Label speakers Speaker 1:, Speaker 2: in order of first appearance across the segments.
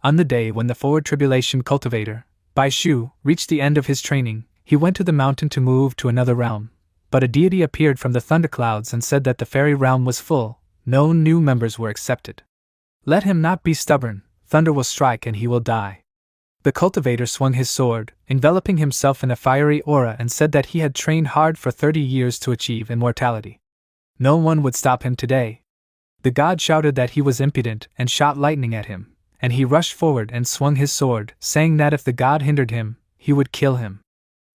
Speaker 1: On the day when the forward tribulation cultivator, Bai Shu, reached the end of his training, he went to the mountain to move to another realm, but a deity appeared from the thunderclouds and said that the fairy realm was full, no new members were accepted. Let him not be stubborn, thunder will strike and he will die. The cultivator swung his sword, enveloping himself in a fiery aura, and said that he had trained hard for 30 years to achieve immortality. No one would stop him today. The god shouted that he was impudent and shot lightning at him, and he rushed forward and swung his sword, saying that if the god hindered him, he would kill him.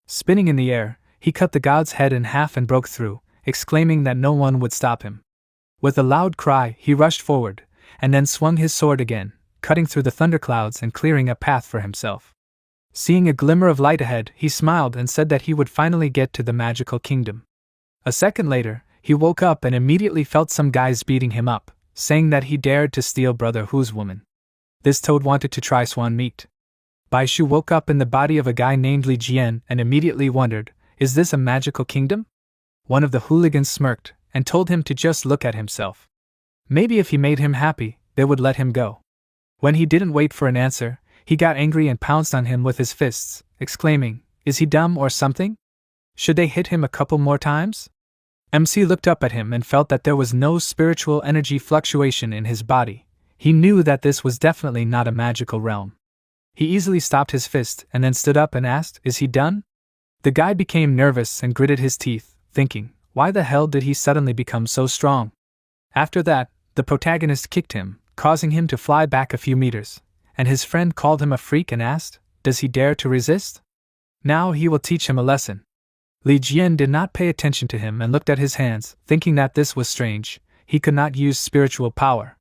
Speaker 1: Spinning in the air, he cut the god's head in half and broke through, exclaiming that no one would stop him. With a loud cry, he rushed forward, and then swung his sword again, cutting through the thunderclouds and clearing a path for himself. Seeing a glimmer of light ahead, he smiled and said that he would finally get to the magical kingdom. A second later, he woke up and immediately felt some guys beating him up, saying that he dared to steal Brother Hu's woman. This toad wanted to try swan meat. Bai Shu woke up in the body of a guy named Li Jian and immediately wondered, is this a magical kingdom? One of the hooligans smirked and told him to just look at himself. Maybe if he made him happy, they would let him go. When he didn't wait for an answer, he got angry and pounced on him with his fists, exclaiming, is he dumb or something? Should they hit him a couple more times? MC looked up at him and felt that there was no spiritual energy fluctuation in his body. He knew that this was definitely not a magical realm. He easily stopped his fist and then stood up and asked, is he done? The guy became nervous and gritted his teeth, thinking, why the hell did he suddenly become so strong? After that, the protagonist kicked him, causing him to fly back a few meters, and his friend called him a freak and asked, does he dare to resist? Now he will teach him a lesson. Li Jian did not pay attention to him and looked at his hands, thinking that this was strange. He could not use spiritual power.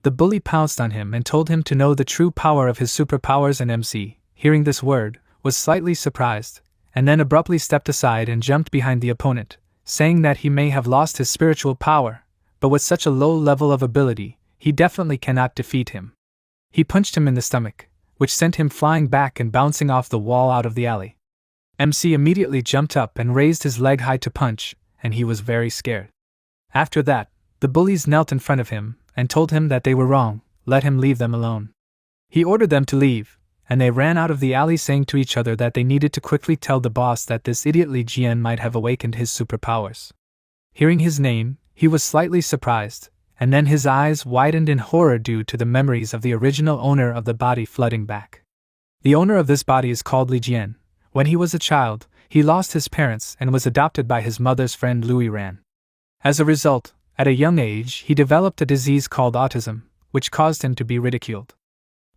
Speaker 1: The bully pounced on him and told him to know the true power of his superpowers, and MC, hearing this word, was slightly surprised, and then abruptly stepped aside and jumped behind the opponent, saying that he may have lost his spiritual power, but with such a low level of ability, he definitely cannot defeat him. He punched him in the stomach, which sent him flying back and bouncing off the wall out of the alley. MC immediately jumped up and raised his leg high to punch, and he was very scared. After that, the bullies knelt in front of him and told him that they were wrong, let him leave them alone. He ordered them to leave, and they ran out of the alley saying to each other that they needed to quickly tell the boss that this idiot Li Jian might have awakened his superpowers. Hearing his name, he was slightly surprised, and then his eyes widened in horror due to the memories of the original owner of the body flooding back. The owner of this body is called Li Jian. When he was a child, he lost his parents and was adopted by his mother's friend Louis Ran. As a result, at a young age he developed a disease called autism, which caused him to be ridiculed.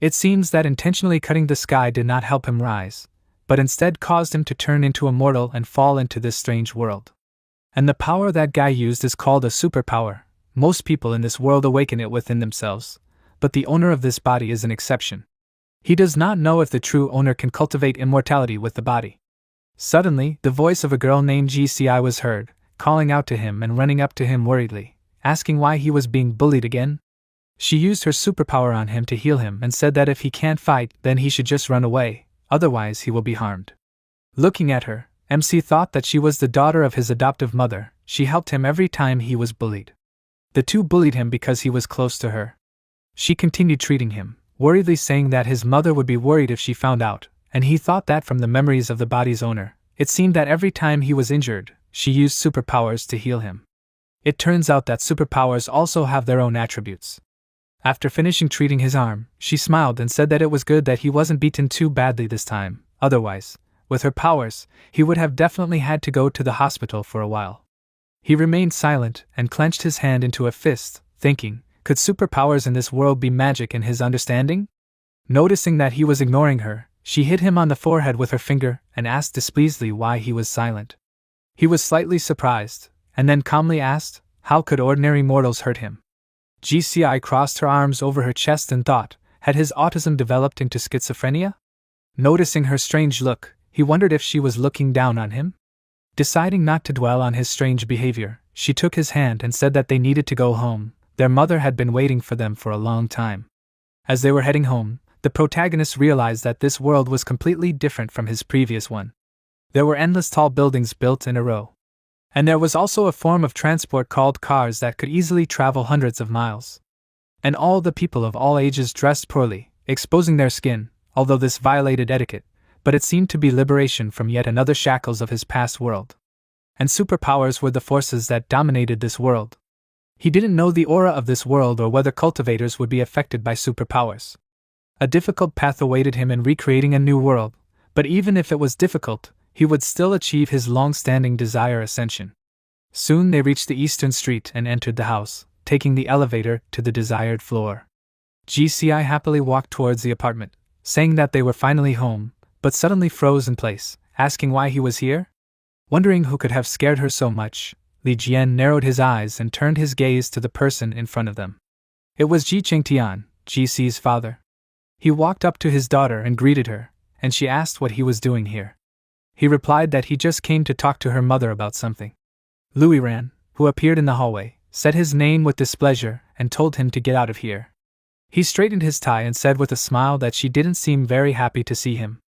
Speaker 1: It seems that intentionally cutting the sky did not help him rise, but instead caused him to turn into a mortal and fall into this strange world. And the power that guy used is called a superpower. Most people in this world awaken it within themselves, but the owner of this body is an exception. He does not know if the true owner can cultivate immortality with the body. Suddenly, the voice of a girl named GCI was heard, calling out to him and running up to him worriedly, asking why he was being bullied again. She used her superpower on him to heal him and said that if he can't fight, then he should just run away, otherwise he will be harmed. Looking at her, MC thought that she was the daughter of his adoptive mother. She helped him every time he was bullied. The two bullied him because he was close to her. She continued treating him, worriedly saying that his mother would be worried if she found out, and he thought that from the memories of the body's owner, it seemed that every time he was injured, she used superpowers to heal him. It turns out that superpowers also have their own attributes. After finishing treating his arm, she smiled and said that it was good that he wasn't beaten too badly this time, otherwise, with her powers, he would have definitely had to go to the hospital for a while. He remained silent and clenched his hand into a fist, thinking, could superpowers in this world be magic in his understanding? Noticing that he was ignoring her, she hit him on the forehead with her finger and asked displeasedly why he was silent. He was slightly surprised, and then calmly asked, how could ordinary mortals hurt him? GCI crossed her arms over her chest and thought, had his autism developed into schizophrenia? Noticing her strange look, he wondered if she was looking down on him. Deciding not to dwell on his strange behavior, she took his hand and said that they needed to go home. Their mother had been waiting for them for a long time. As they were heading home, the protagonist realized that this world was completely different from his previous one. There were endless tall buildings built in a row. And there was also a form of transport called cars that could easily travel hundreds of miles. And all the people of all ages dressed poorly, exposing their skin, although this violated etiquette, but it seemed to be liberation from yet another shackles of his past world. And superpowers were the forces that dominated this world. He didn't know the aura of this world or whether cultivators would be affected by superpowers. A difficult path awaited him in recreating a new world, but even if it was difficult, he would still achieve his long-standing desire ascension. Soon they reached the eastern street and entered the house, taking the elevator to the desired floor. GCI happily walked towards the apartment, saying that they were finally home, but suddenly froze in place, asking why he was here? Wondering who could have scared her so much, Li Jian narrowed his eyes and turned his gaze to the person in front of them. It was Ji Chengtian, GC's father. He walked up to his daughter and greeted her, and she asked what he was doing here. He replied that he just came to talk to her mother about something. Louis Ran, who appeared in the hallway, said his name with displeasure and told him to get out of here. He straightened his tie and said with a smile that she didn't seem very happy to see him.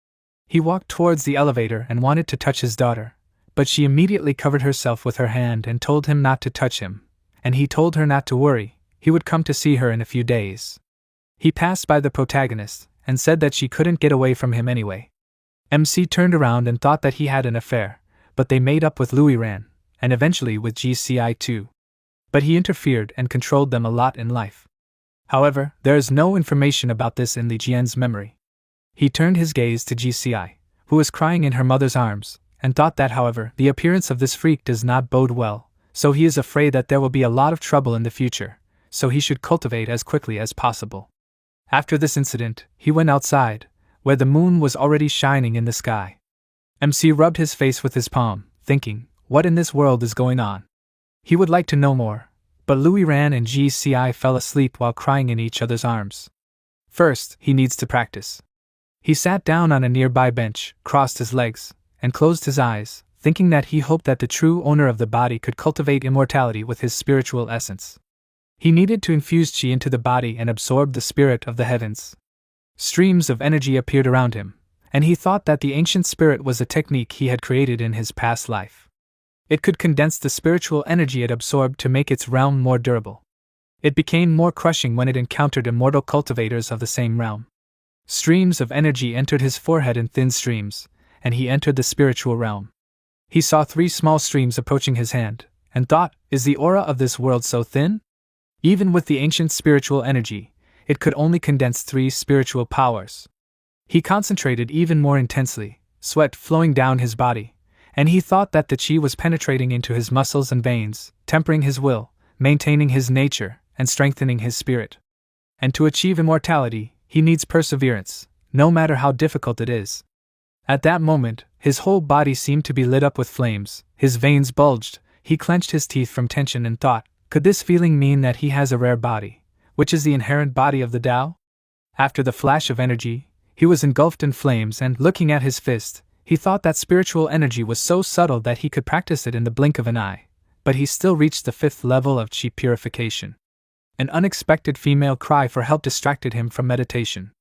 Speaker 1: He walked towards the elevator and wanted to touch his daughter, but she immediately covered herself with her hand and told him not to touch him, and he told her not to worry, he would come to see her in a few days. He passed by the protagonist and said that she couldn't get away from him anyway. MC turned around and thought that he had an affair, but they made up with Louis Ran, and eventually with GCI too. But he interfered and controlled them a lot in life. However, there is no information about this in Li Jian's memory. He turned his gaze to GCI, who was crying in her mother's arms, and thought that however, the appearance of this freak does not bode well, so he is afraid that there will be a lot of trouble in the future, so he should cultivate as quickly as possible. After this incident, he went outside, where the moon was already shining in the sky. MC rubbed his face with his palm, thinking, what in this world is going on? He would like to know more, but Louis Ran and GCI fell asleep while crying in each other's arms. First, he needs to practice. He sat down on a nearby bench, crossed his legs, and closed his eyes, thinking that he hoped that the true owner of the body could cultivate immortality with his spiritual essence. He needed to infuse chi into the body and absorb the spirit of the heavens. Streams of energy appeared around him, and he thought that the ancient spirit was a technique he had created in his past life. It could condense the spiritual energy it absorbed to make its realm more durable. It became more crushing when it encountered immortal cultivators of the same realm. Streams of energy entered his forehead in thin streams, and he entered the spiritual realm. He saw 3 small streams approaching his hand, and thought, is the aura of this world so thin? Even with the ancient spiritual energy, it could only condense 3 spiritual powers. He concentrated even more intensely, sweat flowing down his body, and he thought that the chi was penetrating into his muscles and veins, tempering his will, maintaining his nature, and strengthening his spirit. And to achieve immortality, he needs perseverance, no matter how difficult it is. At that moment, his whole body seemed to be lit up with flames, his veins bulged, he clenched his teeth from tension and thought, could this feeling mean that he has a rare body, which is the inherent body of the Tao? After the flash of energy, he was engulfed in flames and, looking at his fist, he thought that spiritual energy was so subtle that he could practice it in the blink of an eye, but he still reached the 5th level of chi purification. An unexpected female cry for help distracted him from meditation.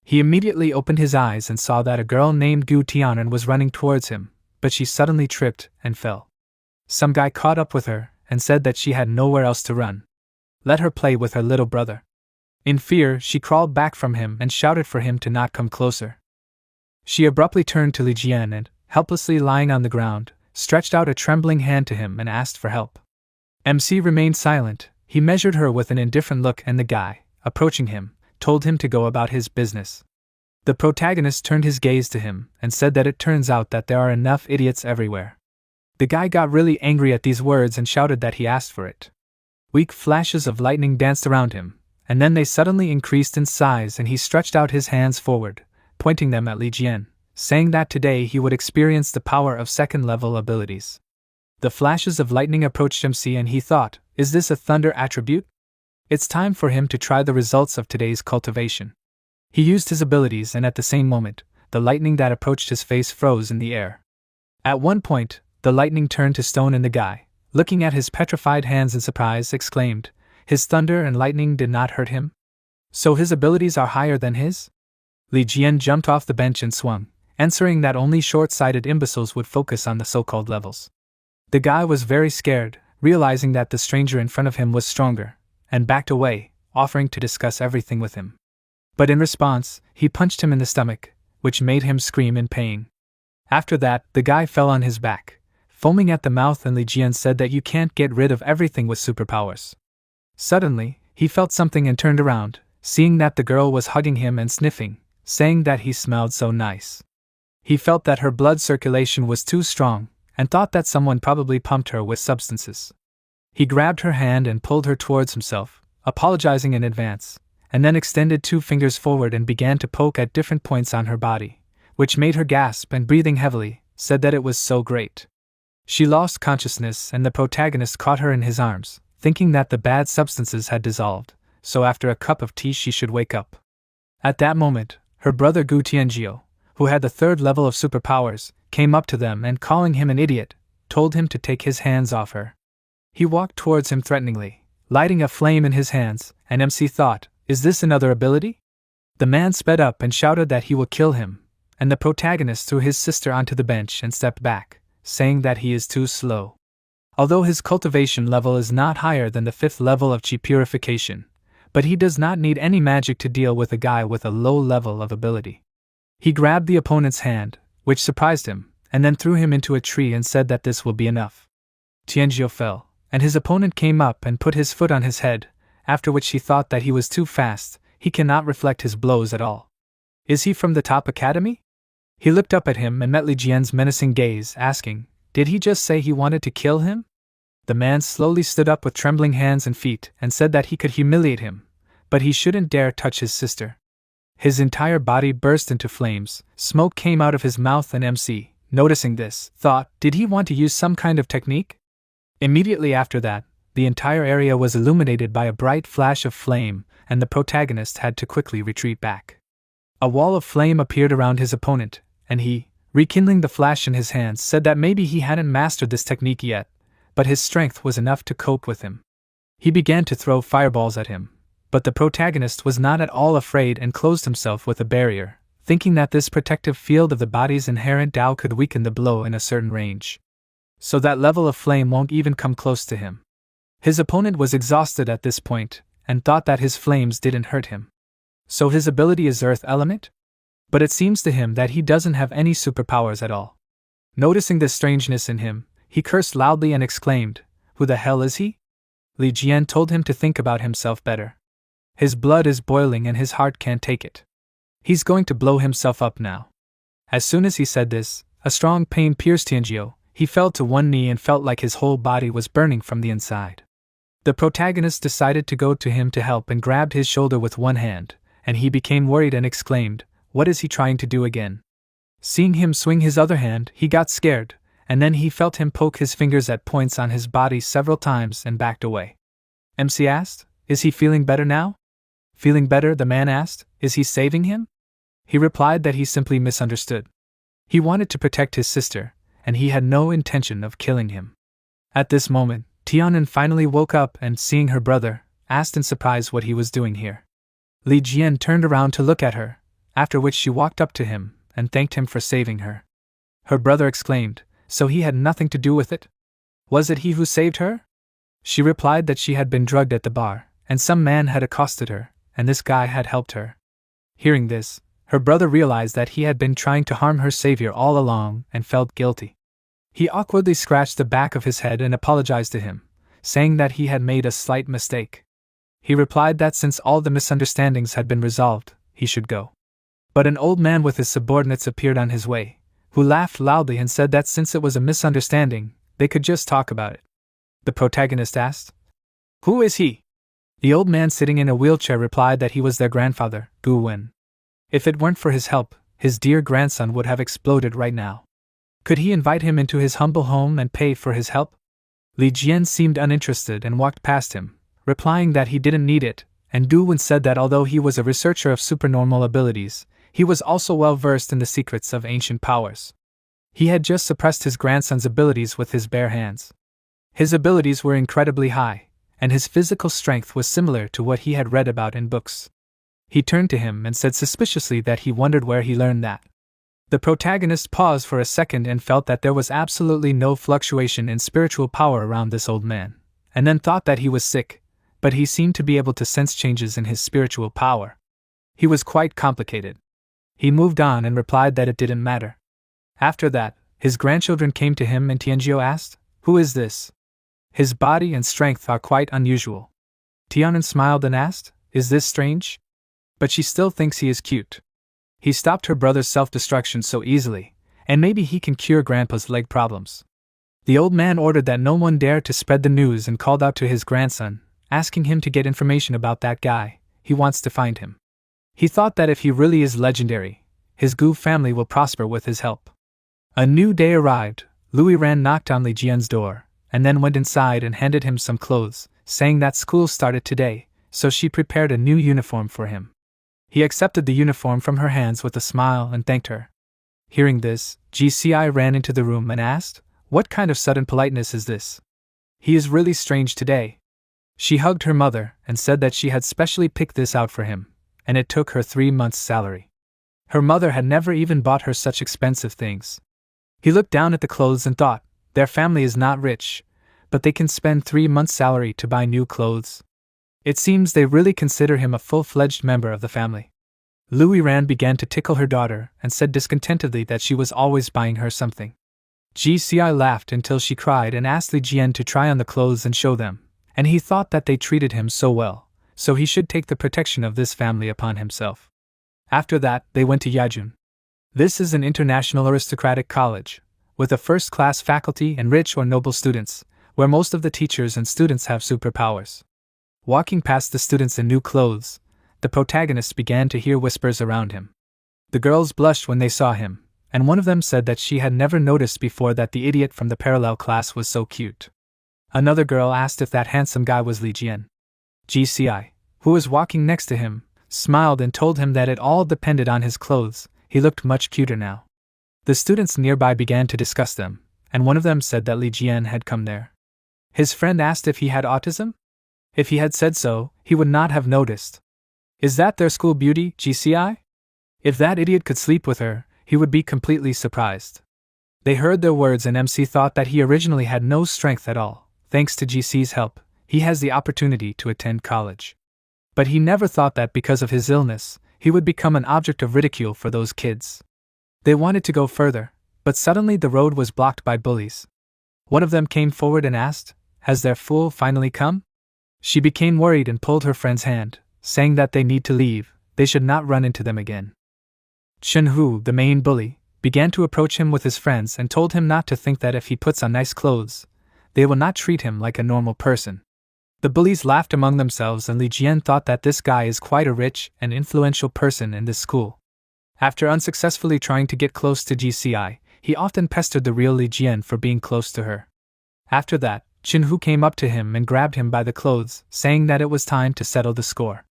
Speaker 1: He immediately opened his eyes and saw that a girl named Gu Tianan was running towards him, but she suddenly tripped and fell. Some guy caught up with her and said that she had nowhere else to run. Let her play with her little brother. In fear, she crawled back from him and shouted for him to not come closer. She abruptly turned to Li Jian and, helplessly lying on the ground, stretched out a trembling hand to him and asked for help. MC remained silent. He measured her with an indifferent look, and the guy, approaching him, told him to go about his business. The protagonist turned his gaze to him and said that it turns out that there are enough idiots everywhere. The guy got really angry at these words and shouted that he asked for it. Weak flashes of lightning danced around him, and then they suddenly increased in size, and he stretched out his hands forward, pointing them at Li Jian, saying that today he would experience the power of 2nd-level abilities. The flashes of lightning approached MC and he thought, is this a thunder attribute? It's time for him to try the results of today's cultivation. He used his abilities, and at the same moment, the lightning that approached his face froze in the air. At one point, the lightning turned to stone, and the guy, looking at his petrified hands in surprise, exclaimed, his thunder and lightning did not hurt him? So his abilities are higher than his? Li Jian jumped off the bench and swung, answering that only short-sighted imbeciles would focus on the so-called levels. The guy was very scared, realizing that the stranger in front of him was stronger, and backed away, offering to discuss everything with him. But in response, he punched him in the stomach, which made him scream in pain. After that, the guy fell on his back, foaming at the mouth, and Li Jian said that you can't get rid of everything with superpowers. Suddenly, he felt something and turned around, seeing that the girl was hugging him and sniffing, saying that he smelled so nice. He felt that her blood circulation was too strong, and thought that someone probably pumped her with substances. He grabbed her hand and pulled her towards himself, apologizing in advance, and then extended 2 fingers forward and began to poke at different points on her body, which made her gasp and, breathing heavily, said that it was so great. She lost consciousness, and the protagonist caught her in his arms, thinking that the bad substances had dissolved, so after a cup of tea she should wake up. At that moment, her brother Gu Tianjiu, who had the 3rd level of superpowers, came up to them and, calling him an idiot, told him to take his hands off her. He walked towards him threateningly, lighting a flame in his hands, and MC thought, is this another ability? The man sped up and shouted that he will kill him, and the protagonist threw his sister onto the bench and stepped back, saying that he is too slow. Although his cultivation level is not higher than the 5th level of chi purification, but he does not need any magic to deal with a guy with a low level of ability. He grabbed the opponent's hand, which surprised him, and then threw him into a tree and said that this will be enough. Tianjiu fell, and his opponent came up and put his foot on his head, after which he thought that he was too fast, he cannot reflect his blows at all. Is he from the top academy? He looked up at him and met Li Jian's menacing gaze, asking, did he just say he wanted to kill him? The man slowly stood up with trembling hands and feet and said that he could humiliate him, but he shouldn't dare touch his sister. His entire body burst into flames, smoke came out of his mouth, and MC, noticing this, thought, did he want to use some kind of technique? Immediately after that, the entire area was illuminated by a bright flash of flame, and the protagonist had to quickly retreat back. A wall of flame appeared around his opponent, and he, rekindling the flash in his hands, said that maybe he hadn't mastered this technique yet, but his strength was enough to cope with him. He began to throw fireballs at him, but the protagonist was not at all afraid and closed himself with a barrier, thinking that this protective field of the body's inherent Tao could weaken the blow in a certain range. So that level of flame won't even come close to him. His opponent was exhausted at this point, and thought that his flames didn't hurt him. So his ability is Earth Element? But it seems to him that he doesn't have any superpowers at all. Noticing this strangeness in him, he cursed loudly and exclaimed, who the hell is he? Li Jian told him to think about himself better. His blood is boiling and his heart can't take it. He's going to blow himself up now. As soon as he said this, a strong pain pierced Tianjiu. He fell to one knee and felt like his whole body was burning from the inside. The protagonist decided to go to him to help and grabbed his shoulder with one hand, and he became worried and exclaimed, what is he trying to do again? Seeing him swing his other hand, he got scared, and then he felt him poke his fingers at points on his body several times and backed away. MC asked, is he feeling better now? Feeling better, the man asked, is he saving him? He replied that he simply misunderstood. He wanted to protect his sister, and he had no intention of killing him. At this moment, Tianan finally woke up and, seeing her brother, asked in surprise what he was doing here. Li Jian turned around to look at her, after which she walked up to him and thanked him for saving her. Her brother exclaimed, so he had nothing to do with it? Was it he who saved her? She replied that she had been drugged at the bar, and some man had accosted her, and this guy had helped her. Hearing this, her brother realized that he had been trying to harm her savior all along and felt guilty. He awkwardly scratched the back of his head and apologized to him, saying that he had made a slight mistake. He replied that since all the misunderstandings had been resolved, he should go. But an old man with his subordinates appeared on his way, who laughed loudly and said that since it was a misunderstanding, they could just talk about it. The protagonist asked, who is he? The old man sitting in a wheelchair replied that he was their grandfather, Gu Wen. If it weren't for his help, his dear grandson would have exploded right now. Could he invite him into his humble home and pay for his help? Li Jian seemed uninterested and walked past him, replying that he didn't need it, and Gu Wen said that although he was a researcher of supernormal abilities, he was also well versed in the secrets of ancient powers. He had just suppressed his grandson's abilities with his bare hands. His abilities were incredibly high, and his physical strength was similar to what he had read about in books. He turned to him and said suspiciously that he wondered where he learned that. The protagonist paused for a second and felt that there was absolutely no fluctuation in spiritual power around this old man, and then thought that he was sick, but he seemed to be able to sense changes in his spiritual power. He was quite complicated. He moved on and replied that it didn't matter. After that, his grandchildren came to him and Tianjiu asked, "Who is this? His body and strength are quite unusual." Tianan smiled and asked, "Is this strange?" But she still thinks he is cute. He stopped her brother's self-destruction so easily, and maybe he can cure Grandpa's leg problems. The old man ordered that no one dare to spread the news and called out to his grandson, asking him to get information about that guy. He wants to find him. He thought that if he really is legendary, his Gu family will prosper with his help. A new day arrived. Louis Ran knocked on Li Jian's door, and then went inside and handed him some clothes, saying that school started today, so she prepared a new uniform for him. He accepted the uniform from her hands with a smile and thanked her. Hearing this, GCI ran into the room and asked, "What kind of sudden politeness is this? He is really strange today." She hugged her mother and said that she had specially picked this out for him, and it took her 3 months' salary. Her mother had never even bought her such expensive things. He looked down at the clothes and thought, their family is not rich, but they can spend 3 months' salary to buy new clothes. It seems they really consider him a full-fledged member of the family. Louis Ran began to tickle her daughter and said discontentedly that she was always buying her something. GCI laughed until she cried and asked Li Jian to try on the clothes and show them, and he thought that they treated him so well, so he should take the protection of this family upon himself. After that, they went to Yajun. This is an international aristocratic college, with a first-class faculty and rich or noble students, where most of the teachers and students have superpowers. Walking past the students in new clothes, the protagonist began to hear whispers around him. The girls blushed when they saw him, and one of them said that she had never noticed before that the idiot from the parallel class was so cute. Another girl asked if that handsome guy was Li Jian. GCI, who was walking next to him, smiled and told him that it all depended on his clothes. He looked much cuter now. The students nearby began to discuss them, and one of them said that Li Jian had come there. His friend asked if he had autism? If he had said so, he would not have noticed. Is that their school beauty, GCI? If that idiot could sleep with her, he would be completely surprised. They heard their words and MC thought that he originally had no strength at all. Thanks to GC's help, he has the opportunity to attend college. But he never thought that because of his illness, he would become an object of ridicule for those kids. They wanted to go further, but suddenly the road was blocked by bullies. One of them came forward and asked, "Has their fool finally come?" She became worried and pulled her friend's hand, saying that they need to leave, they should not run into them again. Chen Hu, the main bully, began to approach him with his friends and told him not to think that if he puts on nice clothes, they will not treat him like a normal person. The bullies laughed among themselves and Li Jian thought that this guy is quite a rich and influential person in this school. After unsuccessfully trying to get close to GCI, he often pestered the real Li Jian for being close to her. After that, Chen Hu came up to him and grabbed him by the clothes, saying that it was time to settle the score.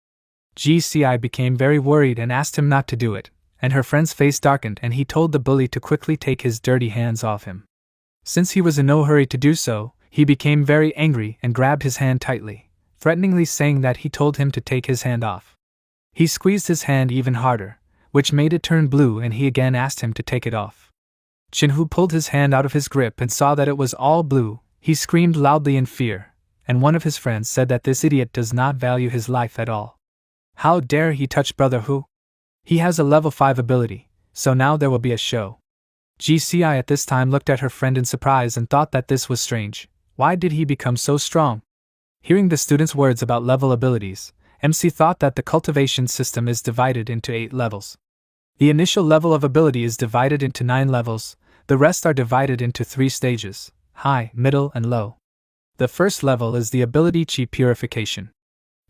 Speaker 1: GCI became very worried and asked him not to do it, and her friend's face darkened and he told the bully to quickly take his dirty hands off him. Since he was in no hurry to do so, he became very angry and grabbed his hand tightly, threateningly saying that he told him to take his hand off. He squeezed his hand even harder, which made it turn blue, and he again asked him to take it off. Chen Hu pulled his hand out of his grip and saw that it was all blue. He screamed loudly in fear, and one of his friends said that this idiot does not value his life at all. How dare he touch Brother Hu? He has a level 5 ability, so now there will be a show. GCI at this time looked at her friend in surprise and thought that this was strange. Why did he become so strong? Hearing the students' words about level abilities, MC thought that the cultivation system is divided into 8 levels. The initial level of ability is divided into 9 levels, the rest are divided into 3 stages: high, middle, and low. The first level is the ability Chi Purification.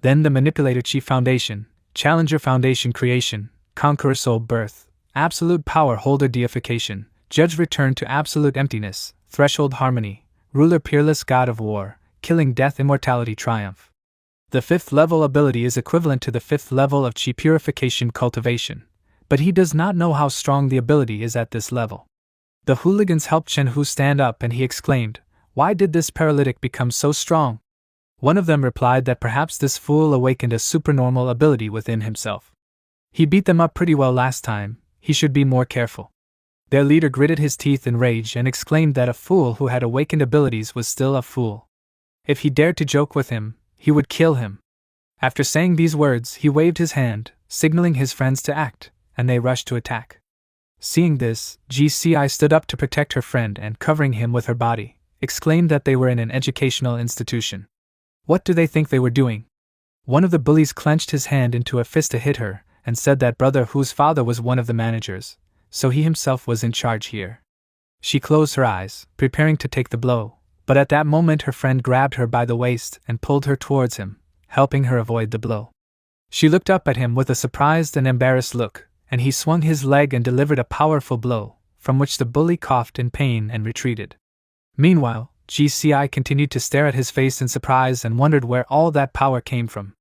Speaker 1: Then the Manipulator Chi Foundation, Challenger Foundation Creation, Conqueror Soul Birth, Absolute Power Holder Deification, Judge Return to Absolute Emptiness, Threshold Harmony, Ruler Peerless God of War, Killing Death Immortality Triumph. The 5th level ability is equivalent to the 5th level of Chi Purification Cultivation, but he does not know how strong the ability is at this level. The hooligans helped Chen Hu stand up and he exclaimed, "Why did this paralytic become so strong?" One of them replied that perhaps this fool awakened a supernormal ability within himself. He beat them up pretty well last time, he should be more careful. Their leader gritted his teeth in rage and exclaimed that a fool who had awakened abilities was still a fool. If he dared to joke with him, he would kill him. After saying these words, he waved his hand, signaling his friends to act, and they rushed to attack. Seeing this, GCI stood up to protect her friend and, covering him with her body, exclaimed that they were in an educational institution. What do they think they were doing? One of the bullies clenched his hand into a fist to hit her, and said that brother whose father was one of the managers, so he himself was in charge here. She closed her eyes, preparing to take the blow, but at that moment her friend grabbed her by the waist and pulled her towards him, helping her avoid the blow. She looked up at him with a surprised and embarrassed look, and he swung his leg and delivered a powerful blow, from which the bully coughed in pain and retreated. Meanwhile, GCI continued to stare at his face in surprise and wondered where all that power came from.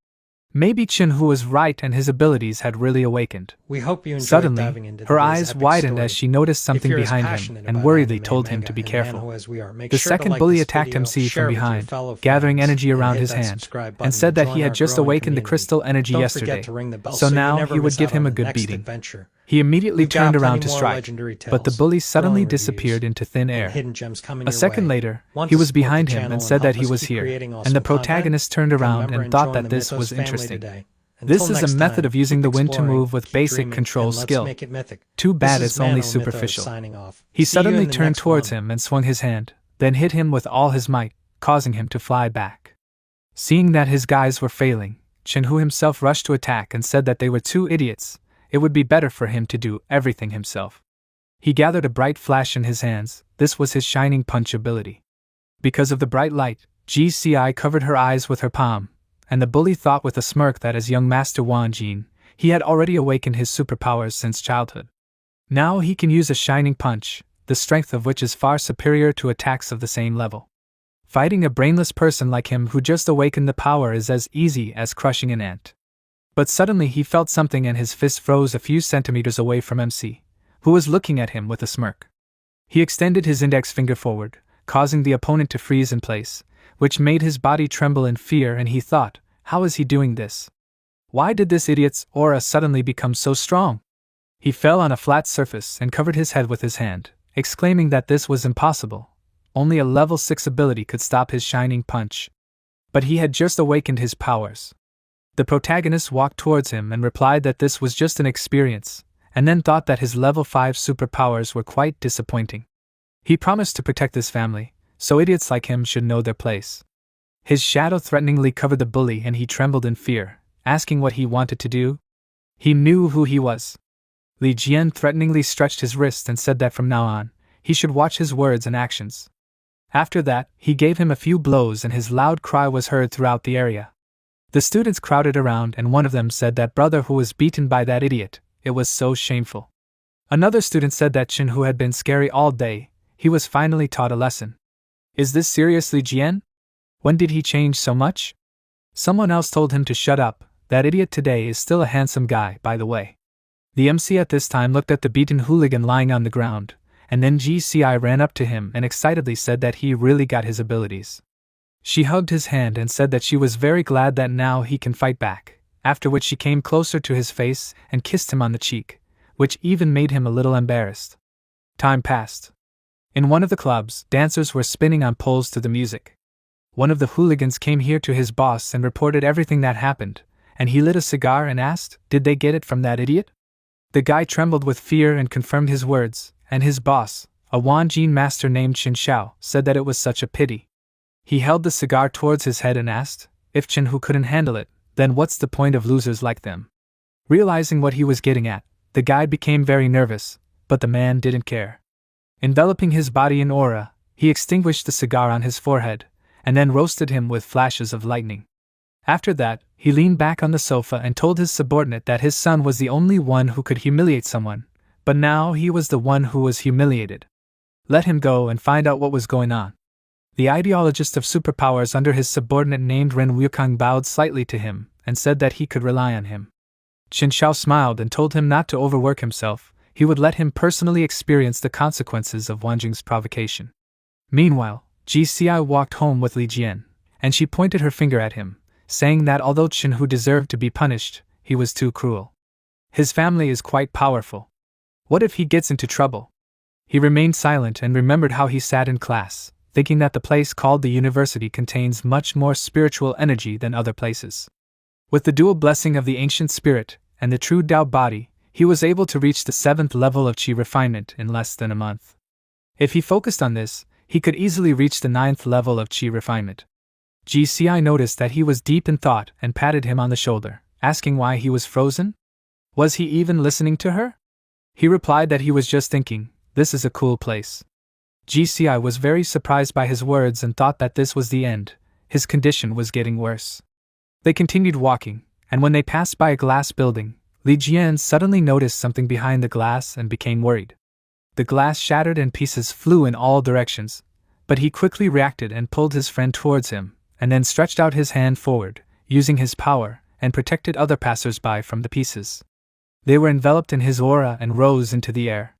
Speaker 1: Maybe Chin-Hu was right and his abilities had really awakened.
Speaker 2: We hope you enjoyed
Speaker 1: Suddenly,
Speaker 2: diving into
Speaker 1: her
Speaker 2: today's
Speaker 1: eyes
Speaker 2: epic
Speaker 1: widened
Speaker 2: story.
Speaker 1: as she noticed something
Speaker 2: If you're as
Speaker 1: behind him
Speaker 2: passionate
Speaker 1: and
Speaker 2: about
Speaker 1: worriedly
Speaker 2: anime,
Speaker 1: told him
Speaker 2: manga,
Speaker 1: to be
Speaker 2: and
Speaker 1: careful.
Speaker 2: manhwa as we are, make
Speaker 1: The
Speaker 2: sure to
Speaker 1: second
Speaker 2: like
Speaker 1: bully
Speaker 2: this
Speaker 1: attacked
Speaker 2: video,
Speaker 1: MC
Speaker 2: share
Speaker 1: from
Speaker 2: it with your
Speaker 1: behind,
Speaker 2: fellow
Speaker 1: gathering
Speaker 2: fans,
Speaker 1: energy
Speaker 2: and
Speaker 1: around
Speaker 2: hit
Speaker 1: his
Speaker 2: that
Speaker 1: hand,
Speaker 2: subscribe button
Speaker 1: and said
Speaker 2: to
Speaker 1: that he
Speaker 2: join
Speaker 1: had
Speaker 2: our
Speaker 1: just
Speaker 2: growing
Speaker 1: awakened the
Speaker 2: community.
Speaker 1: crystal energy
Speaker 2: Don't
Speaker 1: yesterday,
Speaker 2: forget to ring the bell
Speaker 1: so
Speaker 2: you
Speaker 1: now
Speaker 2: never
Speaker 1: he would
Speaker 2: miss
Speaker 1: give
Speaker 2: out
Speaker 1: him
Speaker 2: on
Speaker 1: a
Speaker 2: the
Speaker 1: good
Speaker 2: next
Speaker 1: beating.
Speaker 2: adventure.
Speaker 1: He immediately
Speaker 2: We've got
Speaker 1: turned around
Speaker 2: plenty
Speaker 1: to
Speaker 2: more
Speaker 1: strike,
Speaker 2: legendary
Speaker 1: but the
Speaker 2: tales,
Speaker 1: bully suddenly
Speaker 2: glowing
Speaker 1: disappeared
Speaker 2: reviews,
Speaker 1: into thin
Speaker 2: and
Speaker 1: air.
Speaker 2: hidden gems coming
Speaker 1: A
Speaker 2: your
Speaker 1: second
Speaker 2: way.
Speaker 1: later,
Speaker 2: Want
Speaker 1: he
Speaker 2: to
Speaker 1: was
Speaker 2: support the
Speaker 1: behind him
Speaker 2: channel
Speaker 1: and said
Speaker 2: help
Speaker 1: that he
Speaker 2: us
Speaker 1: was
Speaker 2: keep
Speaker 1: here,
Speaker 2: creating
Speaker 1: and
Speaker 2: awesome
Speaker 1: the
Speaker 2: content?
Speaker 1: protagonist turned
Speaker 2: Then
Speaker 1: around
Speaker 2: remember
Speaker 1: and thought
Speaker 2: join
Speaker 1: that
Speaker 2: the
Speaker 1: this
Speaker 2: Mythos
Speaker 1: was
Speaker 2: family
Speaker 1: interesting.
Speaker 2: today.
Speaker 1: This
Speaker 2: Until
Speaker 1: is a
Speaker 2: next
Speaker 1: method
Speaker 2: time,
Speaker 1: of using
Speaker 2: keep
Speaker 1: the wind to
Speaker 2: exploring,
Speaker 1: move with
Speaker 2: keep
Speaker 1: basic
Speaker 2: dreaming,
Speaker 1: control
Speaker 2: and let's
Speaker 1: skill.
Speaker 2: make it mythic.
Speaker 1: Too bad
Speaker 2: This
Speaker 1: it's
Speaker 2: is
Speaker 1: only
Speaker 2: Manhwa Mythos
Speaker 1: superficial.
Speaker 2: signing off.
Speaker 1: He
Speaker 2: See you in
Speaker 1: suddenly
Speaker 2: the
Speaker 1: turned
Speaker 2: next
Speaker 1: towards
Speaker 2: one.
Speaker 1: him and swung his hand, then hit him with all his might, causing him to fly back. Seeing that his guys were failing, Chin-Hu himself rushed to attack and said that they were two idiots. It would be better for him to do everything himself. He gathered a bright flash in his hands. This was his shining punch ability. Because of the bright light, GCI covered her eyes with her palm, and the bully thought with a smirk that as young Master Wan Jin, he had already awakened his superpowers since childhood. Now he can use a shining punch, the strength of which is far superior to attacks of the same level. Fighting a brainless person like him who just awakened the power is as easy as crushing an ant. But suddenly he felt something and his fist froze a few centimeters away from MC, who was looking at him with a smirk. He extended his index finger forward, causing the opponent to freeze in place, which made his body tremble in fear, and he thought, how is he doing this? Why did this idiot's aura suddenly become so strong? He fell on a flat surface and covered his head with his hand, exclaiming that this was impossible. Only a level 6 ability could stop his shining punch. But he had just awakened his powers. The protagonist walked towards him and replied that this was just an experience, and then thought that his level 5 superpowers were quite disappointing. He promised to protect his family, so idiots like him should know their place. His shadow threateningly covered the bully and he trembled in fear, asking what he wanted to do. He knew who he was. Li Jian threateningly stretched his wrist and said that from now on, he should watch his words and actions. After that, he gave him a few blows and his loud cry was heard throughout the area. The students crowded around and one of them said that brother who was beaten by that idiot, it was so shameful. Another student said that Chin-Hu had been scary all day, he was finally taught a lesson. Is this seriously Jian? When did he change so much? Someone else told him to shut up, that idiot today is still a handsome guy, by the way. The MC at this time looked at the beaten hooligan lying on the ground, and then GCI ran up to him and excitedly said that he really got his abilities. She hugged his hand and said that she was very glad that now he can fight back, after which she came closer to his face and kissed him on the cheek, which even made him a little embarrassed. Time passed. In one of the clubs, dancers were spinning on poles to the music. One of the hooligans came here to his boss and reported everything that happened, and he lit a cigar and asked, did they get it from that idiot? The guy trembled with fear and confirmed his words, and his boss, a Wanjin master named Qin Xiao, said that it was such a pity. He held the cigar towards his head and asked, if Chin-Hu couldn't handle it, then what's the point of losers like them? Realizing what he was getting at, the guy became very nervous, but the man didn't care. Enveloping his body in aura, he extinguished the cigar on his forehead, and then roasted him with flashes of lightning. After that, he leaned back on the sofa and told his subordinate that his son was the only one who could humiliate someone, but now he was the one who was humiliated. Let him go and find out what was going on. The ideologist of superpowers under his subordinate named Ren Wukong bowed slightly to him and said that he could rely on him. Qin Xiao smiled and told him not to overwork himself, he would let him personally experience the consequences of Wanjing's provocation. Meanwhile, GCI walked home with Li Jian, and she pointed her finger at him, saying that although Chin-Hu deserved to be punished, he was too cruel. His family is quite powerful. What if he gets into trouble? He remained silent and remembered how he sat in class, thinking that the place called the university contains much more spiritual energy than other places. With the dual blessing of the ancient spirit, and the true Tao body, he was able to reach the 7th level of Qi refinement in less than a month. If he focused on this, he could easily reach the 9th level of Qi refinement. GCI noticed that he was deep in thought and patted him on the shoulder, asking why he was frozen? Was he even listening to her? He replied that he was just thinking, "This is a cool place." GCI was very surprised by his words and thought that this was the end. His condition was getting worse. They continued walking, and when they passed by a glass building, Li Jian suddenly noticed something behind the glass and became worried. The glass shattered and pieces flew in all directions, but he quickly reacted and pulled his friend towards him, and then stretched out his hand forward, using his power, and protected other passers-by from the pieces. They were enveloped in his aura and rose into the air.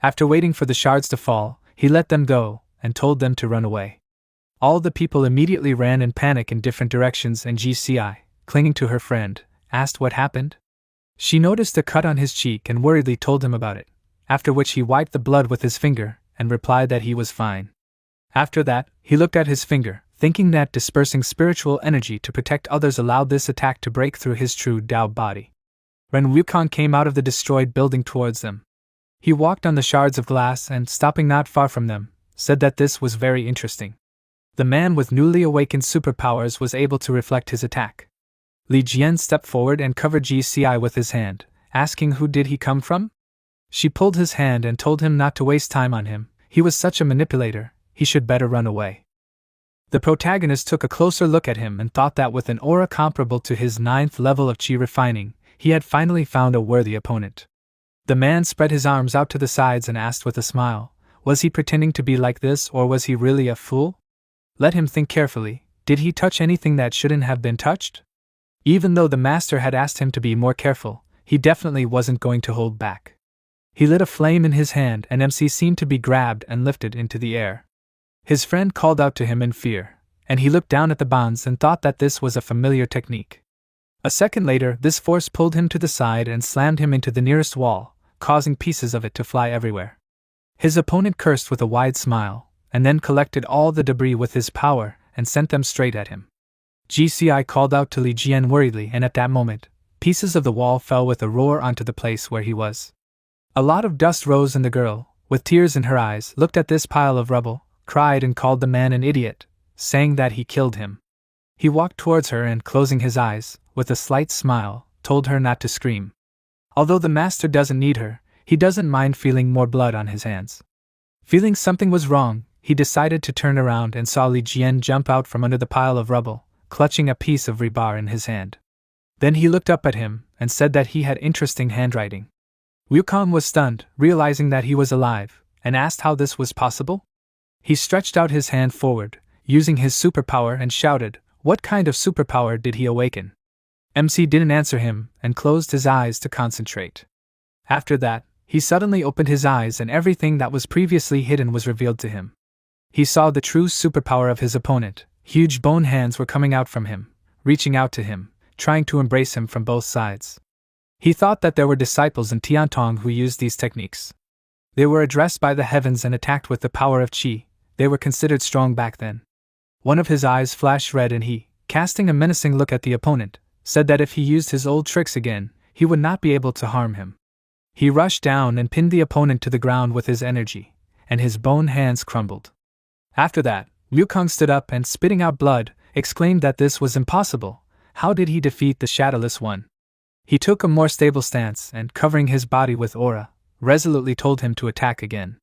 Speaker 1: After waiting for the shards to fall, he let them go, and told them to run away. All the people immediately ran in panic in different directions, and GCI, clinging to her friend, asked what happened. She noticed a cut on his cheek and worriedly told him about it, after which he wiped the blood with his finger, and replied that he was fine. After that, he looked at his finger, thinking that dispersing spiritual energy to protect others allowed this attack to break through his true Tao body. Ren Wukong came out of the destroyed building towards them. He walked on the shards of glass and, stopping not far from them, said that this was very interesting. The man with newly awakened superpowers was able to reflect his attack. Li Jian stepped forward and covered GCI with his hand, asking who did he come from? She pulled his hand and told him not to waste time on him. He was such a manipulator, he should better run away. The protagonist took a closer look at him and thought that with an aura comparable to his 9th level of Qi refining, he had finally found a worthy opponent. The man spread his arms out to the sides and asked with a smile, was he pretending to be like this or was he really a fool? Let him think carefully, did he touch anything that shouldn't have been touched? Even though the master had asked him to be more careful, he definitely wasn't going to hold back. He lit a flame in his hand and MC seemed to be grabbed and lifted into the air. His friend called out to him in fear, and he looked down at the bonds and thought that this was a familiar technique. A second later, this force pulled him to the side and slammed him into the nearest wall, causing pieces of it to fly everywhere. His opponent cursed with a wide smile, and then collected all the debris with his power and sent them straight at him. GCI called out to Li Jian worriedly, and at that moment, pieces of the wall fell with a roar onto the place where he was. A lot of dust rose, and the girl, with tears in her eyes, looked at this pile of rubble, cried and called the man an idiot, saying that he killed him. He walked towards her and, closing his eyes, with a slight smile, told her not to scream. Although the master doesn't need her, he doesn't mind feeling more blood on his hands. Feeling something was wrong, he decided to turn around and saw Li Jian jump out from under the pile of rubble, clutching a piece of rebar in his hand. Then he looked up at him and said that he had interesting handwriting. Wukong was stunned, realizing that he was alive, and asked how this was possible. He stretched out his hand forward, using his superpower, and shouted, "What kind of superpower did he awaken?" MC didn't answer him and closed his eyes to concentrate. After that, he suddenly opened his eyes and everything that was previously hidden was revealed to him. He saw the true superpower of his opponent. Huge bone hands were coming out from him, reaching out to him, trying to embrace him from both sides. He thought that there were disciples in Tiantong who used these techniques. They were addressed by the heavens and attacked with the power of Qi. They were considered strong back then. One of his eyes flashed red and he, casting a menacing look at the opponent, said that if he used his old tricks again, he would not be able to harm him. He rushed down and pinned the opponent to the ground with his energy, and his bone hands crumbled. After that, Wukong stood up and, spitting out blood, exclaimed that this was impossible. How did he defeat the Shadowless One? He took a more stable stance and, covering his body with aura, resolutely told him to attack again.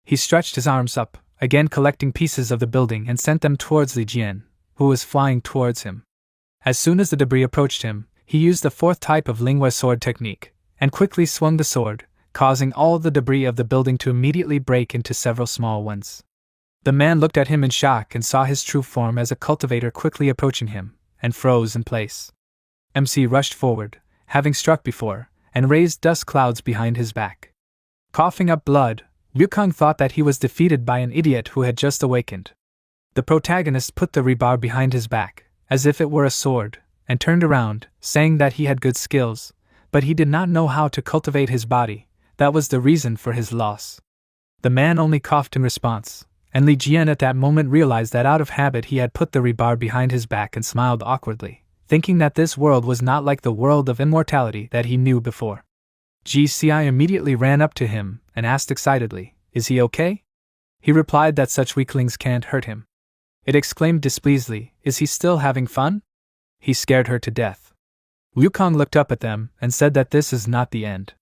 Speaker 1: He stretched his arms up, again collecting pieces of the building, and sent them towards Li Jian, who was flying towards him. As soon as the debris approached him, he used the 4th type of Lingua sword technique, and quickly swung the sword, causing all the debris of the building to immediately break into several small ones. The man looked at him in shock and saw his true form as a cultivator quickly approaching him, and froze in place. MC rushed forward, having struck before, and raised dust clouds behind his back. Coughing up blood, Wukong thought that he was defeated by an idiot who had just awakened. The protagonist put the rebar behind his back, as if it were a sword, and turned around, saying that he had good skills, but he did not know how to cultivate his body. That was the reason for his loss. The man only coughed in response, and Li Jian at that moment realized that out of habit he had put the rebar behind his back and smiled awkwardly, thinking that this world was not like the world of immortality that he knew before. GCI immediately ran up to him and asked excitedly, "Is he okay?" He replied that such weaklings can't hurt him. It exclaimed displeasedly, "Is he still having fun?" He scared her to death. Wukong looked up at them and said that this is not the end.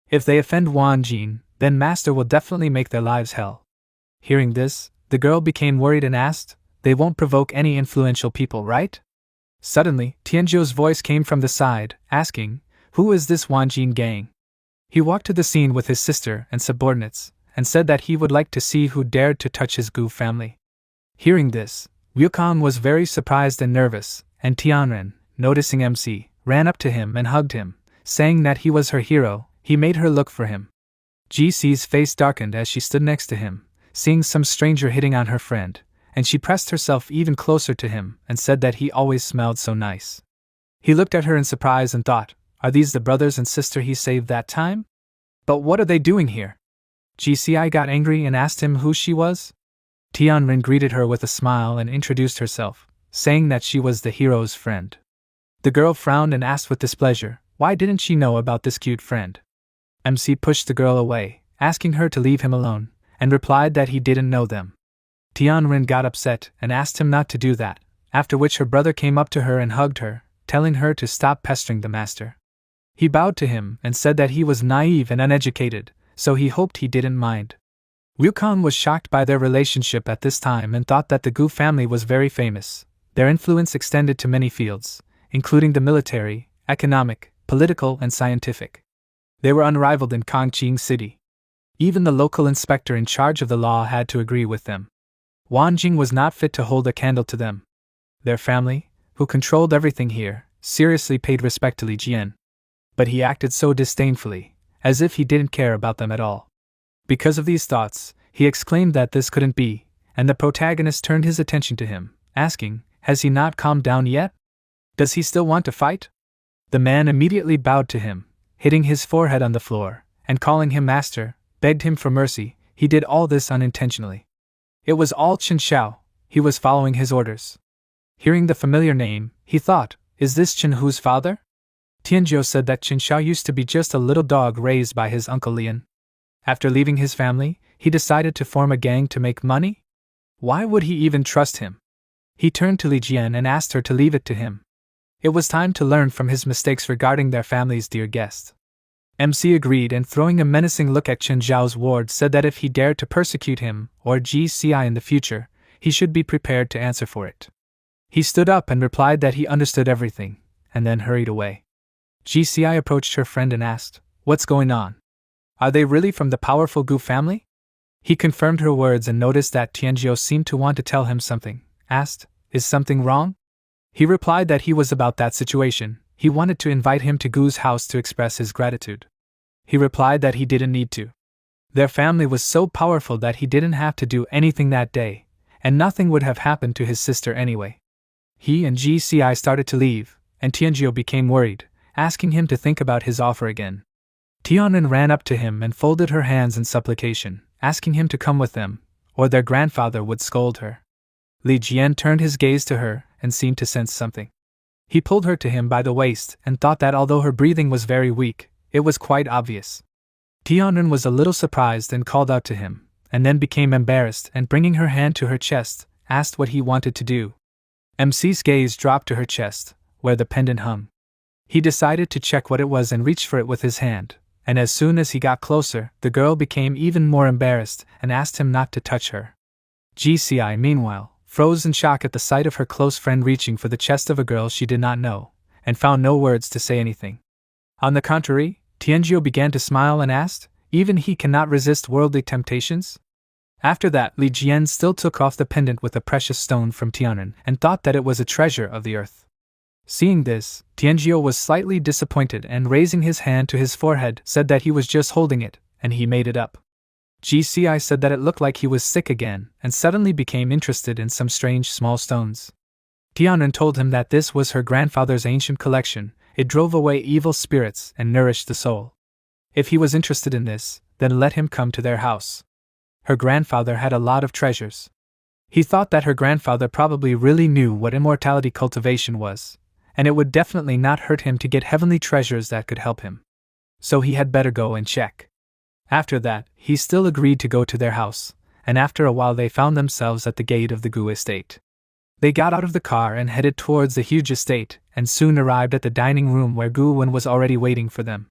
Speaker 1: If they offend Wan Jin, then Master will definitely make their lives hell. Hearing this, the girl became worried and asked, "They won't provoke any influential people, right?" Suddenly, Tianzhuo's voice came from the side, asking, "Who is this Wan Jin gang?" He walked to the scene with his sister and subordinates, and said that he would like to see who dared to touch his Gu family. Hearing this, Wukong was very surprised and nervous, and Tianren, noticing MC, ran up to him and hugged him, saying that he was her hero. He made her look for him. GC's face darkened as she stood next to him, seeing some stranger hitting on her friend, and she pressed herself even closer to him and said that he always smelled so nice. He looked at her in surprise and thought, are these the brothers and sister he saved that time? But what are they doing here? GCI got angry and asked him who she was. Tianren greeted her with a smile and introduced herself, saying that she was the hero's friend. The girl frowned and asked with displeasure, why didn't she know about this cute friend? MC pushed the girl away, asking her to leave him alone, and replied that he didn't know them. Tianren got upset and asked him not to do that, after which her brother came up to her and hugged her, telling her to stop pestering the master. He bowed to him and said that he was naive and uneducated, so he hoped he didn't mind. Wukong was shocked by their relationship at this time and thought that the Gu family was very famous. Their influence extended to many fields, including the military, economic, political, and scientific. They were unrivaled in Kangqing City. Even the local inspector in charge of the law had to agree with them. Wan Jing was not fit to hold a candle to them. Their family, who controlled everything here, seriously paid respect to Li Jian. But he acted so disdainfully, as if he didn't care about them at all. Because of these thoughts, he exclaimed that this couldn't be, and the protagonist turned his attention to him, asking, has he not calmed down yet? Does he still want to fight? The man immediately bowed to him, hitting his forehead on the floor, and calling him master, begged him for mercy. He did all this unintentionally. It was all Chen Xiao. He was following his orders. Hearing the familiar name, he thought, is this Chen Hu's father? Tianzhuo said that Chen Xiao used to be just a little dog raised by his uncle Lian. After leaving his family, he decided to form a gang to make money? Why would he even trust him? He turned to Li Jian and asked her to leave it to him. It was time to learn from his mistakes regarding their family's dear guest. MC agreed and throwing a menacing look at Chen Zhao's ward said that if he dared to persecute him or GCI in the future, he should be prepared to answer for it. He stood up and replied that he understood everything, and then hurried away. GCI approached her friend and asked, what's going on? Are they really from the powerful Gu family? He confirmed her words and noticed that Tianzhuo seemed to want to tell him something, asked, is something wrong? He replied that he was about that situation. He wanted to invite him to Gu's house to express his gratitude. He replied that he didn't need to. Their family was so powerful that he didn't have to do anything that day, and nothing would have happened to his sister anyway. He and GCI started to leave, and Tianzhuo became worried, asking him to think about his offer again. Tianren ran up to him and folded her hands in supplication, asking him to come with them, or their grandfather would scold her. Li Jian turned his gaze to her and seemed to sense something. He pulled her to him by the waist and thought that although her breathing was very weak, it was quite obvious. Tianren was a little surprised and called out to him, and then became embarrassed and bringing her hand to her chest, asked what he wanted to do. MC's gaze dropped to her chest, where the pendant hung. He decided to check what it was and reached for it with his hand, and as soon as he got closer, the girl became even more embarrassed and asked him not to touch her. GCI, meanwhile, froze in shock at the sight of her close friend reaching for the chest of a girl she did not know, and found no words to say anything. On the contrary, Tianzhuo began to smile and asked, even he cannot resist worldly temptations? After that, Li Jian still took off the pendant with a precious stone from Tianren and thought that it was a treasure of the earth. Seeing this, Tianzhuo was slightly disappointed and raising his hand to his forehead said that he was just holding it, and he made it up. GCI said that it looked like he was sick again and suddenly became interested in some strange small stones. Tianren told him that this was her grandfather's ancient collection. It drove away evil spirits and nourished the soul. If he was interested in this, then let him come to their house. Her grandfather had a lot of treasures. He thought that her grandfather probably really knew what immortality cultivation was, and it would definitely not hurt him to get heavenly treasures that could help him. So he had better go and check. After that, he still agreed to go to their house, and after a while they found themselves at the gate of the Gu estate. They got out of the car and headed towards the huge estate, and soon arrived at the dining room where Gu Wen was already waiting for them.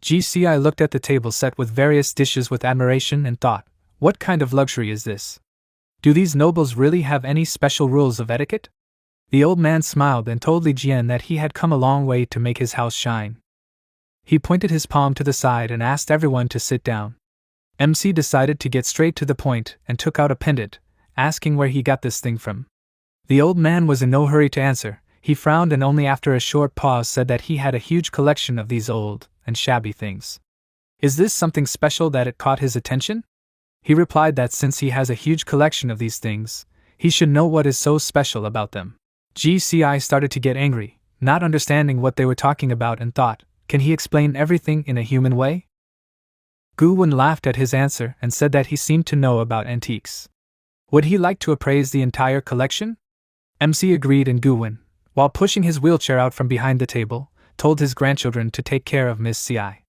Speaker 1: GCI looked at the table set with various dishes with admiration and thought, what kind of luxury is this? Do these nobles really have any special rules of etiquette? The old man smiled and told Li Jian that he had come a long way to make his house shine. He pointed his palm to the side and asked everyone to sit down. MC decided to get straight to the point and took out a pendant, asking where he got this thing from. The old man was in no hurry to answer. He frowned and only after a short pause said that he had a huge collection of these old and shabby things. Is this something special that it caught his attention? He replied that since he has a huge collection of these things, he should know what is so special about them. GCI started to get angry, not understanding what they were talking about, and thought, can he explain everything in a human way? Gu Wen laughed at his answer and said that he seemed to know about antiques. Would he like to appraise the entire collection? MC agreed, and Gu Wen, while pushing his wheelchair out from behind the table, told his grandchildren to take care of Miss Ci.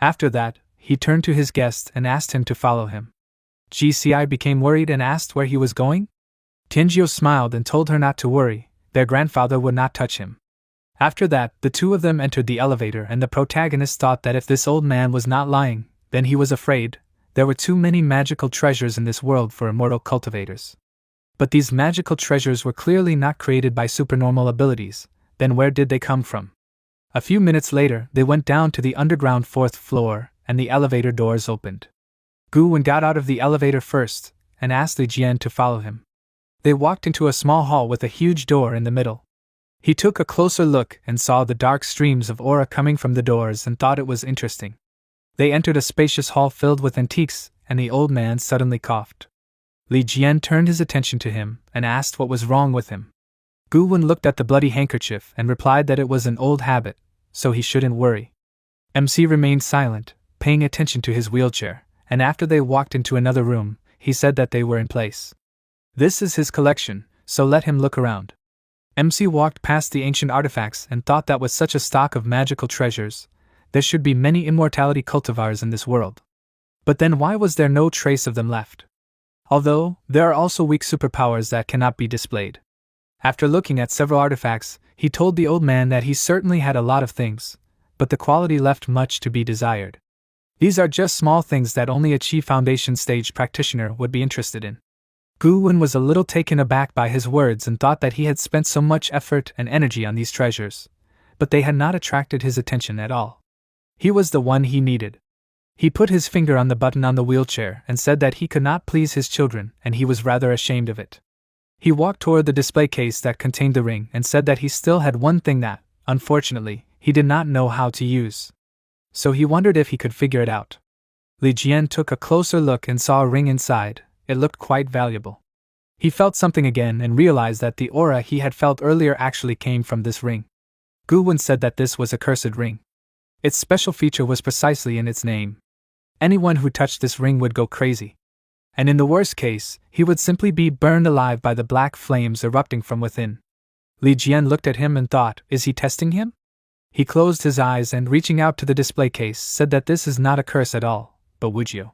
Speaker 1: After that, he turned to his guest and asked him to follow him. GCI became worried and asked where he was going. Tianjiu smiled and told her not to worry, their grandfather would not touch him. After that, the two of them entered the elevator, and the protagonist thought that if this old man was not lying, then he was afraid. There were too many magical treasures in this world for immortal cultivators. But these magical treasures were clearly not created by supernormal abilities. Then where did they come from? A few minutes later, they went down to the underground 4th floor, and the elevator doors opened. Gu Wen got out of the elevator first, and asked Li Jian to follow him. They walked into a small hall with a huge door in the middle. He took a closer look and saw the dark streams of aura coming from the doors and thought it was interesting. They entered a spacious hall filled with antiques, and the old man suddenly coughed. Li Jian turned his attention to him and asked what was wrong with him. Gu Wen looked at the bloody handkerchief and replied that it was an old habit, so he shouldn't worry. MC remained silent, paying attention to his wheelchair, and after they walked into another room, he said that they were in place. This is his collection, so let him look around. MC walked past the ancient artifacts and thought that with such a stock of magical treasures, there should be many immortality cultivars in this world. But then why was there no trace of them left? Although, there are also weak superpowers that cannot be displayed. After looking at several artifacts, he told the old man that he certainly had a lot of things, but the quality left much to be desired. These are just small things that only a Chi Foundation stage practitioner would be interested in. Gu Wen was a little taken aback by his words and thought that he had spent so much effort and energy on these treasures, but they had not attracted his attention at all. He was the one he needed. He put his finger on the button on the wheelchair and said that he could not please his children, and he was rather ashamed of it. He walked toward the display case that contained the ring and said that he still had one thing that, unfortunately, he did not know how to use. So he wondered if he could figure it out. Li Jian took a closer look and saw a ring inside. It looked quite valuable. He felt something again and realized that the aura he had felt earlier actually came from this ring. Gu Wen said that this was a cursed ring. Its special feature was precisely in its name. Anyone who touched this ring would go crazy. And in the worst case, he would simply be burned alive by the black flames erupting from within. Li Jian looked at him and thought, is he testing him? He closed his eyes and reaching out to the display case said that this is not a curse at all, but Wujio.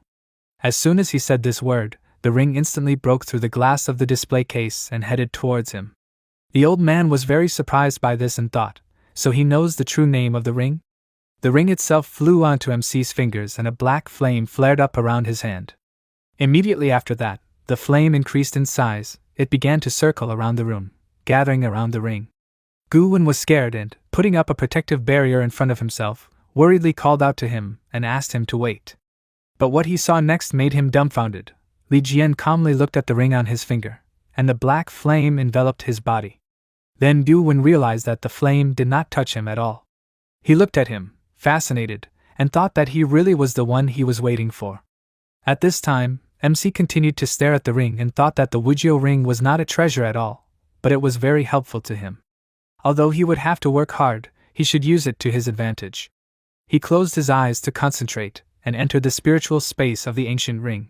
Speaker 1: As soon as he said this word, the ring instantly broke through the glass of the display case and headed towards him. The old man was very surprised by this and thought, so he knows the true name of the ring? The ring itself flew onto MC's fingers and a black flame flared up around his hand. Immediately after that, the flame increased in size. It began to circle around the room, gathering around the ring. Gu Wen was scared and, putting up a protective barrier in front of himself, worriedly called out to him and asked him to wait. But what he saw next made him dumbfounded. Li Jian calmly looked at the ring on his finger, and the black flame enveloped his body. Then Gu Wen realized that the flame did not touch him at all. He looked at him, fascinated, and thought that he really was the one he was waiting for. At this time, MC continued to stare at the ring and thought that the Wujio ring was not a treasure at all, but it was very helpful to him. Although he would have to work hard, he should use it to his advantage. He closed his eyes to concentrate, and entered the spiritual space of the ancient ring.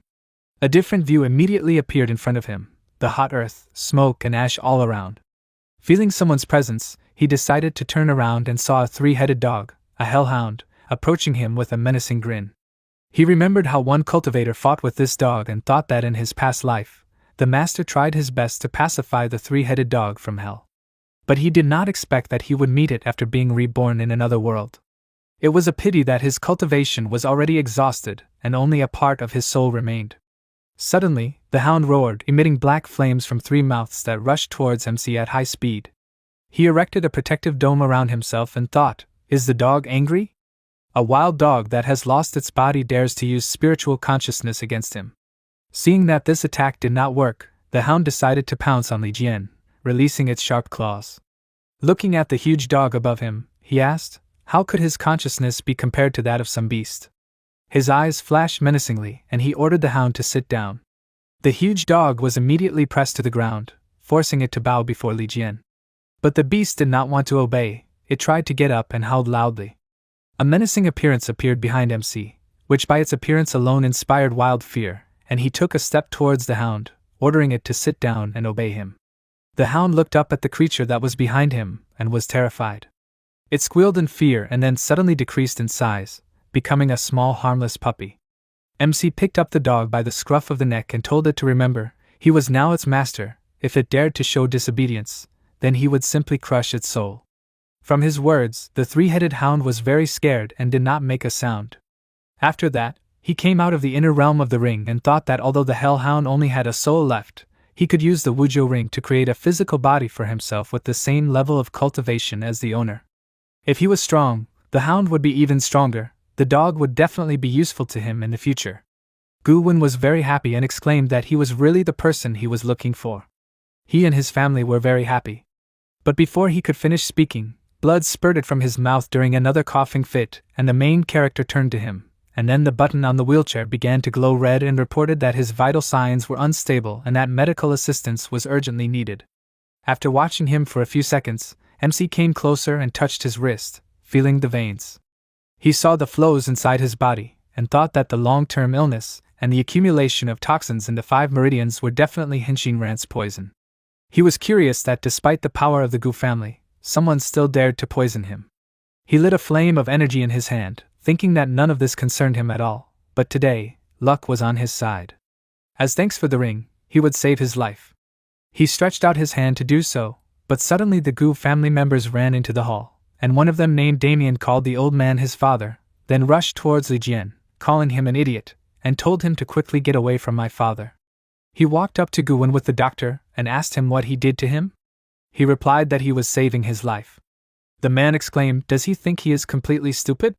Speaker 1: A different view immediately appeared in front of him, the hot earth, smoke and ash all around. Feeling someone's presence, he decided to turn around and saw a three-headed dog, a hellhound, approaching him with a menacing grin. He remembered how one cultivator fought with this dog and thought that in his past life, the master tried his best to pacify the three-headed dog from hell. But he did not expect that he would meet it after being reborn in another world. It was a pity that his cultivation was already exhausted and only a part of his soul remained. Suddenly, the hound roared, emitting black flames from three mouths that rushed towards MC at high speed. He erected a protective dome around himself and thought, "Is the dog angry? A wild dog that has lost its body dares to use spiritual consciousness against him." Seeing that this attack did not work, the hound decided to pounce on Li Jian, releasing its sharp claws. Looking at the huge dog above him, he asked, how could his consciousness be compared to that of some beast? His eyes flashed menacingly, and he ordered the hound to sit down. The huge dog was immediately pressed to the ground, forcing it to bow before Li Jian. But the beast did not want to obey. It tried to get up and howled loudly. A menacing appearance appeared behind MC, which by its appearance alone inspired wild fear, and he took a step towards the hound, ordering it to sit down and obey him. The hound looked up at the creature that was behind him, and was terrified. It squealed in fear and then suddenly decreased in size, becoming a small harmless puppy. MC picked up the dog by the scruff of the neck and told it to remember, he was now its master. If it dared to show disobedience, then he would simply crush its soul. From his words, the three-headed hound was very scared and did not make a sound. After that, he came out of the inner realm of the ring and thought that although the hellhound only had a soul left, he could use the Wujiu ring to create a physical body for himself with the same level of cultivation as the owner. If he was strong, the hound would be even stronger. The dog would definitely be useful to him in the future. Gu Wen was very happy and exclaimed that he was really the person he was looking for. He and his family were very happy. But before he could finish speaking, blood spurted from his mouth during another coughing fit, and the main character turned to him, and then the button on the wheelchair began to glow red and reported that his vital signs were unstable and that medical assistance was urgently needed. After watching him for a few seconds, MC came closer and touched his wrist, feeling the veins. He saw the flows inside his body, and thought that the long-term illness and the accumulation of toxins in the 5 meridians were definitely Hinshin Ran's poison. He was curious that despite the power of the Gu family, someone still dared to poison him. He lit a flame of energy in his hand, thinking that none of this concerned him at all, but today, luck was on his side. As thanks for the ring, he would save his life. He stretched out his hand to do so, but suddenly the Gu family members ran into the hall, and one of them named Damien called the old man his father, then rushed towards Li Jian, calling him an idiot, and told him to quickly get away from my father. He walked up to Gu Wen with the doctor and asked him what he did to him. He replied that he was saving his life. The man exclaimed, "Does he think he is completely stupid?"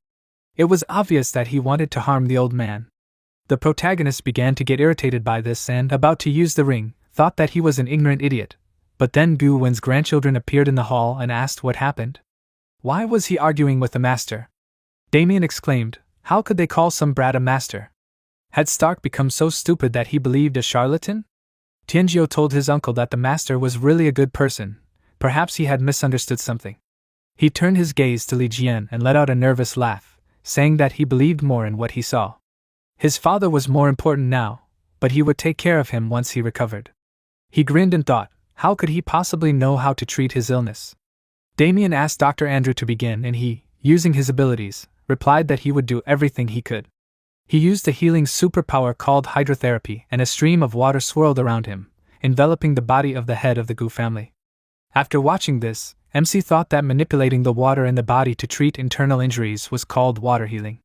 Speaker 1: It was obvious that he wanted to harm the old man. The protagonist began to get irritated by this and, about to use the ring, thought that he was an ignorant idiot. But then Gu Wen's grandchildren appeared in the hall and asked what happened. Why was he arguing with the master? Damien exclaimed, how could they call some brat a master? Had Stark become so stupid that he believed a charlatan? Tianjiu told his uncle that the master was really a good person. Perhaps he had misunderstood something. He turned his gaze to Li Jian and let out a nervous laugh, saying that he believed more in what he saw. His father was more important now, but he would take care of him once he recovered. He grinned and thought, how could he possibly know how to treat his illness? Damien asked Dr. Andrew to begin and he, using his abilities, replied that he would do everything he could. He used a healing superpower called hydrotherapy and a stream of water swirled around him, enveloping the body of the head of the Gu family. After watching this, MC thought that manipulating the water in the body to treat internal injuries was called water healing.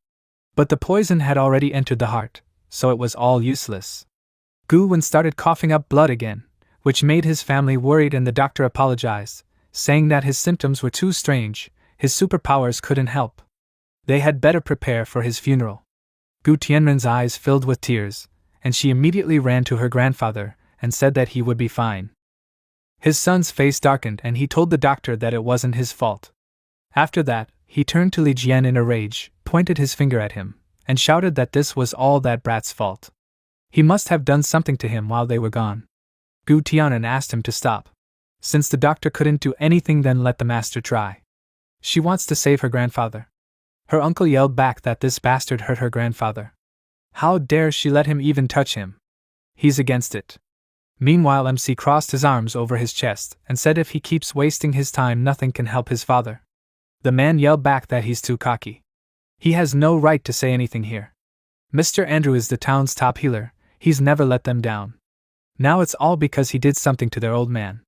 Speaker 1: But the poison had already entered the heart, so it was all useless. Gu Wen started coughing up blood again, which made his family worried and the doctor apologized, saying that his symptoms were too strange, his superpowers couldn't help. They had better prepare for his funeral. Gu Tianren's eyes filled with tears, and she immediately ran to her grandfather and said that he would be fine. His son's face darkened and he told the doctor that it wasn't his fault. After that, he turned to Li Jian in a rage, pointed his finger at him, and shouted that this was all that brat's fault. He must have done something to him while they were gone. Gu Tianren asked him to stop. Since the doctor couldn't do anything, then let the master try. She wants to save her grandfather. Her uncle yelled back that this bastard hurt her grandfather. How dare she let him even touch him? He's against it. Meanwhile, MC crossed his arms over his chest and said if he keeps wasting his time, nothing can help his father. The man yelled back that he's too cocky. He has no right to say anything here. Mr. Andrew is the town's top healer, he's never let them down. Now it's all because he did something to their old man.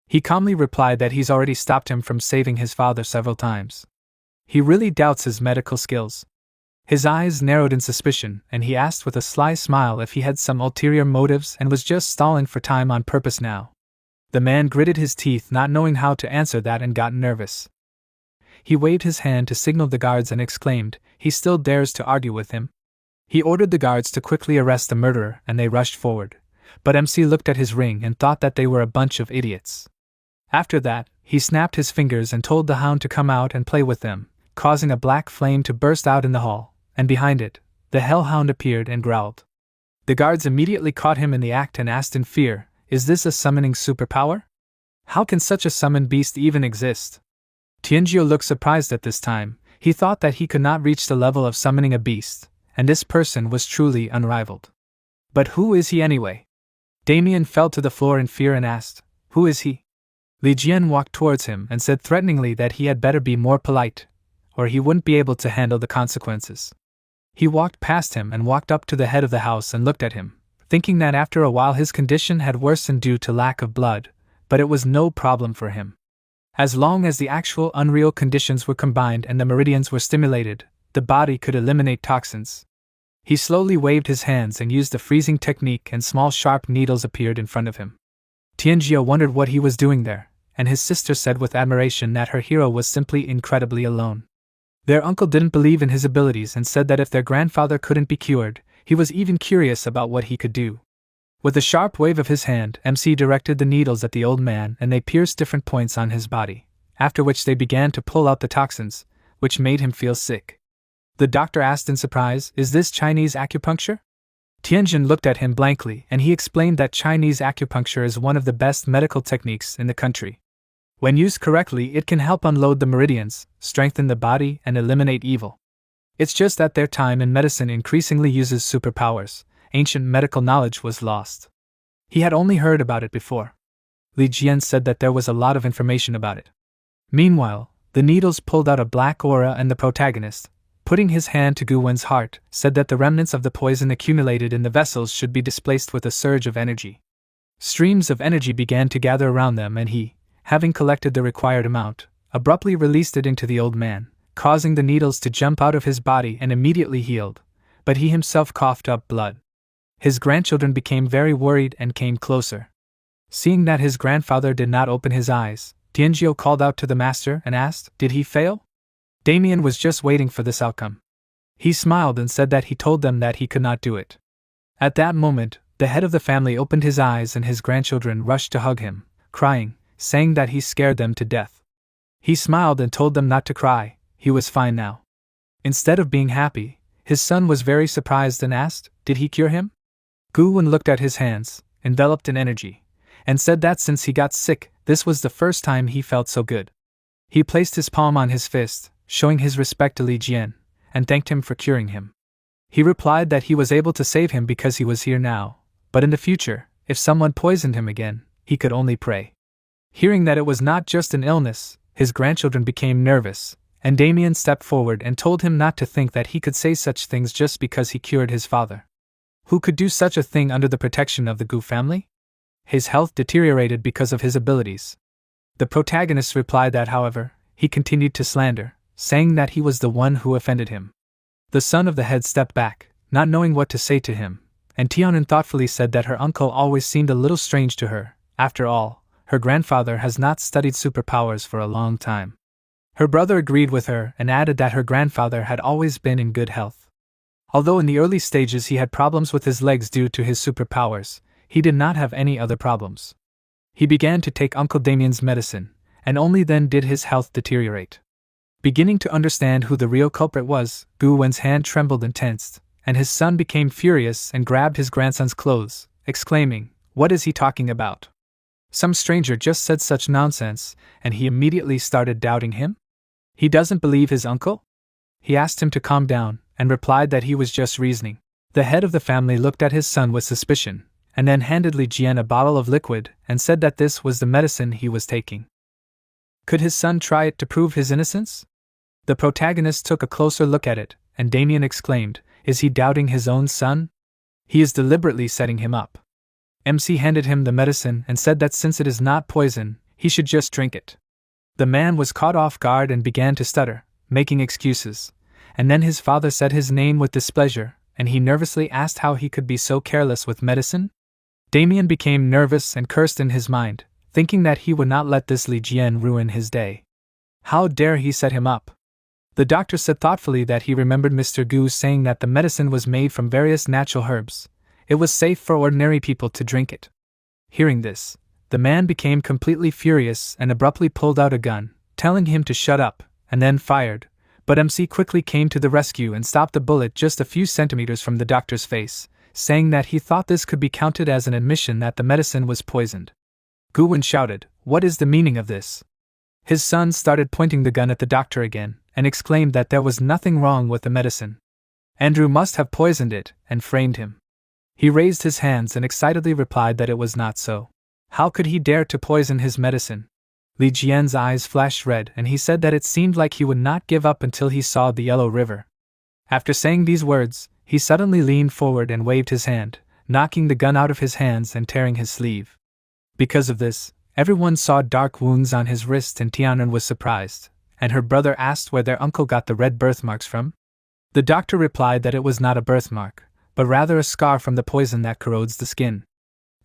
Speaker 1: He calmly replied that he's already stopped him from saving his father several times. He really doubts his medical skills. His eyes narrowed in suspicion, and he asked with a sly smile if he had some ulterior motives and was just stalling for time on purpose now. The man gritted his teeth, not knowing how to answer that, and got nervous. He waved his hand to signal the guards and exclaimed, "He still dares to argue with him?" He ordered the guards to quickly arrest the murderer, and they rushed forward. But MC looked at his ring and thought that they were a bunch of idiots. After that, he snapped his fingers and told the hound to come out and play with them, causing a black flame to burst out in the hall, and behind it, the hellhound appeared and growled. The guards immediately caught him in the act and asked in fear, "Is this a summoning superpower? How can such a summoned beast even exist?" Tianjio looked surprised at this time. He thought that he could not reach the level of summoning a beast, and this person was truly unrivaled. But who is he anyway? Damien fell to the floor in fear and asked, "Who is he?" Li Jian walked towards him and said threateningly that he had better be more polite, or he wouldn't be able to handle the consequences. He walked past him and walked up to the head of the house and looked at him, thinking that after a while his condition had worsened due to lack of blood, but it was no problem for him. As long as the actual unreal conditions were combined and the meridians were stimulated, the body could eliminate toxins. He slowly waved his hands and used the freezing technique, and small sharp needles appeared in front of him. Tianjio wondered what he was doing there, and his sister said with admiration that her hero was simply incredibly alone. Their uncle didn't believe in his abilities and said that if their grandfather couldn't be cured, he was even curious about what he could do. With a sharp wave of his hand, MC directed the needles at the old man and they pierced different points on his body, after which they began to pull out the toxins, which made him feel sick. The doctor asked in surprise, "Is this Chinese acupuncture?" Tianjin looked at him blankly and he explained that Chinese acupuncture is one of the best medical techniques in the country. When used correctly, it can help unload the meridians, strengthen the body, and eliminate evil. It's just that their time in medicine increasingly uses superpowers. Ancient medical knowledge was lost. He had only heard about it before. Li Jian said that there was a lot of information about it. Meanwhile, the needles pulled out a black aura and the protagonist, putting his hand to Gu Wen's heart, said that the remnants of the poison accumulated in the vessels should be displaced with a surge of energy. Streams of energy began to gather around them and he, having collected the required amount, abruptly released it into the old man, causing the needles to jump out of his body and immediately healed, but he himself coughed up blood. His grandchildren became very worried and came closer. Seeing that his grandfather did not open his eyes, Tianjio called out to the master and asked, "Did he fail?" Damien was just waiting for this outcome. He smiled and said that he told them that he could not do it. At that moment, the head of the family opened his eyes and his grandchildren rushed to hug him, crying, saying that he scared them to death. He smiled and told them not to cry, he was fine now. Instead of being happy, his son was very surprised and asked, "Did he cure him?" Gu Wen looked at his hands, enveloped in energy, and said that since he got sick, this was the first time he felt so good. He placed his palm on his fist, showing his respect to Li Jian, and thanked him for curing him. He replied that he was able to save him because he was here now, but in the future, if someone poisoned him again, he could only pray. Hearing that it was not just an illness, his grandchildren became nervous, and Damien stepped forward and told him not to think that he could say such things just because he cured his father. Who could do such a thing under the protection of the Gu family? His health deteriorated because of his abilities. The protagonist replied that, however, he continued to slander, saying that he was the one who offended him. The son of the head stepped back, not knowing what to say to him, and Tianan thoughtfully said that her uncle always seemed a little strange to her. After all, her grandfather has not studied superpowers for a long time. Her brother agreed with her and added that her grandfather had always been in good health. Although in the early stages he had problems with his legs due to his superpowers, he did not have any other problems. He began to take Uncle Damien's medicine, and only then did his health deteriorate. Beginning to understand who the real culprit was, Gu Wen's hand trembled and tensed, and his son became furious and grabbed his grandson's clothes, exclaiming, "What is he talking about? Some stranger just said such nonsense," and he immediately started doubting him. He doesn't believe his uncle? He asked him to calm down, and replied that he was just reasoning. The head of the family looked at his son with suspicion, and then handed Li Jian a bottle of liquid and said that this was the medicine he was taking. Could his son try it to prove his innocence? The protagonist took a closer look at it, and Damien exclaimed, "Is he doubting his own son? He is deliberately setting him up." MC handed him the medicine and said that since it is not poison, he should just drink it. The man was caught off guard and began to stutter, making excuses, and then his father said his name with displeasure, and he nervously asked how he could be so careless with medicine. Damien became nervous and cursed in his mind, thinking that he would not let this Li Jian ruin his day. How dare he set him up? The doctor said thoughtfully that he remembered Mr. Gu saying that the medicine was made from various natural herbs. It was safe for ordinary people to drink it. Hearing this, the man became completely furious and abruptly pulled out a gun, telling him to shut up, and then fired, but MC quickly came to the rescue and stopped the bullet just a few centimeters from the doctor's face, saying that he thought this could be counted as an admission that the medicine was poisoned. Guwen shouted, "What is the meaning of this?" His son started pointing the gun at the doctor again, and exclaimed that there was nothing wrong with the medicine. Andrew must have poisoned it, and framed him. He raised his hands and excitedly replied that it was not so. How could he dare to poison his medicine? Li Jian's eyes flashed red and he said that it seemed like he would not give up until he saw the Yellow River. After saying these words, he suddenly leaned forward and waved his hand, knocking the gun out of his hands and tearing his sleeve. Because of this, everyone saw dark wounds on his wrist and Tianren was surprised, and her brother asked where their uncle got the red birthmarks from. The doctor replied that it was not a birthmark, but rather a scar from the poison that corrodes the skin.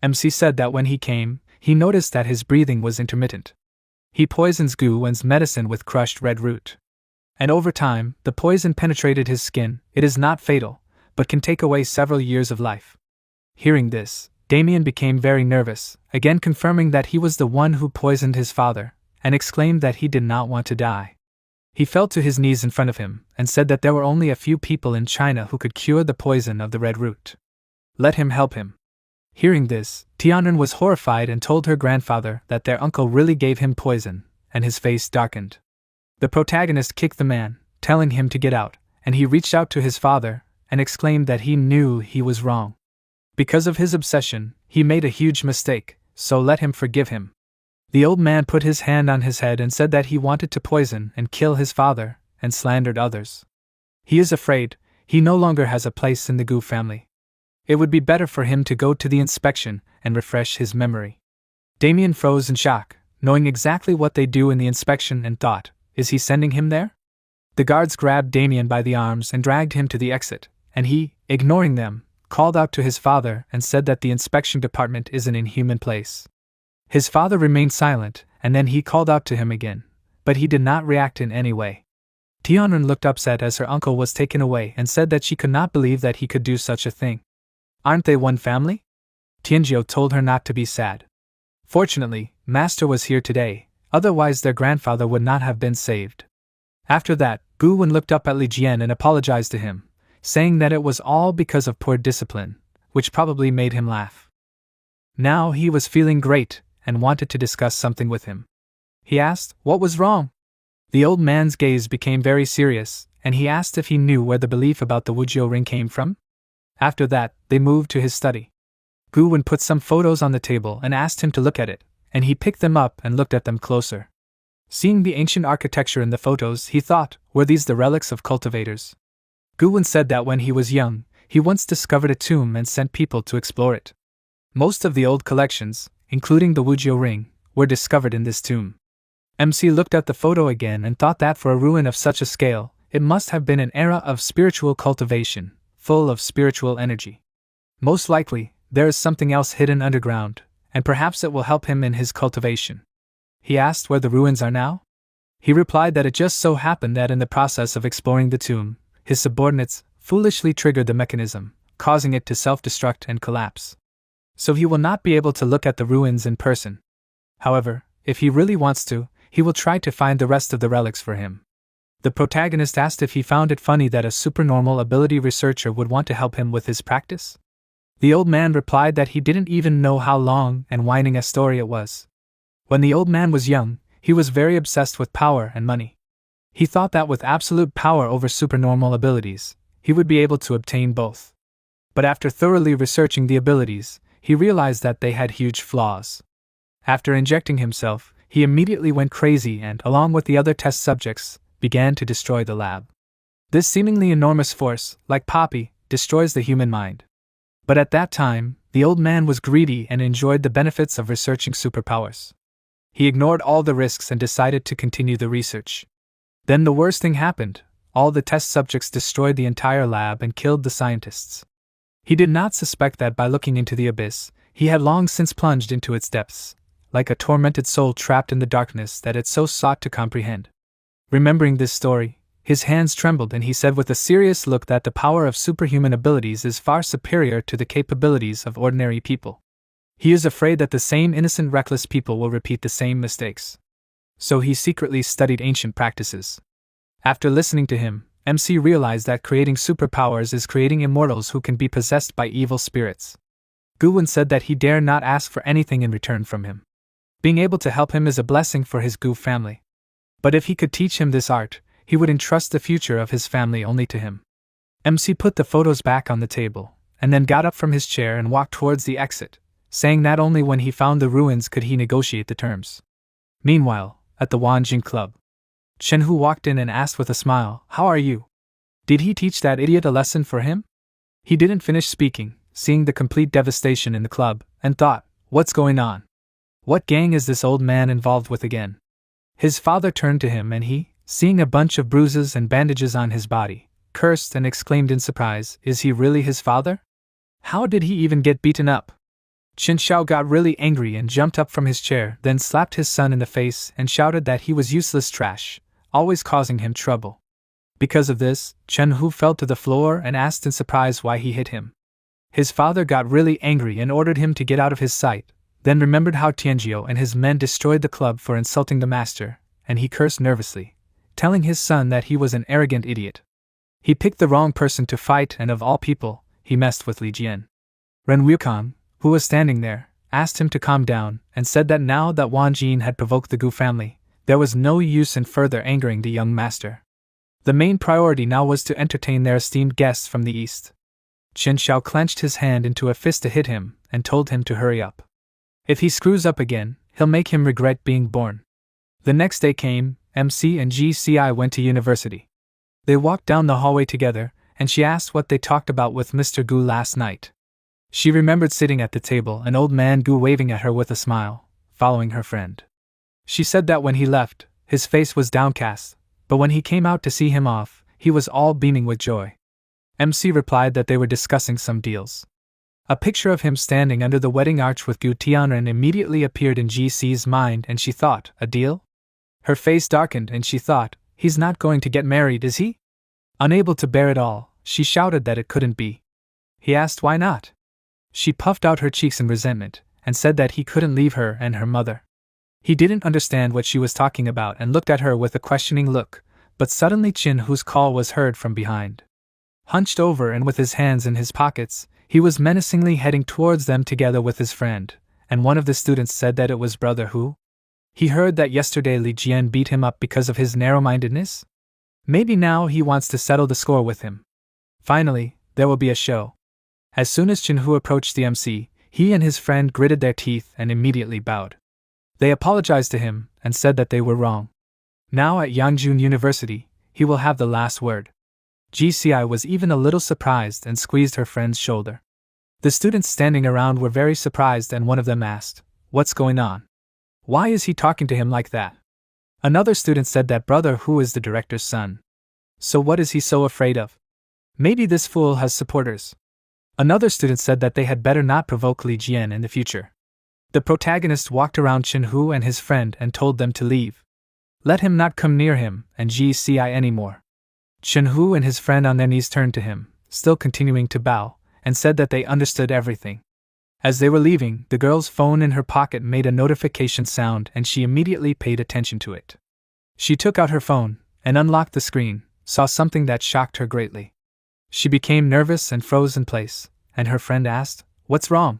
Speaker 1: MC said that when he came, he noticed that his breathing was intermittent. He poisons Guwen's medicine with crushed red root. And over time, the poison penetrated his skin. It is not fatal, but can take away several years of life. Hearing this, Damien became very nervous, again confirming that he was the one who poisoned his father, and exclaimed that he did not want to die. He fell to his knees in front of him, and said that there were only a few people in China who could cure the poison of the red root. Let him help him. Hearing this, Tianren was horrified and told her grandfather that their uncle really gave him poison, and his face darkened. The protagonist kicked the man, telling him to get out, and he reached out to his father, and exclaimed that he knew he was wrong. Because of his obsession, he made a huge mistake, so let him forgive him. The old man put his hand on his head and said that he wanted to poison and kill his father, and slandered others. He is afraid, he no longer has a place in the Gu family. It would be better for him to go to the inspection and refresh his memory. Damien froze in shock, knowing exactly what they do in the inspection and thought, is he sending him there? The guards grabbed Damien by the arms and dragged him to the exit, and he, ignoring them, called out to his father and said that the inspection department is an inhuman place. His father remained silent, and then he called out to him again, but he did not react in any way. Tianren looked upset as her uncle was taken away and said that she could not believe that he could do such a thing. Aren't they one family? Tianjiu told her not to be sad. Fortunately, Master was here today, otherwise their grandfather would not have been saved. After that, Guwen looked up at Li Jian and apologized to him, saying that it was all because of poor discipline, which probably made him laugh. Now he was feeling great, and wanted to discuss something with him. He asked, what was wrong? The old man's gaze became very serious, and he asked if he knew where the belief about the Wujiu ring came from. After that, they moved to his study. Guwen put some photos on the table and asked him to look at it, and he picked them up and looked at them closer. Seeing the ancient architecture in the photos, he thought, were these the relics of cultivators? Guwen said that when he was young, he once discovered a tomb and sent people to explore it. Most of the old collections, including the Wujiu ring, were discovered in this tomb. MC looked at the photo again and thought that for a ruin of such a scale, it must have been an era of spiritual cultivation, full of spiritual energy. Most likely, there is something else hidden underground, and perhaps it will help him in his cultivation. He asked where the ruins are now. He replied that it just so happened that in the process of exploring the tomb, his subordinates foolishly triggered the mechanism, causing it to self-destruct and collapse. So he will not be able to look at the ruins in person. However, if he really wants to, he will try to find the rest of the relics for him. The protagonist asked if he found it funny that a supernormal ability researcher would want to help him with his practice. The old man replied that he didn't even know how long and winding a story it was. When the old man was young, he was very obsessed with power and money. He thought that with absolute power over supernormal abilities, he would be able to obtain both. But after thoroughly researching the abilities, he realized that they had huge flaws. After injecting himself, he immediately went crazy and, along with the other test subjects, began to destroy the lab. This seemingly enormous force, like Poppy, destroys the human mind. But at that time, the old man was greedy and enjoyed the benefits of researching superpowers. He ignored all the risks and decided to continue the research. Then the worst thing happened. All the test subjects destroyed the entire lab and killed the scientists. He did not suspect that by looking into the abyss, he had long since plunged into its depths, like a tormented soul trapped in the darkness that it so sought to comprehend. Remembering this story, his hands trembled and he said with a serious look that the power of superhuman abilities is far superior to the capabilities of ordinary people. He is afraid that the same innocent, reckless people will repeat the same mistakes. So he secretly studied ancient practices. After listening to him, MC realized that creating superpowers is creating immortals who can be possessed by evil spirits. Guwen said that he dare not ask for anything in return from him. Being able to help him is a blessing for his Gu family. But if he could teach him this art, he would entrust the future of his family only to him. MC put the photos back on the table, and then got up from his chair and walked towards the exit, saying that only when he found the ruins could he negotiate the terms. Meanwhile, at the Wanjing Club, Chen-Hu walked in and asked with a smile, "How are you? Did he teach that idiot a lesson for him?" He didn't finish speaking, seeing the complete devastation in the club, and thought, "What's going on? What gang is this old man involved with again?" His father turned to him and he, seeing a bunch of bruises and bandages on his body, cursed and exclaimed in surprise, "Is he really his father? How did he even get beaten up?" Qin Xiao got really angry and jumped up from his chair, then slapped his son in the face and shouted that he was useless trash, always causing him trouble. Because of this, Chen-Hu fell to the floor and asked in surprise why he hit him. His father got really angry and ordered him to get out of his sight, then remembered how Tianjiu and his men destroyed the club for insulting the master, and he cursed nervously, telling his son that he was an arrogant idiot. He picked the wrong person to fight, and of all people, he messed with Li Jian. Ren Wukong, who was standing there, asked him to calm down and said that now that Wang Jin had provoked the Gu family, there was no use in further angering the young master. The main priority now was to entertain their esteemed guests from the east. Qin Xiao clenched his hand into a fist to hit him and told him to hurry up. If he screws up again, he'll make him regret being born. The next day came, MC and GCI went to university. They walked down the hallway together, and she asked what they talked about with Mr. Gu last night. She remembered sitting at the table and old man Gu waving at her with a smile, following her friend. She said that when he left, his face was downcast, but when he came out to see him off, he was all beaming with joy. MC replied that they were discussing some deals. A picture of him standing under the wedding arch with Gu Tianren immediately appeared in GC's mind, and she thought, a deal? Her face darkened and she thought, he's not going to get married, is he? Unable to bear it all, she shouted that it couldn't be. He asked why not. She puffed out her cheeks in resentment, and said that he couldn't leave her and her mother. He didn't understand what she was talking about and looked at her with a questioning look, but suddenly Chin-Hu's call was heard from behind. Hunched over and with his hands in his pockets, he was menacingly heading towards them together with his friend, and one of the students said that it was Brother Hu. He heard that yesterday Li Jian beat him up because of his narrow-mindedness? Maybe now he wants to settle the score with him. Finally, there will be a show. As soon as Chin-Hu approached the MC, he and his friend gritted their teeth and immediately bowed. They apologized to him and said that they were wrong. Now at Yangjun University, he will have the last word. GCI was even a little surprised and squeezed her friend's shoulder. The students standing around were very surprised, and one of them asked, "What's going on? Why is he talking to him like that?" Another student said that Brother Hu is the director's son. So what is he so afraid of? Maybe this fool has supporters. Another student said that they had better not provoke Li Jian in the future. The protagonist walked around Chin-Hu and his friend and told them to leave. Let him not come near him and GCI anymore. Chin-Hu and his friend on their knees turned to him, still continuing to bow, and said that they understood everything. As they were leaving, the girl's phone in her pocket made a notification sound and she immediately paid attention to it. She took out her phone and unlocked the screen, saw something that shocked her greatly. She became nervous and froze in place, and her friend asked, "What's wrong?"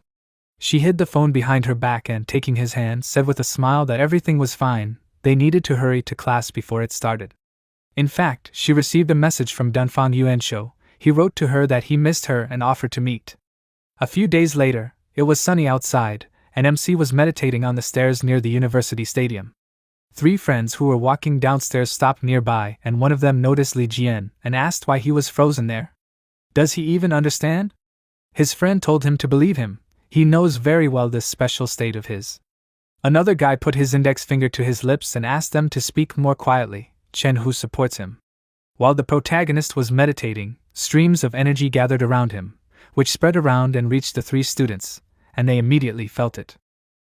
Speaker 1: She hid the phone behind her back and, taking his hand, said with a smile that everything was fine. They needed to hurry to class before it started. In fact, she received a message from Dunfang Yuanshou. He wrote to her that he missed her and offered to meet. A few days later, It was sunny outside, and MC was meditating on the stairs near the university stadium. 3 friends who were walking downstairs stopped nearby, and one of them noticed Li Jian and asked why he was frozen there. Does he even understand? His friend told him to believe him. He knows very well this special state of his. Another guy put his index finger to his lips and asked them to speak more quietly. Chen, who supports him. While the protagonist was meditating, streams of energy gathered around him, which spread around and reached the 3 students, and they immediately felt it.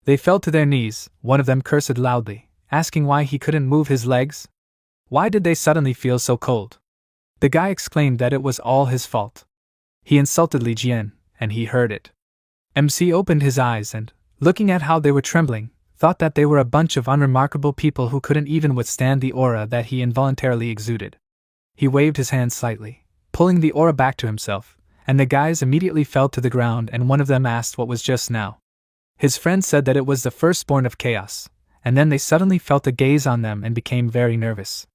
Speaker 1: They fell to their knees. One of them cursed loudly, asking why he couldn't move his legs. Why did they suddenly feel so cold? The guy exclaimed that it was all his fault. He insulted Li Jian, and he heard it. MC opened his eyes and, looking at how they were trembling, thought that they were a bunch of unremarkable people who couldn't even withstand the aura that he involuntarily exuded. He waved his hand slightly, pulling the aura back to himself, and the guys immediately fell to the ground, and one of them asked what was just now. His friend said that it was the firstborn of chaos, and then they suddenly felt a gaze on them and became very nervous.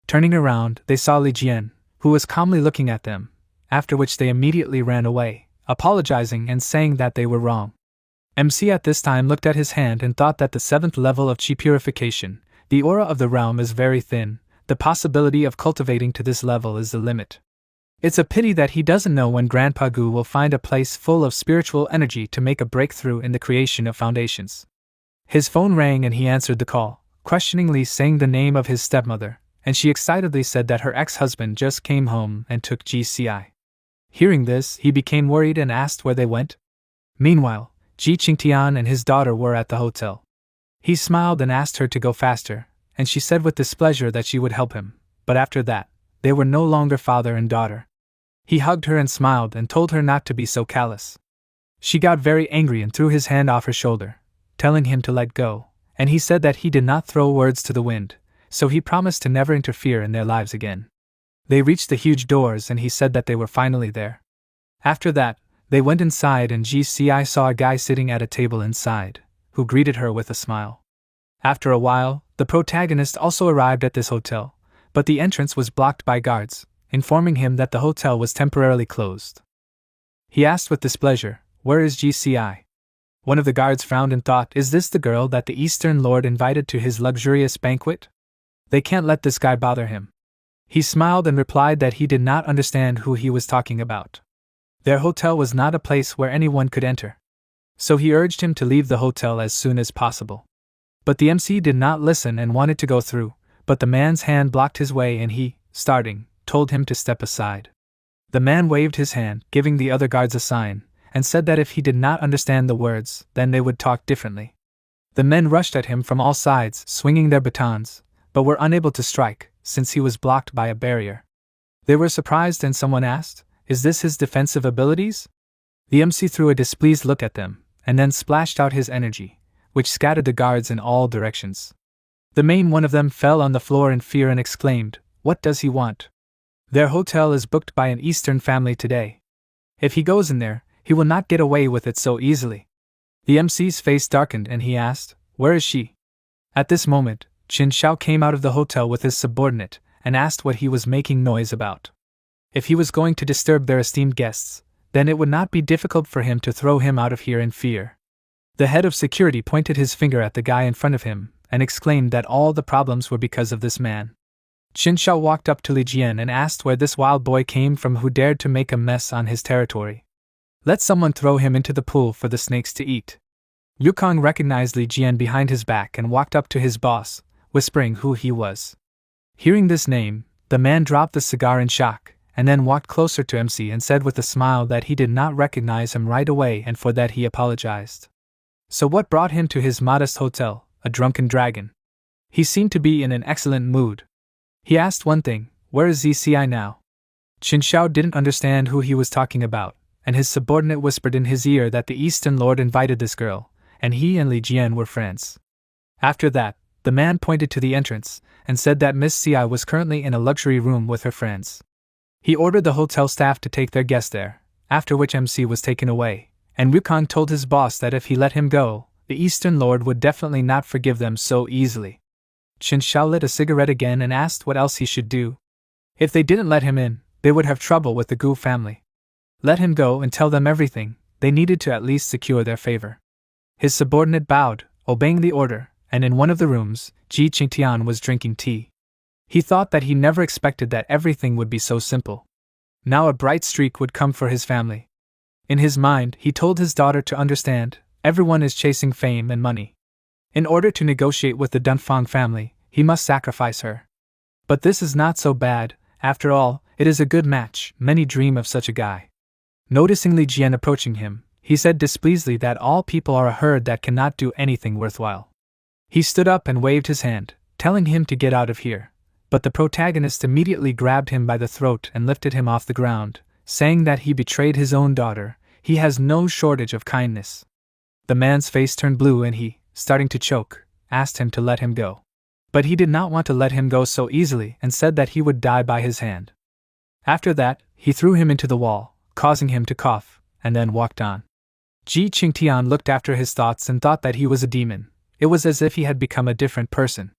Speaker 1: Turning around, they saw Li Jian, who was calmly looking at them, after which they immediately ran away, apologizing and saying that they were wrong. MC at this time looked at his hand and thought that the 7th level of chi purification, the aura of the realm, is very thin. The possibility of cultivating to this level is the limit. It's a pity that he doesn't know when Grandpa Gu will find a place full of spiritual energy to make a breakthrough in the creation of foundations. His phone rang and he answered the call, questioningly saying the name of his stepmother, and she excitedly said that her ex-husband just came home and took GCI. Hearing this, he became worried and asked where they went. Meanwhile, Ji Qingtian and his daughter were at the hotel. He smiled and asked her to go faster, and she said with displeasure that she would help him, but after that, they were no longer father and daughter. He hugged her and smiled and told her not to be so callous. She got very angry and threw his hand off her shoulder, telling him to let go, and he said that he did not throw words to the wind, so he promised to never interfere in their lives again. They reached the huge doors and he said that they were finally there. After that, they went inside and GCI saw a guy sitting at a table inside, who greeted her with a smile. After a while, the protagonist also arrived at this hotel, but the entrance was blocked by guards, informing him that the hotel was temporarily closed. He asked with displeasure, "Where is GCI?" One of the guards frowned and thought, "Is this the girl that the Eastern Lord invited to his luxurious banquet? They can't let this guy bother him." He smiled and replied that he did not understand who he was talking about. Their hotel was not a place where anyone could enter. So he urged him to leave the hotel as soon as possible. But the MC did not listen and wanted to go through, but the man's hand blocked his way and he, starting, told him to step aside. The man waved his hand, giving the other guards a sign, and said that if he did not understand the words, then they would talk differently. The men rushed at him from all sides, swinging their batons, but were unable to strike, since he was blocked by a barrier. They were surprised and someone asked, "Is this his defensive abilities?" The MC threw a displeased look at them, and then splashed out his energy, which scattered the guards in all directions. The main one of them fell on the floor in fear and exclaimed, "What does he want? Their hotel is booked by an Eastern family today. If he goes in there, he will not get away with it so easily." The MC's face darkened and he asked, "Where is she?" At this moment, Qin Xiao came out of the hotel with his subordinate and asked what he was making noise about. If he was going to disturb their esteemed guests, then it would not be difficult for him to throw him out of here in fear. The head of security pointed his finger at the guy in front of him and exclaimed that all the problems were because of this man. Qin Xiao walked up to Li Jian and asked where this wild boy came from who dared to make a mess on his territory. "Let someone throw him into the pool for the snakes to eat." Yukong recognized Li Jian behind his back and walked up to his boss, whispering who he was. Hearing this name, the man dropped the cigar in shock, and then walked closer to MC and said with a smile that he did not recognize him right away and for that he apologized. So what brought him to his modest hotel, a drunken dragon? He seemed to be in an excellent mood. He asked one thing, "Where is ZCI now?" Qin Xiao didn't understand who he was talking about, and his subordinate whispered in his ear that the Eastern Lord invited this girl, and he and Li Jian were friends. After that, the man pointed to the entrance and said that Miss Ci was currently in a luxury room with her friends. He ordered the hotel staff to take their guest there, after which MC was taken away, and Wukong told his boss that if he let him go, the Eastern Lord would definitely not forgive them so easily. Qin Xiao lit a cigarette again and asked what else he should do. If they didn't let him in, they would have trouble with the Gu family. Let him go and tell them everything, they needed to at least secure their favor. His subordinate bowed, obeying the order, and in one of the rooms, Ji Qingtian was drinking tea. He thought that he never expected that everything would be so simple. Now a bright streak would come for his family. In his mind, he told his daughter to understand, everyone is chasing fame and money. In order to negotiate with the Dunfang family, he must sacrifice her. But this is not so bad, after all, it is a good match, many dream of such a guy. Noticing Li Jian approaching him, he said displeasedly that all people are a herd that cannot do anything worthwhile. He stood up and waved his hand, telling him to get out of here, but the protagonist immediately grabbed him by the throat and lifted him off the ground, saying that he betrayed his own daughter. He has no shortage of kindness. The man's face turned blue and he, starting to choke, asked him to let him go. But he did not want to let him go so easily and said that he would die by his hand. After that, he threw him into the wall, causing him to cough, and then walked on. Ji Qingtian looked after his thoughts and thought that he was a demon. It was as if he had become a different person.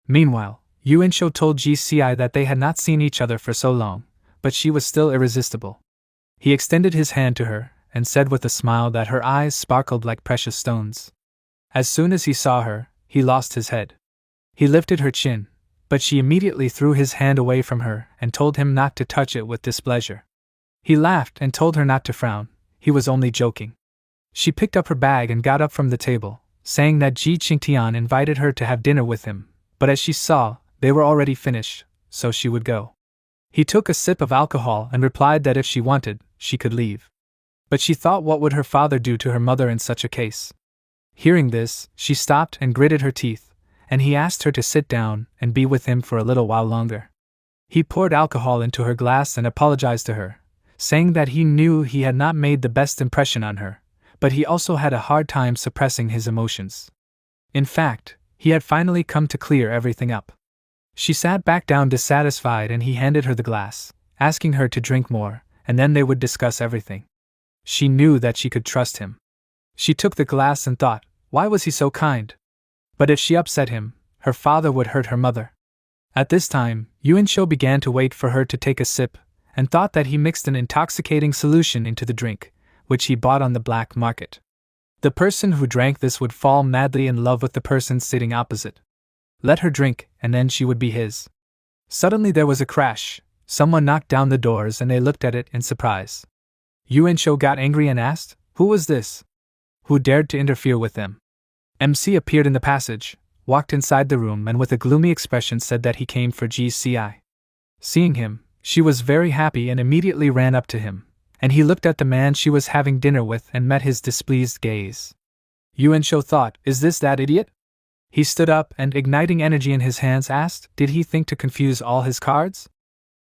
Speaker 1: Meanwhile, Yuan Shou told Ji Ci that they had not seen each other for so long, but she was still irresistible. He extended his hand to her, and said with a smile that her eyes sparkled like precious stones. As soon as he saw her, he lost his head. He lifted her chin, but she immediately threw his hand away from her and told him not to touch it with displeasure. He laughed and told her not to frown, he was only joking. She picked up her bag and got up from the table, saying that Ji Qingtian invited her to have dinner with him, but as she saw, they were already finished, so she would go. He took a sip of alcohol and replied that if she wanted, she could leave. But she thought what would her father do to her mother in such a case. Hearing this, she stopped and gritted her teeth, and he asked her to sit down and be with him for a little while longer. He poured alcohol into her glass and apologized to her, saying that he knew he had not made the best impression on her, but he also had a hard time suppressing his emotions. In fact, he had finally come to clear everything up. She sat back down dissatisfied and he handed her the glass, asking her to drink more, and then they would discuss everything. She knew that she could trust him. She took the glass and thought, why was he so kind? But if she upset him, her father would hurt her mother. At this time, Yuan Shou began to wait for her to take a sip, and thought that he mixed an intoxicating solution into the drink, which he bought on the black market. The person who drank this would fall madly in love with the person sitting opposite. Let her drink, and then she would be his. Suddenly there was a crash, someone knocked down the doors and they looked at it in surprise. Yuan Shou got angry and asked, who was this? Who dared to interfere with them? MC appeared in the passage, walked inside the room and with a gloomy expression said that he came for Ji Ci. Seeing him, she was very happy and immediately ran up to him, and he looked at the man she was having dinner with and met his displeased gaze. Yuan Shou thought, is this that idiot? He stood up and, igniting energy in his hands, asked, did he think to confuse all his cards?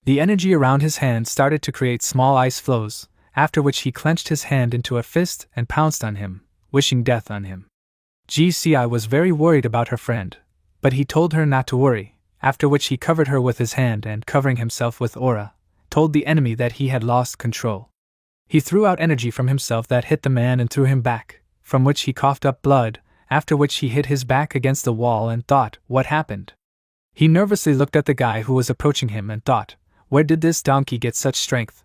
Speaker 1: The energy around his hand started to create small ice flows, after which he clenched his hand into a fist and pounced on him, wishing death on him. Ji Ci was very worried about her friend, but he told her not to worry, after which he covered her with his hand and, covering himself with aura, told the enemy that he had lost control. He threw out energy from himself that hit the man and threw him back, from which he coughed up blood, after which he hit his back against the wall and thought, what happened? He nervously looked at the guy who was approaching him and thought, where did this donkey get such strength?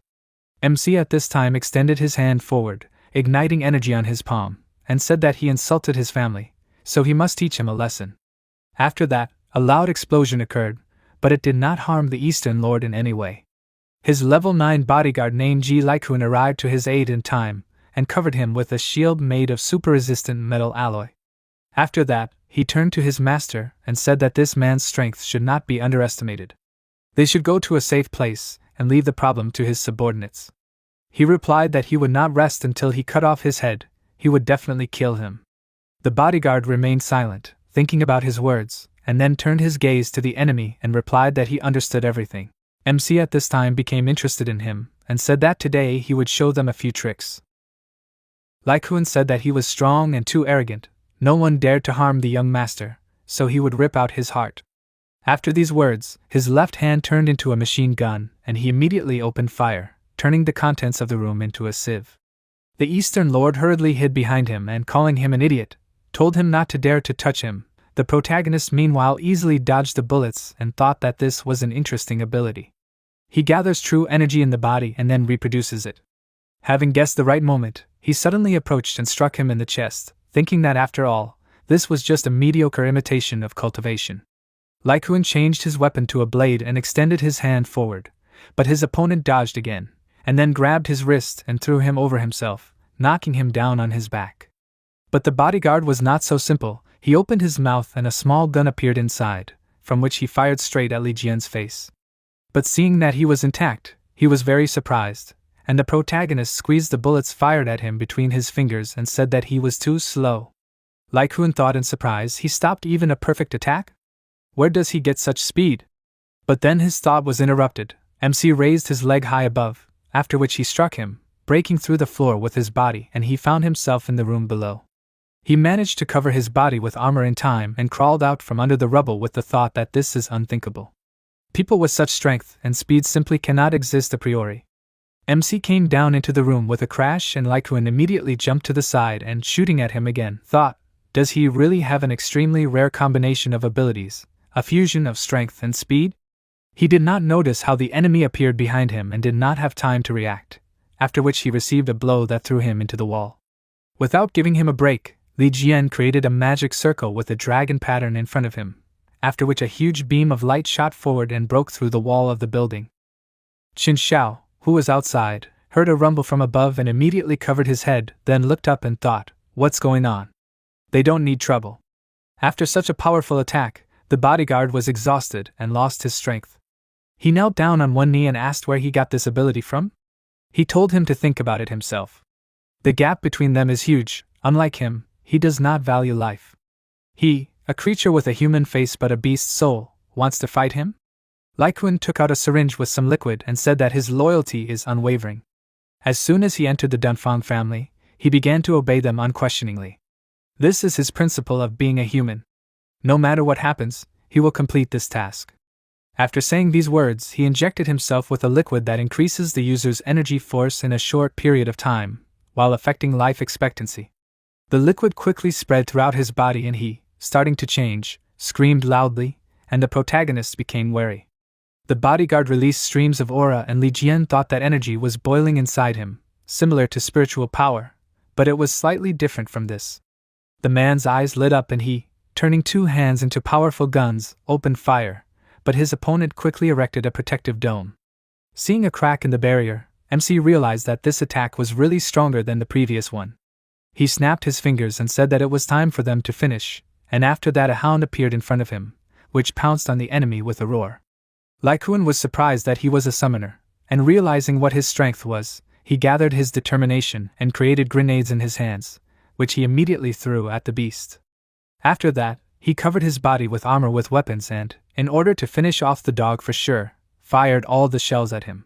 Speaker 1: MC at this time extended his hand forward, igniting energy on his palm, and said that he insulted his family, so he must teach him a lesson. After that, a loud explosion occurred, but it did not harm the Eastern Lord in any way. His level 9 bodyguard named Ji Likun arrived to his aid in time, and covered him with a shield made of super-resistant metal alloy. After that, he turned to his master and said that this man's strength should not be underestimated. They should go to a safe place and leave the problem to his subordinates. He replied that he would not rest until he cut off his head, he would definitely kill him. The bodyguard remained silent, thinking about his words, and then turned his gaze to the enemy and replied that he understood everything. MC at this time became interested in him, and said that today he would show them a few tricks. Likun said that he was strong and too arrogant, no one dared to harm the young master, so he would rip out his heart. After these words, his left hand turned into a machine gun, and he immediately opened fire, turning the contents of the room into a sieve. The Eastern Lord hurriedly hid behind him and, calling him an idiot, told him not to dare to touch him. The protagonist meanwhile easily dodged the bullets and thought that this was an interesting ability. He gathers true energy in the body and then reproduces it. Having guessed the right moment, he suddenly approached and struck him in the chest, thinking that after all, this was just a mediocre imitation of cultivation. Lycoon changed his weapon to a blade and extended his hand forward, but his opponent dodged again, and then grabbed his wrist and threw him over himself, knocking him down on his back. But the bodyguard was not so simple. He opened his mouth and a small gun appeared inside, from which he fired straight at Li Jian's face. But seeing that he was intact, he was very surprised, and the protagonist squeezed the bullets fired at him between his fingers and said that he was too slow. Lycoon thought in surprise, he stopped even a perfect attack? Where does he get such speed? But then his thought was interrupted. MC raised his leg high above, after which he struck him, breaking through the floor with his body, and he found himself in the room below. He managed to cover his body with armor in time and crawled out from under the rubble with the thought that this is unthinkable. People with such strength and speed simply cannot exist a priori. MC came down into the room with a crash and Lycoon immediately jumped to the side and, shooting at him again, thought, does he really have an extremely rare combination of abilities, a fusion of strength and speed? He did not notice how the enemy appeared behind him and did not have time to react, after which he received a blow that threw him into the wall. Without giving him a break, Li Jian created a magic circle with a dragon pattern in front of him, after which a huge beam of light shot forward and broke through the wall of the building. Qin Xiao, who was outside, heard a rumble from above and immediately covered his head, then looked up and thought, what's going on? They don't need trouble. After such a powerful attack, the bodyguard was exhausted and lost his strength. He knelt down on one knee and asked where he got this ability from. He told him to think about it himself. The gap between them is huge. Unlike him, he does not value life. He, a creature with a human face but a beast's soul, wants to fight him? Lycoon took out a syringe with some liquid and said that his loyalty is unwavering. As soon as he entered the Dunfang family, he began to obey them unquestioningly. This is his principle of being a human. No matter what happens, he will complete this task. After saying these words, he injected himself with a liquid that increases the user's energy force in a short period of time, while affecting life expectancy. The liquid quickly spread throughout his body and he, starting to change, screamed loudly, and the protagonist became wary. The bodyguard released streams of aura and Li Jian thought that energy was boiling inside him, similar to spiritual power, but it was slightly different from this. The man's eyes lit up and he, turning two hands into powerful guns, opened fire, but his opponent quickly erected a protective dome. Seeing a crack in the barrier, MC realized that this attack was really stronger than the previous one. He snapped his fingers and said that it was time for them to finish, and after that a hound appeared in front of him, which pounced on the enemy with a roar. Lycoon was surprised that he was a summoner, and realizing what his strength was, he gathered his determination and created grenades in his hands, which he immediately threw at the beast. After that, he covered his body with armor with weapons and, in order to finish off the dog for sure, fired all the shells at him.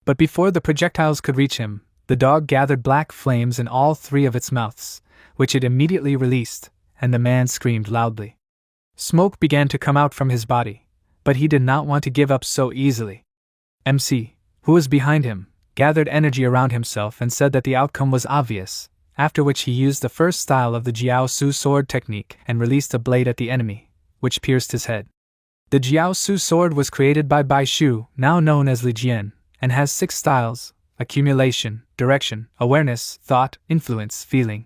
Speaker 1: But before the projectiles could reach him, the dog gathered black flames in all three of its mouths, which it immediately released, and the man screamed loudly. Smoke began to come out from his body, but he did not want to give up so easily. MC, who was behind him, gathered energy around himself and said that the outcome was obvious, after which he used the first style of the Jiao Su sword technique and released a blade at the enemy, which pierced his head. The Jiao Su sword was created by Bai Shu, now known as Li Jian, and has 6 styles: accumulation, direction, awareness, thought, influence, feeling.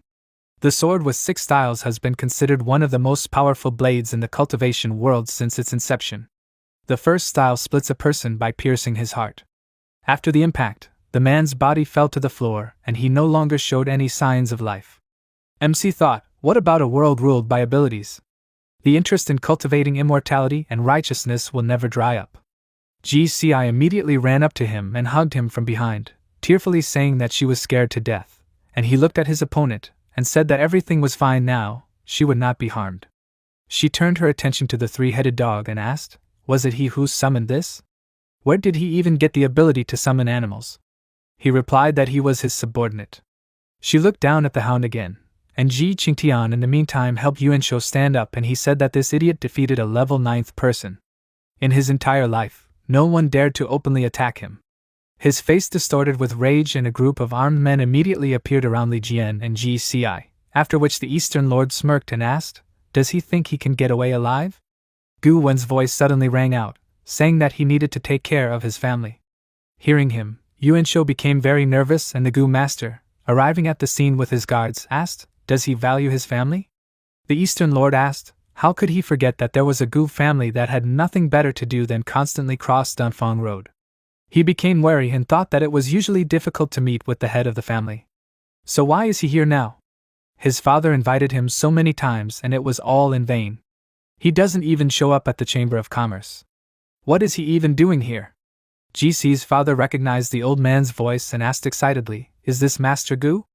Speaker 1: The sword with 6 styles has been considered one of the most powerful blades in the cultivation world since its inception. The first style splits a person by piercing his heart. After the impact, the man's body fell to the floor and he no longer showed any signs of life. MC thought, what about a world ruled by abilities? The interest in cultivating immortality and righteousness will never dry up. GCI immediately ran up to him and hugged him from behind, tearfully saying that she was scared to death, and he looked at his opponent and said that everything was fine now, she would not be harmed. She turned her attention to the 3-headed dog and asked, was it he who summoned this? Where did he even get the ability to summon animals? He replied that he was his subordinate. She looked down at the hound again, and Ji Qingtian in the meantime helped Yuanshou stand up, and he said that this idiot defeated a level 9th person. In his entire life, no one dared to openly attack him. His face distorted with rage and a group of armed men immediately appeared around Li Jian and GCI, after which the Eastern Lord smirked and asked, does he think he can get away alive? Gu Wen's voice suddenly rang out, saying that he needed to take care of his family. Hearing him, Yuanshou became very nervous and the Gu master, arriving at the scene with his guards, asked, "Does he value his family?" The Eastern Lord asked, how could he forget that there was a Gu family that had nothing better to do than constantly cross Dunfang Road. He became wary and thought that it was usually difficult to meet with the head of the family. So why is he here now? His father invited him so many times and it was all in vain. He doesn't even show up at the Chamber of Commerce. What is he even doing here? GC's father recognized the old man's voice and asked excitedly, "Is this Master Gu?"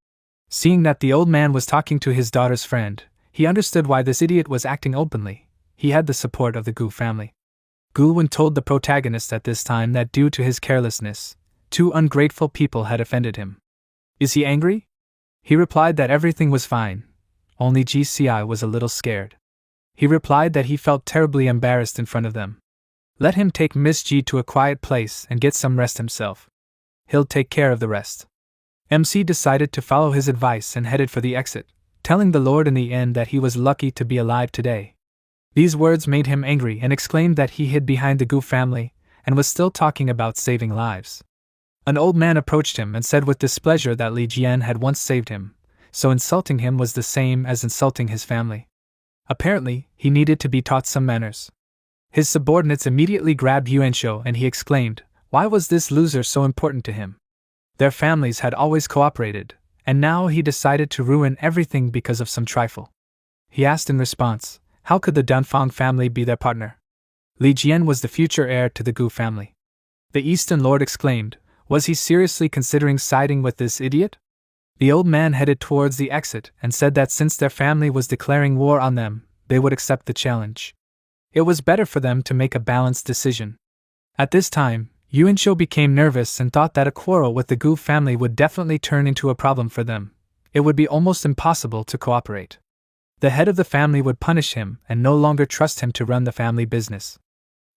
Speaker 1: Seeing that the old man was talking to his daughter's friend, he understood why this idiot was acting openly. He had the support of the Gu family. Gu told the protagonist at this time that due to his carelessness, 2 ungrateful people had offended him. Is he angry? He replied that everything was fine, only GCI was a little scared. He replied that he felt terribly embarrassed in front of them. Let him take Miss G to a quiet place and get some rest himself. He'll take care of the rest. MC decided to follow his advice and headed for the exit, telling the Lord in the end that he was lucky to be alive today. These words made him angry and exclaimed that he hid behind the Gu family and was still talking about saving lives. An old man approached him and said with displeasure that Li Jian had once saved him, so insulting him was the same as insulting his family. Apparently, he needed to be taught some manners. His subordinates immediately grabbed Yuanshou and he exclaimed, why was this loser so important to him? Their families had always cooperated, and now he decided to ruin everything because of some trifle. He asked in response, how could the Dunfang family be their partner? Li Jian was the future heir to the Gu family. The Eastern Lord exclaimed, was he seriously considering siding with this idiot? The old man headed towards the exit and said that since their family was declaring war on them, they would accept the challenge. It was better for them to make a balanced decision. At this time, Yuanshou became nervous and thought that a quarrel with the Gu family would definitely turn into a problem for them. It would be almost impossible to cooperate. The head of the family would punish him and no longer trust him to run the family business.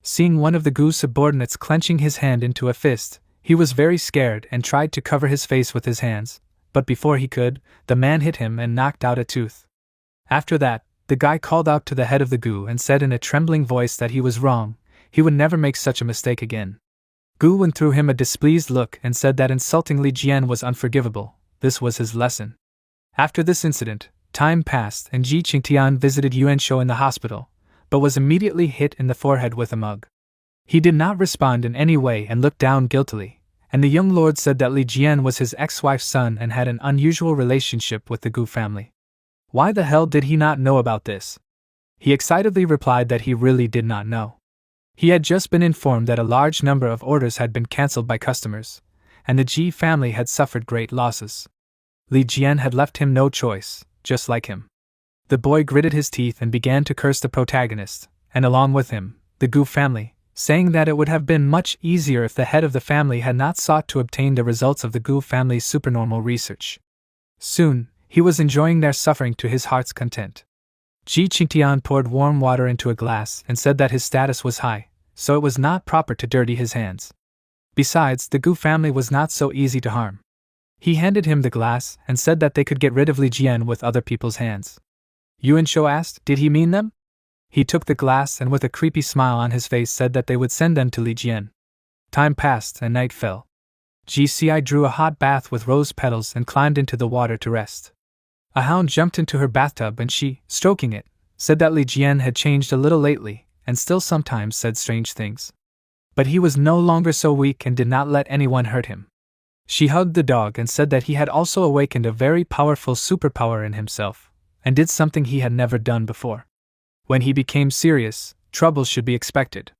Speaker 1: Seeing one of the Gu subordinates clenching his hand into a fist, he was very scared and tried to cover his face with his hands, but before he could, the man hit him and knocked out a tooth. After that, the guy called out to the head of the Gu and said in a trembling voice that he was wrong, he would never make such a mistake again. Gu threw him a displeased look and said that insulting Li Jian was unforgivable. This was his lesson. After this incident, time passed and Ji Qingtian visited Yuanshou in the hospital, but was immediately hit in the forehead with a mug. He did not respond in any way and looked down guiltily, and the young lord said that Li Jian was his ex-wife's son and had an unusual relationship with the Gu family. Why the hell did he not know about this? He excitedly replied that he really did not know. He had just been informed that a large number of orders had been cancelled by customers, and the Ji family had suffered great losses. Li Jian had left him no choice, just like him. The boy gritted his teeth and began to curse the protagonist, and along with him, the Gu family, saying that it would have been much easier if the head of the family had not sought to obtain the results of the Gu family's supernormal research. Soon, he was enjoying their suffering to his heart's content. Ji Qingtian poured warm water into a glass and said that his status was high, so it was not proper to dirty his hands. Besides, the Gu family was not so easy to harm. He handed him the glass and said that they could get rid of Li Jian with other people's hands. Yuanshou asked, did he mean them? He took the glass and with a creepy smile on his face said that they would send them to Li Jian. Time passed and night fell. GCI drew a hot bath with rose petals and climbed into the water to rest. A hound jumped into her bathtub and she, stroking it, said that Li Jian had changed a little lately and still sometimes said strange things. But he was no longer so weak and did not let anyone hurt him. She hugged the dog and said that he had also awakened a very powerful superpower in himself, and did something he had never done before. When he became serious, trouble should be expected.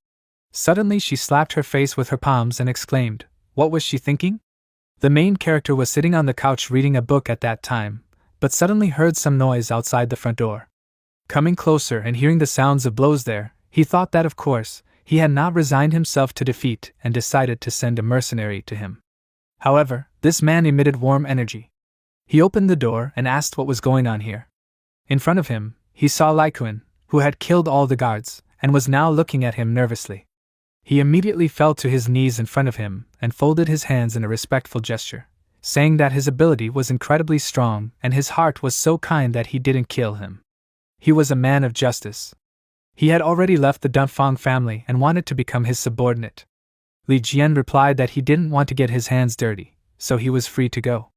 Speaker 1: Suddenly she slapped her face with her palms and exclaimed, what was she thinking? The main character was sitting on the couch reading a book at that time, but suddenly heard some noise outside the front door. Coming closer and hearing the sounds of blows there, he thought that of course, he had not resigned himself to defeat and decided to send a mercenary to him. However, this man emitted warm energy. He opened the door and asked what was going on here. In front of him, he saw Lai Kun, who had killed all the guards, and was now looking at him nervously. He immediately fell to his knees in front of him and folded his hands in a respectful gesture, saying that his ability was incredibly strong and his heart was so kind that he didn't kill him. He was a man of justice. He had already left the Dunfang family and wanted to become his subordinate. Li Jian replied that he didn't want to get his hands dirty, so he was free to go.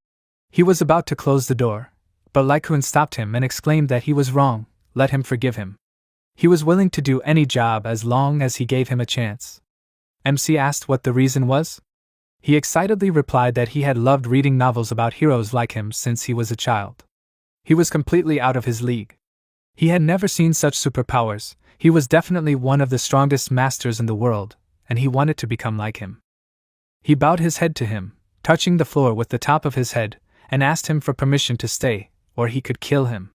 Speaker 1: He was about to close the door, but Lycoon stopped him and exclaimed that he was wrong, let him forgive him. He was willing to do any job as long as he gave him a chance. MC asked what the reason was. He excitedly replied that he had loved reading novels about heroes like him since he was a child. He was completely out of his league. He had never seen such superpowers. He was definitely one of the strongest masters in the world, and he wanted to become like him. He bowed his head to him, touching the floor with the top of his head, and asked him for permission to stay, or he could kill him.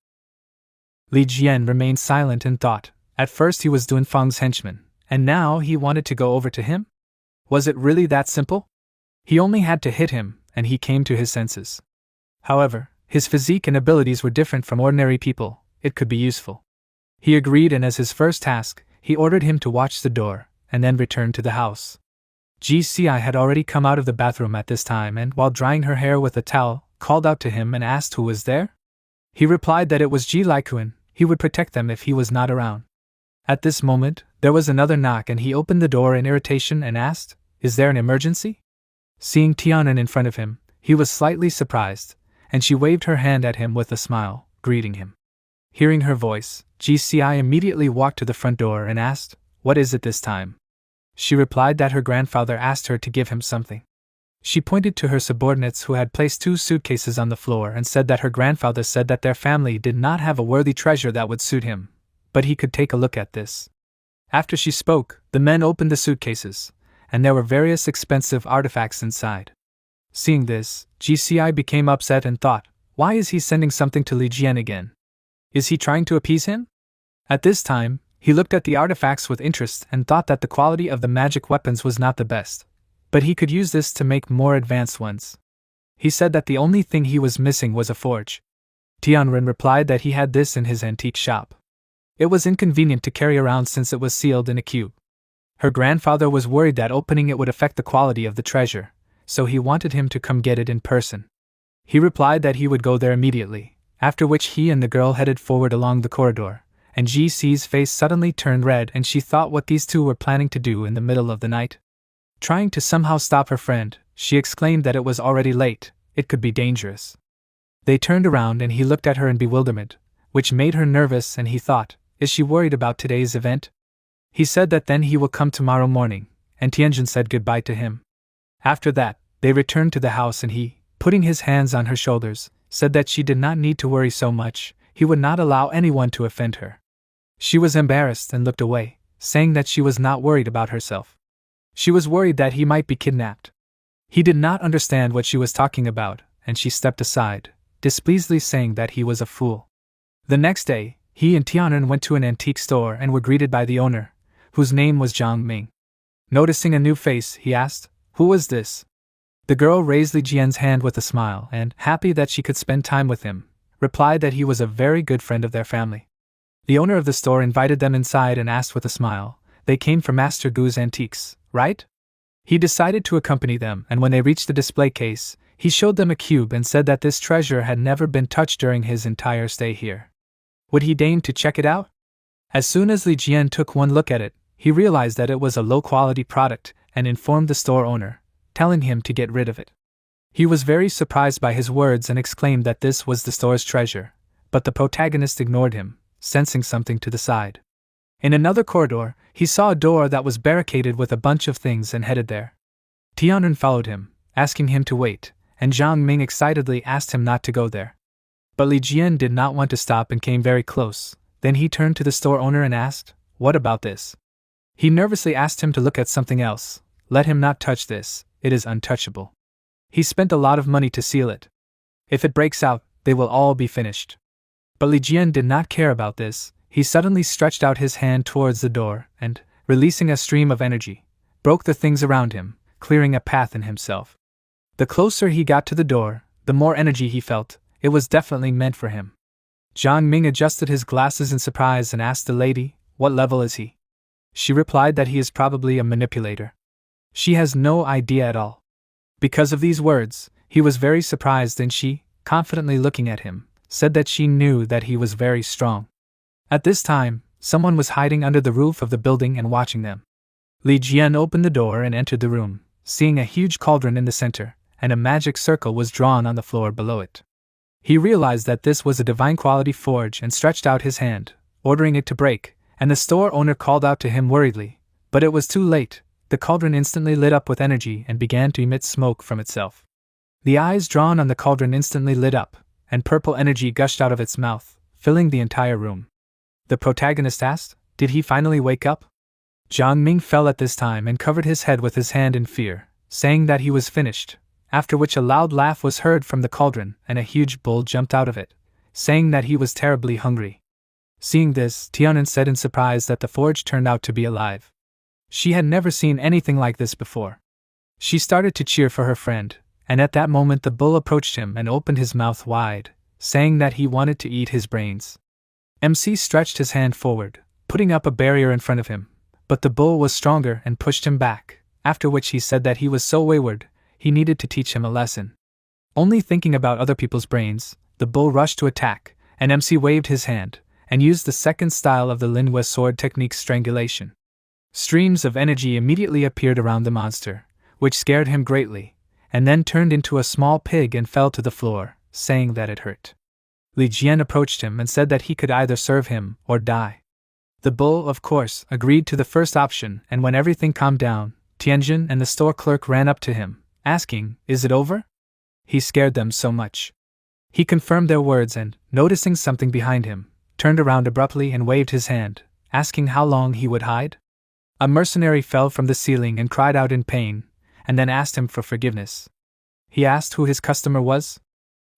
Speaker 1: Li Jian remained silent in thought. At first he was Dunfang's henchman, and now he wanted to go over to him? Was it really that simple? He only had to hit him, and he came to his senses. However, his physique and abilities were different from ordinary people. It could be useful. He agreed, and as his first task, he ordered him to watch the door, and then return to the house. GCI had already come out of the bathroom at this time and, while drying her hair with a towel, called out to him and asked who was there. He replied that it was Ji Lycoon. He would protect them if he was not around. At this moment, there was another knock and he opened the door in irritation and asked, "Is there an emergency?" Seeing Tianan in front of him, he was slightly surprised, and she waved her hand at him with a smile, greeting him. Hearing her voice, GCI immediately walked to the front door and asked, "What is it this time?" She replied that her grandfather asked her to give him something. She pointed to her subordinates who had placed 2 suitcases on the floor and said that her grandfather said that their family did not have a worthy treasure that would suit him, but he could take a look at this. After she spoke, the men opened the suitcases, and there were various expensive artifacts inside. Seeing this, GCI became upset and thought, why is he sending something to Li Jian again? Is he trying to appease him? At this time, he looked at the artifacts with interest and thought that the quality of the magic weapons was not the best, but he could use this to make more advanced ones. He said that the only thing he was missing was a forge. Tianren replied that he had this in his antique shop. It was inconvenient to carry around since it was sealed in a cube. Her grandfather was worried that opening it would affect the quality of the treasure, so he wanted him to come get it in person. He replied that he would go there immediately, after which he and the girl headed forward along the corridor, and GC's face suddenly turned red and she thought what these two were planning to do in the middle of the night. Trying to somehow stop her friend, she exclaimed that it was already late, it could be dangerous. They turned around and he looked at her in bewilderment, which made her nervous, and he thought, is she worried about today's event? He said that then he will come tomorrow morning, and Tianjin said goodbye to him. After that, they returned to the house and he, putting his hands on her shoulders, said that she did not need to worry so much, he would not allow anyone to offend her. She was embarrassed and looked away, saying that she was not worried about herself. She was worried that he might be kidnapped. He did not understand what she was talking about, and she stepped aside, displeasedly saying that he was a fool. The next day, he and Tianren went to an antique store and were greeted by the owner, whose name was Zhang Ming. Noticing a new face, he asked, "Who was this?" The girl raised Li Jian's hand with a smile and, happy that she could spend time with him, replied that he was a very good friend of their family. The owner of the store invited them inside and asked with a smile, "They came from Master Gu's Antiques, right?" He decided to accompany them, and when they reached the display case, he showed them a cube and said that this treasure had never been touched during his entire stay here. Would he deign to check it out? As soon as Li Jian took one look at it, he realized that it was a low-quality product and informed the store owner, telling him to get rid of it. He was very surprised by his words and exclaimed that this was the store's treasure, but the protagonist ignored him, sensing something to the side. In another corridor, he saw a door that was barricaded with a bunch of things and headed there. Tianren followed him, asking him to wait, and Zhang Ming excitedly asked him not to go there. But Li Jian did not want to stop and came very close. Then he turned to the store owner and asked, "What about this?" He nervously asked him to look at something else. "Let him not touch this, it is untouchable. He spent a lot of money to seal it. If it breaks out, they will all be finished." But Li Jian did not care about this. He suddenly stretched out his hand towards the door and, releasing a stream of energy, broke the things around him, clearing a path in himself. The closer he got to the door, the more energy he felt. It was definitely meant for him. Zhang Ming adjusted his glasses in surprise and asked the lady, "What level is he?" She replied that he is probably a manipulator. She has no idea at all. Because of these words, he was very surprised, and she, confidently looking at him, said that she knew that he was very strong. At this time, someone was hiding under the roof of the building and watching them. Li Jian opened the door and entered the room, seeing a huge cauldron in the center, and a magic circle was drawn on the floor below it. He realized that this was a divine quality forge and stretched out his hand, ordering it to break, and the store owner called out to him worriedly. But it was too late. The cauldron instantly lit up with energy and began to emit smoke from itself. The eyes drawn on the cauldron instantly lit up, and purple energy gushed out of its mouth, filling the entire room. The protagonist asked, "Did he finally wake up?" Jiang Ming fell at this time and covered his head with his hand in fear, saying that he was finished, after which a loud laugh was heard from the cauldron and a huge bull jumped out of it, saying that he was terribly hungry. Seeing this, Tianan said in surprise that the forge turned out to be alive. She had never seen anything like this before. She started to cheer for her friend, and at that moment the bull approached him and opened his mouth wide, saying that he wanted to eat his brains. MC stretched his hand forward, putting up a barrier in front of him, but the bull was stronger and pushed him back, after which he said that he was so wayward, he needed to teach him a lesson. Only thinking about other people's brains, the bull rushed to attack, and MC waved his hand, and used the second style of the Linhua sword technique, strangulation. Streams of energy immediately appeared around the monster, which scared him greatly, and then turned into a small pig and fell to the floor, saying that it hurt. Li Jian approached him and said that he could either serve him or die. The bull, of course, agreed to the first option, and when everything calmed down, Tianjin and the store clerk ran up to him, asking, "Is it over?" He scared them so much. He confirmed their words and, noticing something behind him, turned around abruptly and waved his hand, asking how long he would hide. A mercenary fell from the ceiling and cried out in pain, and then asked him for forgiveness. He asked who his customer was.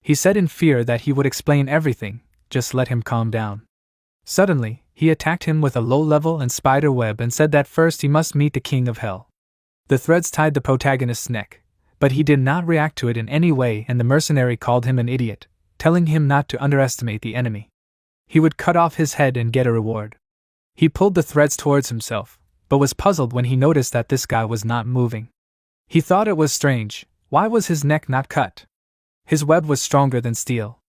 Speaker 1: He said in fear that he would explain everything, just let him calm down. Suddenly, he attacked him with a low-level and spider web and said that first he must meet the king of hell. The threads tied the protagonist's neck, but he did not react to it in any way, and the mercenary called him an idiot, telling him not to underestimate the enemy. He would cut off his head and get a reward. He pulled the threads towards himself, but was puzzled when he noticed that this guy was not moving. He thought it was strange. Why was his neck not cut? His web was stronger than steel.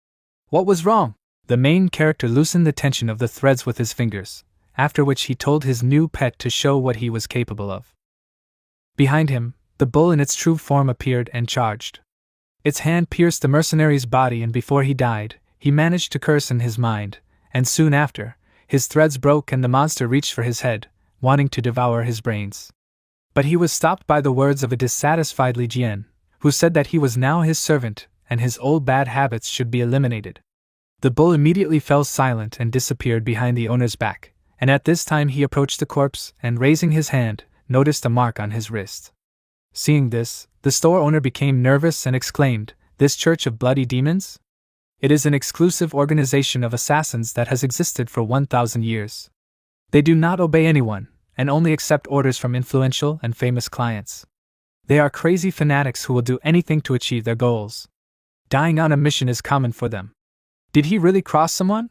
Speaker 1: What was wrong? The main character loosened the tension of the threads with his fingers, after which he told his new pet to show what he was capable of. Behind him, the bull in its true form appeared and charged. Its hand pierced the mercenary's body, and before he died, he managed to curse in his mind, and soon after, his threads broke and the monster reached for his head, wanting to devour his brains. But he was stopped by the words of a dissatisfied Li Jian, who said that he was now his servant, and his old bad habits should be eliminated. The bull immediately fell silent and disappeared behind the owner's back, and at this time he approached the corpse and, raising his hand, noticed a mark on his wrist. Seeing this, the store owner became nervous and exclaimed, "This Church of Bloody Demons? It is an exclusive organization of assassins that has existed for 1,000 years. They do not obey anyone, and only accept orders from influential and famous clients. They are crazy fanatics who will do anything to achieve their goals. Dying on a mission is common for them." Did he really cross someone?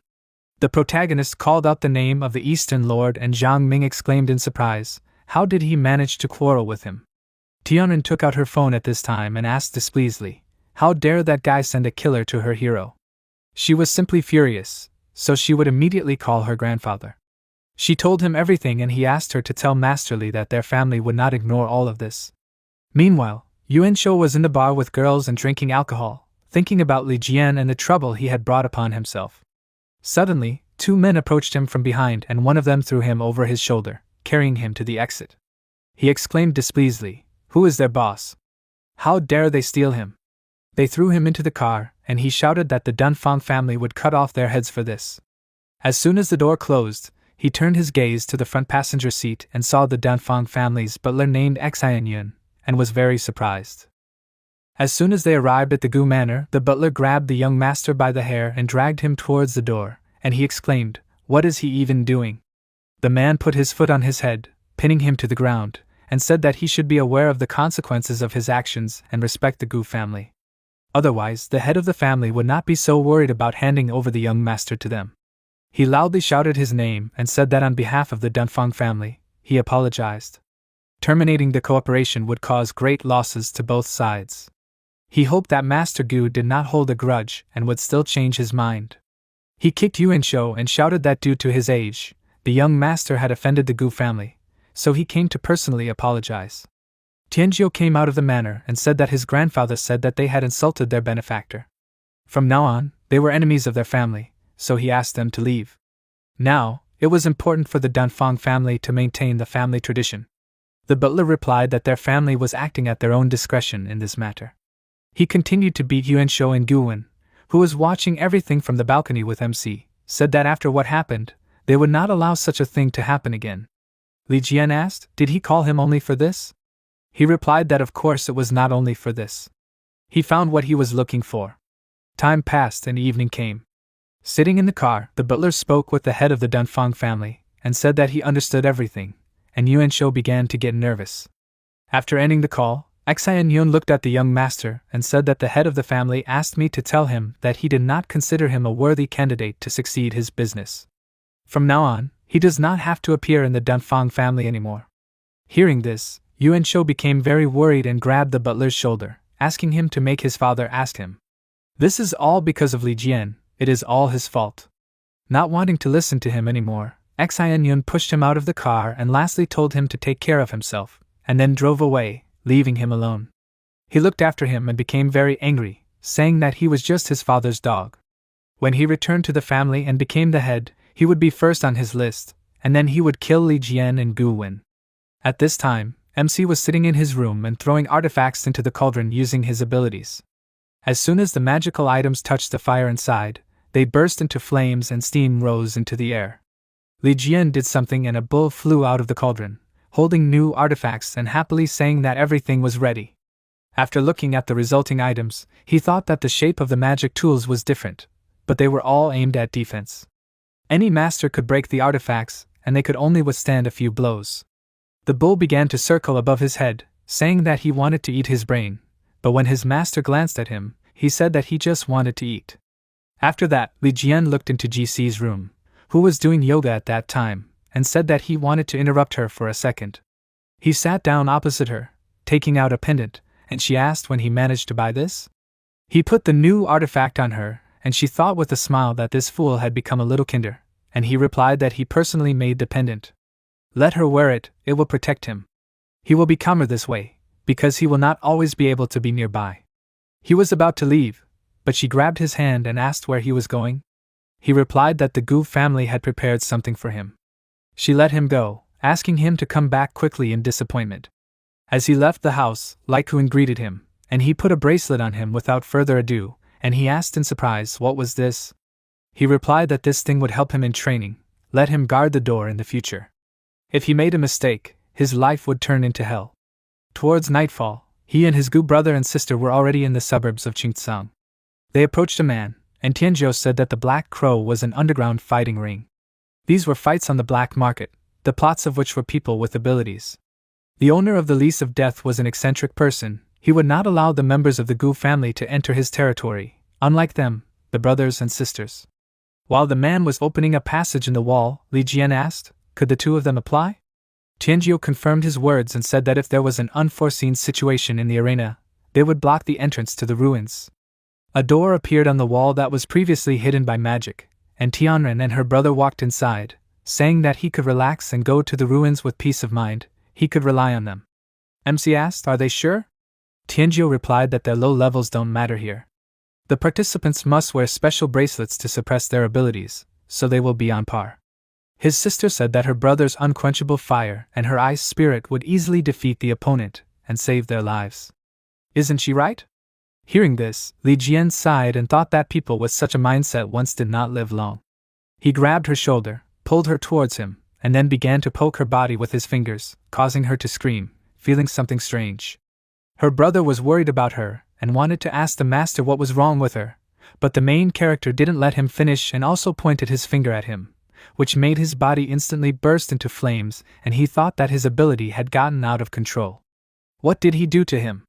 Speaker 1: The protagonist called out the name of the Eastern Lord, and Jiang Ming exclaimed in surprise, "How did he manage to quarrel with him?" Tianren took out her phone at this time and asked displeasedly, "How dare that guy send a killer to her hero?" She was simply furious, so she would immediately call her grandfather. She told him everything, and he asked her to tell Master Li that their family would not ignore all of this. Meanwhile, Yuan Shou was in the bar with girls and drinking alcohol, thinking about Li Jian and the trouble he had brought upon himself. Suddenly, two men approached him from behind, and one of them threw him over his shoulder, carrying him to the exit. He exclaimed displeasedly, "Who is their boss? How dare they steal him?" They threw him into the car, and he shouted that the Dunfang family would cut off their heads for this. As soon as the door closed, he turned his gaze to the front passenger seat and saw the Dunfang family's butler named Xianyun, and was very surprised. As soon as they arrived at the Gu Manor, the butler grabbed the young master by the hair and dragged him towards the door, and he exclaimed, "What is he even doing?" The man put his foot on his head, pinning him to the ground, and said that he should be aware of the consequences of his actions and respect the Gu family. Otherwise, the head of the family would not be so worried about handing over the young master to them. He loudly shouted his name and said that on behalf of the Dunfang family, he apologized. Terminating the cooperation would cause great losses to both sides. He hoped that Master Gu did not hold a grudge and would still change his mind. He kicked Yuan Shou and shouted that due to his age, the young master had offended the Gu family, so he came to personally apologize. Tianjiu came out of the manor and said that his grandfather said that they had insulted their benefactor. From now on, they were enemies of their family, so he asked them to leave. Now, it was important for the Dunfang family to maintain the family tradition. The butler replied that their family was acting at their own discretion in this matter. He continued to beat Yuanshou, and Guwen, who was watching everything from the balcony with MC, said that after what happened, they would not allow such a thing to happen again. Li Jian asked, did he call him only for this? He replied that of course it was not only for this. He found what he was looking for. Time passed and evening came. Sitting in the car, the butler spoke with the head of the Dunfang family, and said that he understood everything, and Yuanshou began to get nervous. After ending the call, Xian Yun looked at the young master and said that the head of the family asked me to tell him that he did not consider him a worthy candidate to succeed his business. From now on, he does not have to appear in the Dunfang family anymore. Hearing this, Yuanshou became very worried and grabbed the butler's shoulder, asking him to make his father ask him. This is all because of Li Jian, it is all his fault. Not wanting to listen to him anymore, Xian Yun pushed him out of the car and lastly told him to take care of himself, and then drove away, leaving him alone. He looked after him and became very angry, saying that he was just his father's dog. When he returned to the family and became the head, he would be first on his list, and then he would kill Li Jian and Gu Wen. At this time, MC was sitting in his room and throwing artifacts into the cauldron using his abilities. As soon as the magical items touched the fire inside, they burst into flames and steam rose into the air. Li Jian did something and a bull flew out of the cauldron, holding new artifacts and happily saying that everything was ready. After looking at the resulting items, he thought that the shape of the magic tools was different, but they were all aimed at defense. Any master could break the artifacts, and they could only withstand a few blows. The bull began to circle above his head, saying that he wanted to eat his brain, but when his master glanced at him, he said that he just wanted to eat. After that, Li Jian looked into GC's room, who was doing yoga at that time, and said that he wanted to interrupt her for a second. He sat down opposite her, taking out a pendant, and she asked when he managed to buy this. He put the new artifact on her, and she thought with a smile that this fool had become a little kinder, and he replied that he personally made the pendant. Let her wear it, it will protect him. He will be calmer this way, because he will not always be able to be nearby. He was about to leave, but she grabbed his hand and asked where he was going. He replied that the Gu family had prepared something for him. She let him go, asking him to come back quickly in disappointment. As he left the house, Lai Kun greeted him, and he put a bracelet on him without further ado, and he asked in surprise what was this. He replied that this thing would help him in training, let him guard the door in the future. If he made a mistake, his life would turn into hell. Towards nightfall, he and his Gu brother and sister were already in the suburbs of Qingtsang. They approached a man, and Tianzhou said that the Black Crow was an underground fighting ring. These were fights on the black market, the plots of which were people with abilities. The owner of the Lease of Death was an eccentric person. He would not allow the members of the Gu family to enter his territory, unlike them, the brothers and sisters. While the man was opening a passage in the wall, Li Jian asked, could the two of them apply? Tianjiu confirmed his words and said that if there was an unforeseen situation in the arena, they would block the entrance to the ruins. A door appeared on the wall that was previously hidden by magic, and Tianren and her brother walked inside, saying that he could relax and go to the ruins with peace of mind. He could rely on them. MC asked, are they sure? Tianjiu replied that their low levels don't matter here. The participants must wear special bracelets to suppress their abilities, so they will be on par. His sister said that her brother's unquenchable fire and her ice spirit would easily defeat the opponent and save their lives. Isn't she right? Hearing this, Li Jian sighed and thought that people with such a mindset once did not live long. He grabbed her shoulder, pulled her towards him, and then began to poke her body with his fingers, causing her to scream, feeling something strange. Her brother was worried about her and wanted to ask the master what was wrong with her, but the main character didn't let him finish and also pointed his finger at him, which made his body instantly burst into flames, and he thought that his ability had gotten out of control. What did he do to him?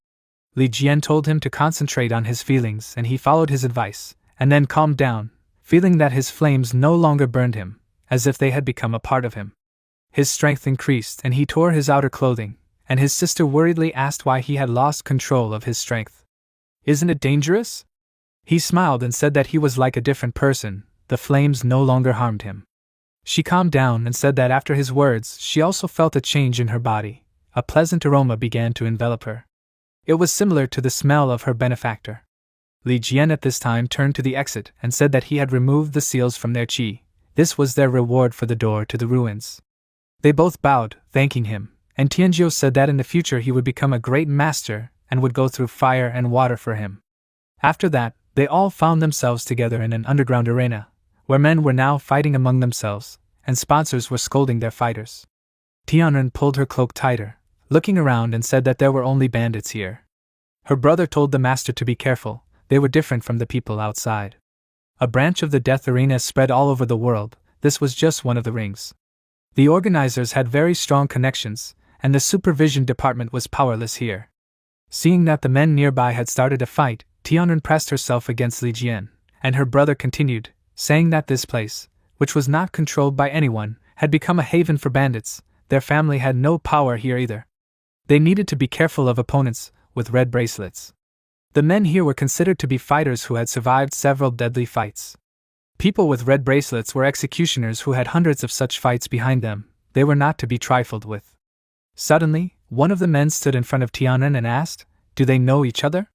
Speaker 1: Li Jian told him to concentrate on his feelings, and he followed his advice, and then calmed down, feeling that his flames no longer burned him, as if they had become a part of him. His strength increased and he tore his outer clothing, and his sister worriedly asked why he had lost control of his strength. Isn't it dangerous? He smiled and said that he was like a different person, the flames no longer harmed him. She calmed down and said that after his words she also felt a change in her body, a pleasant aroma began to envelop her. It was similar to the smell of her benefactor. Li Jian at this time turned to the exit and said that he had removed the seals from their qi. This was their reward for the door to the ruins. They both bowed, thanking him, and Tianzhou said that in the future he would become a great master and would go through fire and water for him. After that, they all found themselves together in an underground arena, where men were now fighting among themselves, and sponsors were scolding their fighters. Tianren pulled her cloak tighter, looking around, and said that there were only bandits here. Her brother told the master to be careful, they were different from the people outside. A branch of the death arena spread all over the world, this was just one of the rings. The organizers had very strong connections, and the supervision department was powerless here. Seeing that the men nearby had started a fight, Tianren pressed herself against Li Jian, and her brother continued, saying that this place, which was not controlled by anyone, had become a haven for bandits. Their family had no power here either. They needed to be careful of opponents with red bracelets. The men here were considered to be fighters who had survived several deadly fights. People with red bracelets were executioners who had hundreds of such fights behind them. They were not to be trifled with. Suddenly, one of the men stood in front of Tianren and asked, "Do they know each other?"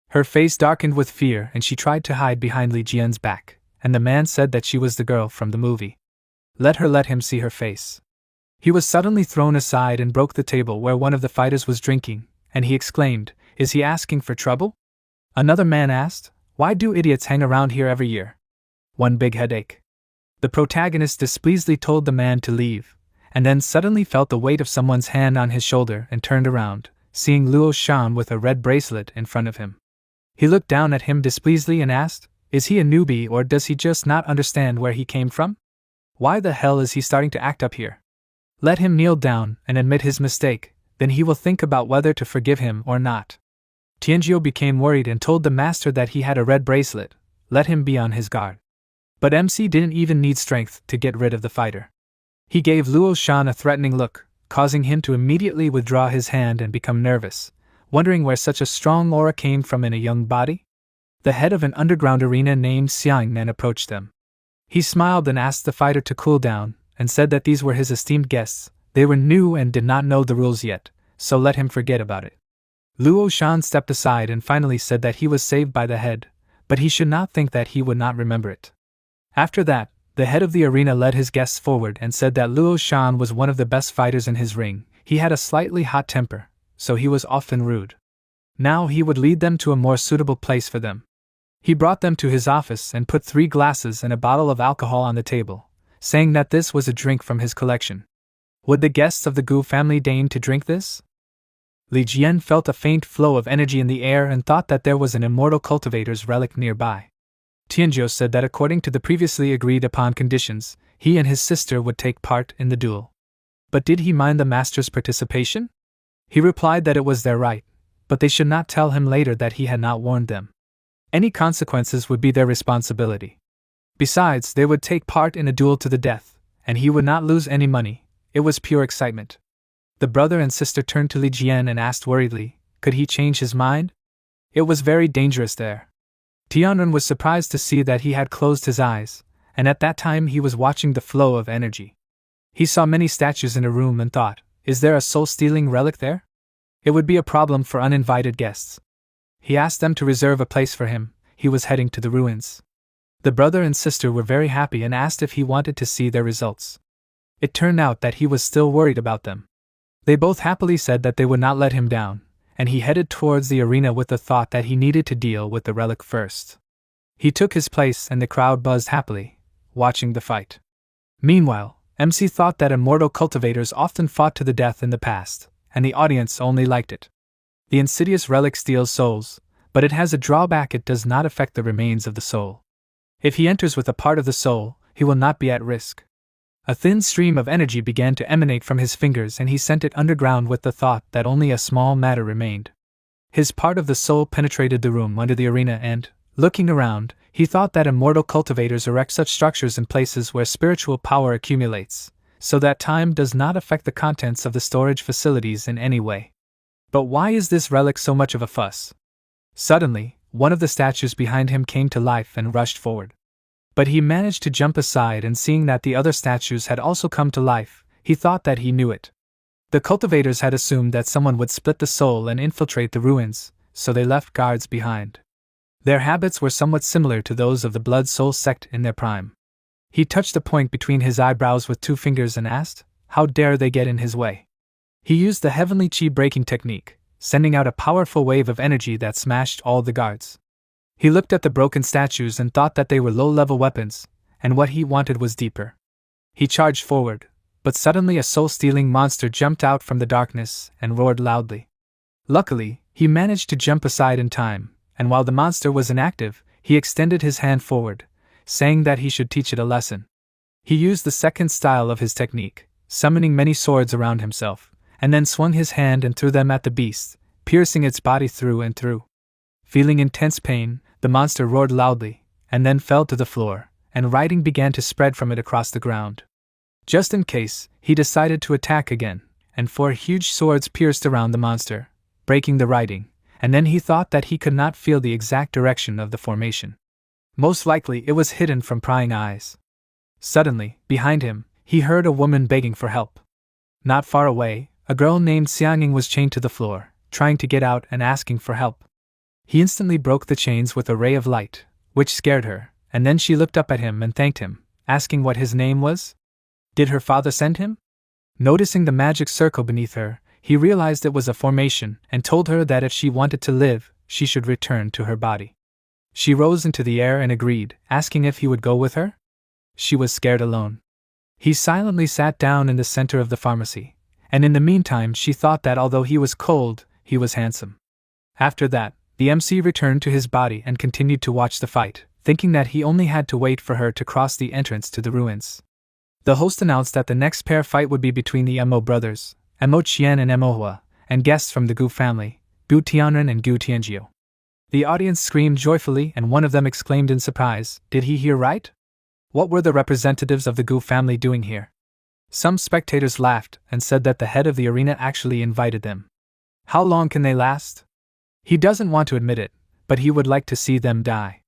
Speaker 1: Her face darkened with fear and she tried to hide behind Li Jian's back, and the man said that she was the girl from the movie. Let him see her face. He was suddenly thrown aside and broke the table where one of the fighters was drinking, and he exclaimed, "Is he asking for trouble?" Another man asked, "Why do idiots hang around here every year?" One big headache. The protagonist displeasedly told the man to leave, and then suddenly felt the weight of someone's hand on his shoulder and turned around, seeing Luo Shan with a red bracelet in front of him. He looked down at him displeasedly and asked, "Is he a newbie or does he just not understand where he came from? Why the hell is he starting to act up here? Let him kneel down and admit his mistake, then he will think about whether to forgive him or not." Tianzhou became worried and told the master that he had a red bracelet, let him be on his guard. But MC didn't even need strength to get rid of the fighter. He gave Luo Shan a threatening look, causing him to immediately withdraw his hand and become nervous, wondering where such a strong aura came from in a young body. The head of an underground arena named Xiang Nan approached them. He smiled and asked the fighter to cool down, and said that these were his esteemed guests. They were new and did not know the rules yet, so let him forget about it. Luo Shan stepped aside and finally said that he was saved by the head, but he should not think that he would not remember it. After that, the head of the arena led his guests forward and said that Luo Shan was one of the best fighters in his ring. He had a slightly hot temper, so he was often rude. Now he would lead them to a more suitable place for them. He brought them to his office and put 3 glasses and a bottle of alcohol on the table, saying that this was a drink from his collection. Would the guests of the Gu family deign to drink this? Li Jian felt a faint flow of energy in the air and thought that there was an immortal cultivator's relic nearby. Tianzhou said that according to the previously agreed upon conditions, he and his sister would take part in the duel. But did he mind the master's participation? He replied that it was their right, but they should not tell him later that he had not warned them. Any consequences would be their responsibility. Besides, they would take part in a duel to the death, and he would not lose any money. It was pure excitement. The brother and sister turned to Li Jian and asked worriedly, could he change his mind? It was very dangerous there. Tianren was surprised to see that he had closed his eyes, and at that time he was watching the flow of energy. He saw many statues in a room and thought, is there a soul-stealing relic there? It would be a problem for uninvited guests. He asked them to reserve a place for him. He was heading to the ruins. The brother and sister were very happy and asked if he wanted to see their results. It turned out that he was still worried about them. They both happily said that they would not let him down, and he headed towards the arena with the thought that he needed to deal with the relic first. He took his place and the crowd buzzed happily, watching the fight. Meanwhile, MC thought that immortal cultivators often fought to the death in the past, and the audience only liked it. The insidious relic steals souls, but it has a drawback: it does not affect the remains of the soul. If he enters with a part of the soul, he will not be at risk. A thin stream of energy began to emanate from his fingers and he sent it underground with the thought that only a small matter remained. His part of the soul penetrated the room under the arena and, looking around, he thought that immortal cultivators erect such structures in places where spiritual power accumulates, so that time does not affect the contents of the storage facilities in any way. But why is this relic so much of a fuss? Suddenly, one of the statues behind him came to life and rushed forward. But he managed to jump aside, and seeing that the other statues had also come to life, he thought that he knew it. The cultivators had assumed that someone would split the soul and infiltrate the ruins, so they left guards behind. Their habits were somewhat similar to those of the Blood Soul sect in their prime. He touched the point between his eyebrows with 2 fingers and asked, "How dare they get in his way?" He used the heavenly chi breaking technique, sending out a powerful wave of energy that smashed all the guards. He looked at the broken statues and thought that they were low-level weapons, and what he wanted was deeper. He charged forward, but suddenly a soul-stealing monster jumped out from the darkness and roared loudly. Luckily, he managed to jump aside in time, and while the monster was inactive, he extended his hand forward, saying that he should teach it a lesson. He used the second style of his technique, summoning many swords around himself, and then swung his hand and threw them at the beast, piercing its body through and through. Feeling intense pain, the monster roared loudly, and then fell to the floor, and writing began to spread from it across the ground. Just in case, he decided to attack again, and 4 huge swords pierced around the monster, breaking the writing, and then he thought that he could not feel the exact direction of the formation. Most likely it was hidden from prying eyes. Suddenly, behind him, he heard a woman begging for help. Not far away, a girl named Xiangning was chained to the floor, trying to get out and asking for help. He instantly broke the chains with a ray of light, which scared her, and then she looked up at him and thanked him, asking what his name was. Did her father send him? Noticing the magic circle beneath her, he realized it was a formation and told her that if she wanted to live, she should return to her body. She rose into the air and agreed, asking if he would go with her. She was scared alone. He silently sat down in the center of the pharmacy, and in the meantime she thought that although he was cold, he was handsome. After that, the MC returned to his body and continued to watch the fight, thinking that he only had to wait for her to cross the entrance to the ruins. The host announced that the next pair fight would be between the Mo brothers, Mo Qian and MANHUA, and guests from the Gu family, Gu Tianren and Gu Tianjiu. The audience screamed joyfully and one of them exclaimed in surprise, "Did he hear right? What were the representatives of the Gu family doing here?" Some spectators laughed and said that the head of the arena actually invited them. How long can they last? He doesn't want to admit it, but he would like to see them die.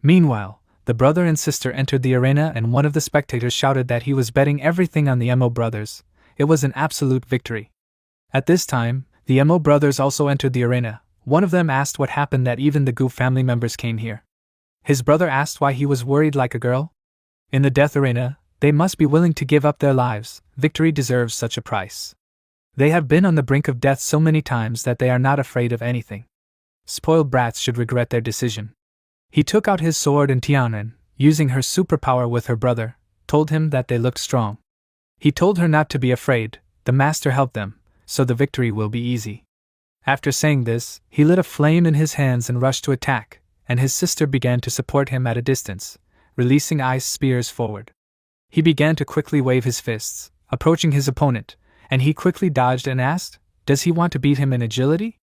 Speaker 1: Meanwhile, the brother and sister entered the arena and one of the spectators shouted that he was betting everything on the Mo brothers. It was an absolute victory. At this time, the Mo brothers also entered the arena. One of them asked what happened that even the Gu family members came here. His brother asked why he was worried like a girl. In the death arena, they must be willing to give up their lives. Victory deserves such a price. They have been on the brink of death so many times that they are not afraid of anything. Spoiled brats should regret their decision. He took out his sword and Tianren, using her superpower with her brother, told him that they looked strong. He told her not to be afraid, the master helped them, so the victory will be easy. After saying this, he lit a flame in his hands and rushed to attack, and his sister began to support him at a distance, releasing ice spears forward. He began to quickly wave his fists, approaching his opponent, and he quickly dodged and asked, "Does he want to beat him in agility?"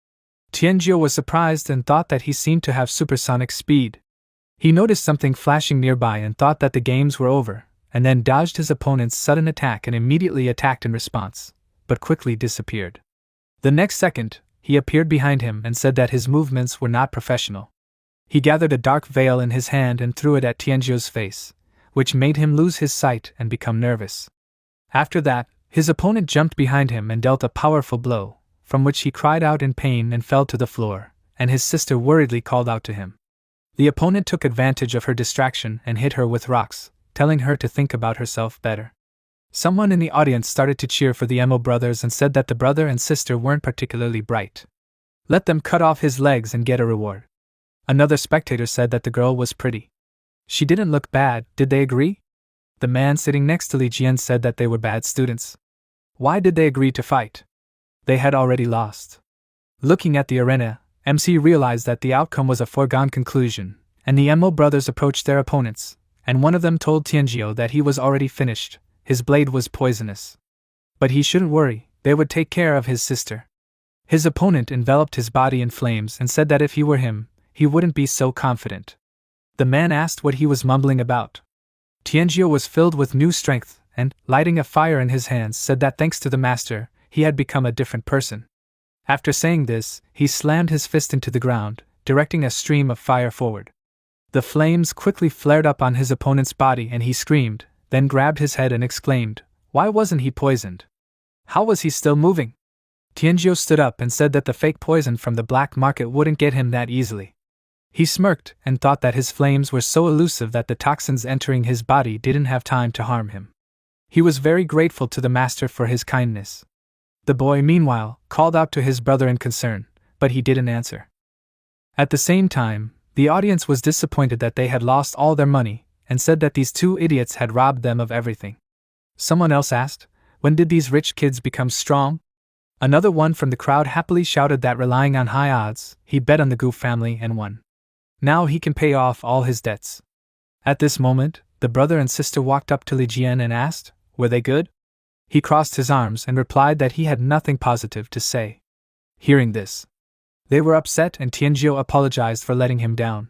Speaker 1: Tianjiu was surprised and thought that he seemed to have supersonic speed. He noticed something flashing nearby and thought that the games were over, and then dodged his opponent's sudden attack and immediately attacked in response, but quickly disappeared. The next second, he appeared behind him and said that his movements were not professional. He gathered a dark veil in his hand and threw it at Tianjiu's face, which made him lose his sight and become nervous. After that, his opponent jumped behind him and dealt a powerful blow, from which he cried out in pain and fell to the floor, and his sister worriedly called out to him. The opponent took advantage of her distraction and hit her with rocks, telling her to think about herself better. Someone in the audience started to cheer for the Mo brothers and said that the brother and sister weren't particularly bright. Let them cut off his legs and get a reward. Another spectator said that the girl was pretty. She didn't look bad, did they agree? The man sitting next to Li Jian said that they were bad students. Why did they agree to fight? They had already lost. Looking at the arena, MC realized that the outcome was a foregone conclusion, and the Mo brothers approached their opponents, and one of them told Tianjiu that he was already finished, his blade was poisonous. But he shouldn't worry, they would take care of his sister. His opponent enveloped his body in flames and said that if he were him, he wouldn't be so confident. The man asked what he was mumbling about. Tianjiu was filled with new strength and, lighting a fire in his hands, said that thanks to the master, he had become a different person. After saying this, he slammed his fist into the ground, directing a stream of fire forward. The flames quickly flared up on his opponent's body and he screamed, then grabbed his head and exclaimed, "Why wasn't he poisoned?" How was he still moving? Tianjiu stood up and said that the fake poison from the black market wouldn't get him that easily. He smirked and thought that his flames were so elusive that the toxins entering his body didn't have time to harm him. He was very grateful to the master for his kindness. The boy, meanwhile, called out to his brother in concern, but he didn't answer. At the same time, the audience was disappointed that they had lost all their money, and said that these two idiots had robbed them of everything. Someone else asked, when did these rich kids become strong? Another one from the crowd happily shouted that relying on high odds, he bet on the Goof family and won. Now he can pay off all his debts. At this moment, the brother and sister walked up to Li Jian and asked, were they good? He crossed his arms and replied that he had nothing positive to say. Hearing this, they were upset and Tianjiu apologized for letting him down.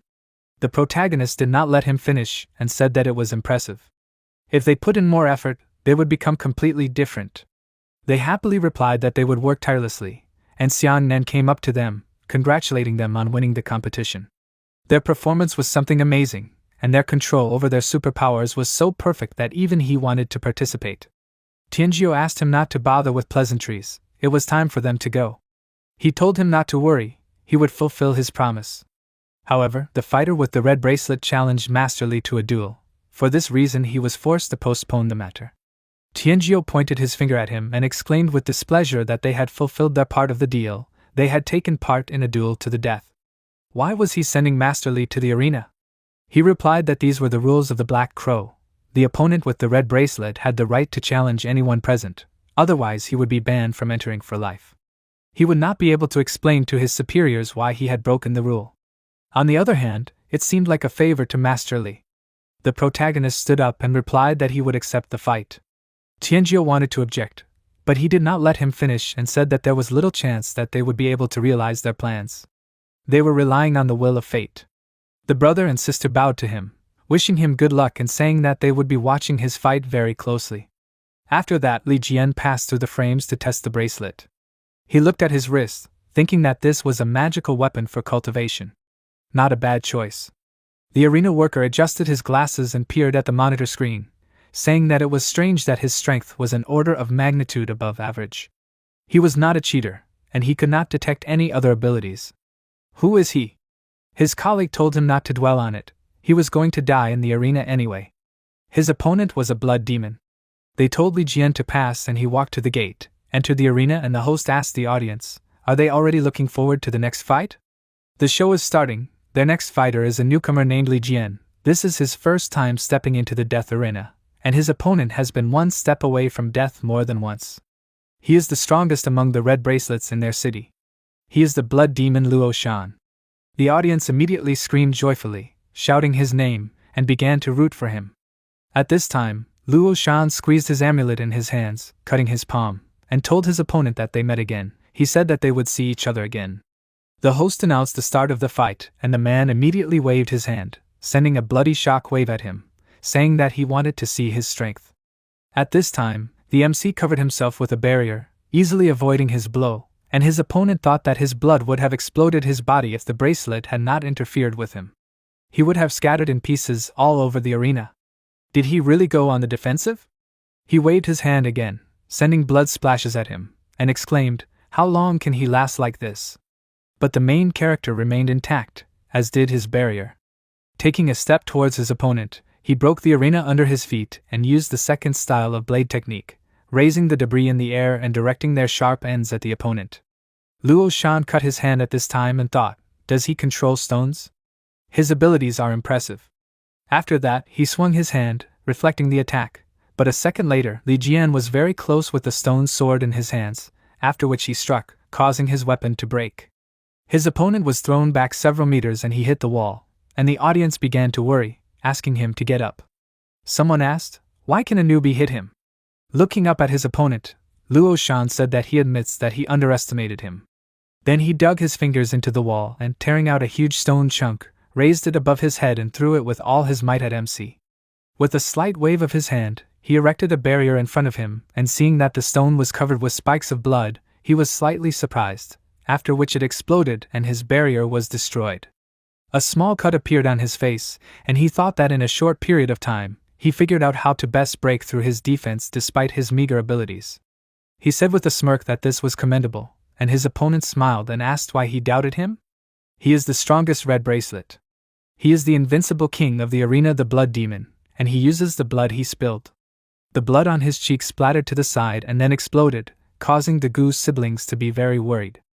Speaker 1: The protagonist did not let him finish and said that it was impressive. If they put in more effort, they would become completely different. They happily replied that they would work tirelessly, and Xian Nen came up to them, congratulating them on winning the competition. Their performance was something amazing, and their control over their superpowers was so perfect that even he wanted to participate. Tianjiu asked him not to bother with pleasantries, it was time for them to go. He told him not to worry, he would fulfill his promise. However, the fighter with the red bracelet challenged Master Li to a duel. For this reason he was forced to postpone the matter. Tianjiu pointed his finger at him and exclaimed with displeasure that they had fulfilled their part of the deal, they had taken part in a duel to the death. Why was he sending Master Li to the arena? He replied that these were the rules of the Black Crow. The opponent with the red bracelet had the right to challenge anyone present, otherwise he would be banned from entering for life. He would not be able to explain to his superiors why he had broken the rule. On the other hand, it seemed like a favor to Master Li. The protagonist stood up and replied that he would accept the fight. Tianjiu wanted to object, but he did not let him finish and said that there was little chance that they would be able to realize their plans. They were relying on the will of fate. The brother and sister bowed to him, wishing him good luck and saying that they would be watching his fight very closely. After that, Li Jian passed through the frames to test the bracelet. He looked at his wrist, thinking that this was a magical weapon for cultivation. Not a bad choice. The arena worker adjusted his glasses and peered at the monitor screen, saying that it was strange that his strength was an order of magnitude above average. He was not a cheater, and he could not detect any other abilities. Who is he? His colleague told him not to dwell on it, he was going to die in the arena anyway. His opponent was a blood demon. They told Li Jian to pass and he walked to the gate, entered the arena, and the host asked the audience, are they already looking forward to the next fight? The show is starting. Their next fighter is a newcomer named Li Jian. This is his first time stepping into the death arena, and his opponent has been one step away from death more than once. He is the strongest among the red bracelets in their city. He is the blood demon Luo Shan. The audience immediately screamed joyfully, shouting his name, and began to root for him. At this time, Luo Shan squeezed his amulet in his hands, cutting his palm, and told his opponent that they met again. He said that they would see each other again. The host announced the start of the fight, and the man immediately waved his hand, sending a bloody shock wave at him, saying that he wanted to see his strength. At this time, the MC covered himself with a barrier, easily avoiding his blow, and his opponent thought that his blood would have exploded his body if the bracelet had not interfered with him. He would have scattered in pieces all over the arena. Did he really go on the defensive? He waved his hand again, sending blood splashes at him, and exclaimed, how long can he last like this? But the main character remained intact, as did his barrier. Taking a step towards his opponent, he broke the arena under his feet and used the second style of blade technique, raising the debris in the air and directing their sharp ends at the opponent. Luo Shan cut his hand at this time and thought, does he control stones? His abilities are impressive. After that, he swung his hand, reflecting the attack, but a second later, Li Jian was very close with the stone sword in his hands, after which he struck, causing his weapon to break. His opponent was thrown back several meters and he hit the wall, and the audience began to worry, asking him to get up. Someone asked, why can a newbie hit him? Looking up at his opponent, Luo Shan said that he admits that he underestimated him. Then he dug his fingers into the wall and, tearing out a huge stone chunk, raised it above his head and threw it with all his might at MC. With a slight wave of his hand, he erected a barrier in front of him, and seeing that the stone was covered with spikes of blood, he was slightly surprised, after which it exploded and his barrier was destroyed. A small cut appeared on his face, and he thought that in a short period of time, he figured out how to best break through his defense despite his meager abilities. He said with a smirk that this was commendable, and his opponent smiled and asked why he doubted him. He is the strongest red bracelet. He is the invincible king of the arena, the blood demon, and he uses the blood he spilled. The blood on his cheek splattered to the side and then exploded, causing the Goose siblings to be very worried.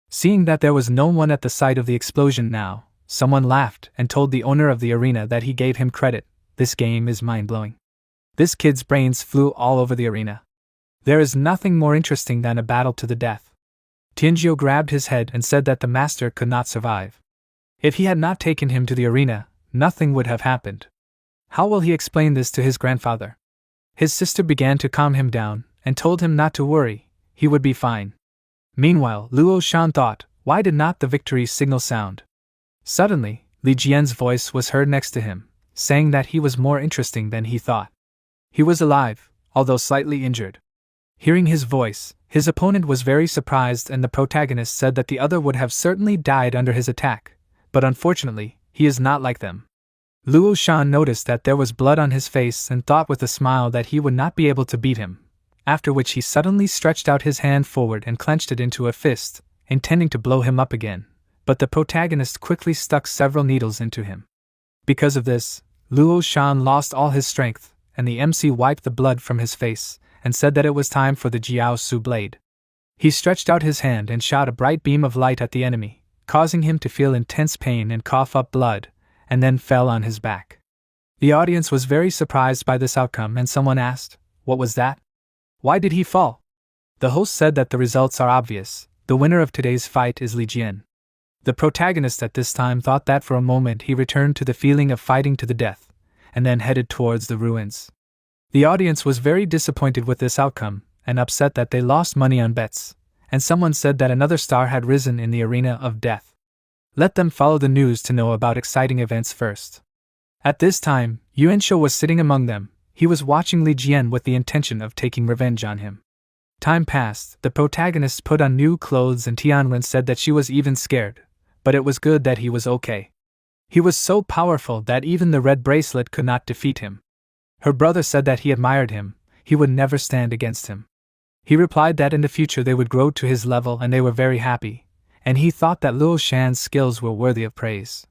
Speaker 1: Seeing that there was no one at the site of the explosion now, someone laughed and told the owner of the arena that he gave him credit. This game is mind-blowing. This kid's brains flew all over the arena. There is nothing more interesting than a battle to the death. Tianjiu grabbed his head and said that the master could not survive. If he had not taken him to the arena, nothing would have happened. How will he explain this to his grandfather? His sister began to calm him down and told him not to worry, he would be fine. Meanwhile, Luo Shan thought, why did not the victory signal sound? Suddenly, Li Jian's voice was heard next to him, saying that he was more interesting than he thought. He was alive, although slightly injured. Hearing his voice, his opponent was very surprised, and the protagonist said that the other would have certainly died under his attack, but unfortunately, he is not like them. Luo Shan noticed that there was blood on his face and thought with a smile that he would not be able to beat him, after which he suddenly stretched out his hand forward and clenched it into a fist, intending to blow him up again, but the protagonist quickly stuck several needles into him. Because of this, Luo Shan lost all his strength, and the MC wiped the blood from his face and said that it was time for the Jiaosu blade. He stretched out his hand and shot a bright beam of light at the enemy, causing him to feel intense pain and cough up blood, and then fell on his back. The audience was very surprised by this outcome, and someone asked, "What was that? Why did he fall?" The host said that the results are obvious. The winner of today's fight is Li Jian. The protagonist at this time thought that for a moment he returned to the feeling of fighting to the death, and then headed towards the ruins. The audience was very disappointed with this outcome, and upset that they lost money on bets, and someone said that another star had risen in the arena of death. Let them follow the news to know about exciting events first. At this time, Yuanshou was sitting among them. He was watching Li Jian with the intention of taking revenge on him. Time passed, the protagonist put on new clothes, and Tianwen said that she was even scared, but it was good that he was okay. He was so powerful that even the red bracelet could not defeat him. Her brother said that he admired him, he would never stand against him. He replied that in the future they would grow to his level, and they were very happy, and he thought that Luo Shan's skills were worthy of praise.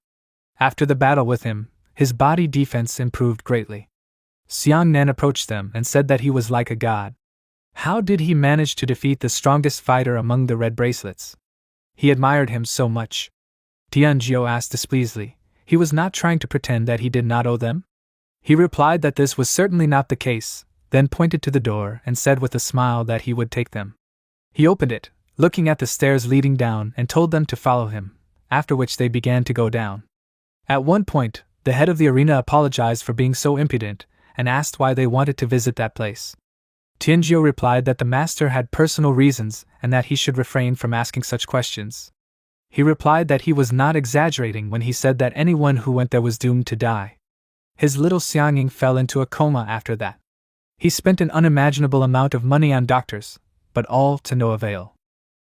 Speaker 1: After the battle with him, his body defense improved greatly. Xiang Nan approached them and said that he was like a god. How did he manage to defeat the strongest fighter among the red bracelets? He admired him so much. Tianjiu asked displeasedly. He was not trying to pretend that he did not owe them? He replied that this was certainly not the case, then pointed to the door and said with a smile that he would take them. He opened it, looking at the stairs leading down, and told them to follow him, after which they began to go down. At one point, the head of the arena apologized for being so impudent, and asked why they wanted to visit that place. Tianjiu replied that the master had personal reasons and that he should refrain from asking such questions. He replied that he was not exaggerating when he said that anyone who went there was doomed to die. His little Xiangying fell into a coma after that. He spent an unimaginable amount of money on doctors, but all to no avail.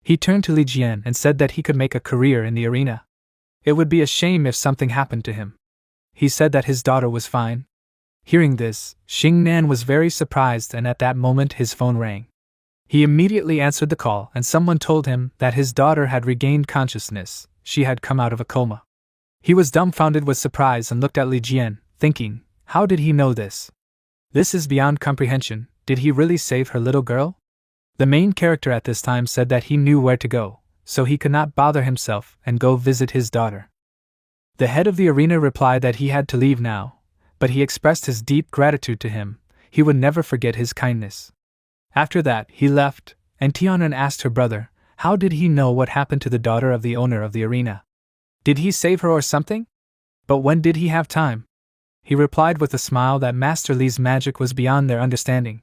Speaker 1: He turned to Li Jian and said that he could make a career in the arena. It would be a shame if something happened to him. He said that his daughter was fine. Hearing this, Xing Nan was very surprised, and at that moment his phone rang. He immediately answered the call, and someone told him that his daughter had regained consciousness. She had come out of a coma. He was dumbfounded with surprise and looked at Li Jian, thinking, how did he know this? This is beyond comprehension. Did he really save her little girl? The main character at this time said that he knew where to go, so he could not bother himself and go visit his daughter. The head of the arena replied that he had to leave now, but he expressed his deep gratitude to him. He would never forget his kindness. After that, he left, and Tianren asked her brother, how did he know what happened to the daughter of the owner of the arena? Did he save her or something? But when did he have time? He replied with a smile that Master Li's magic was beyond their understanding.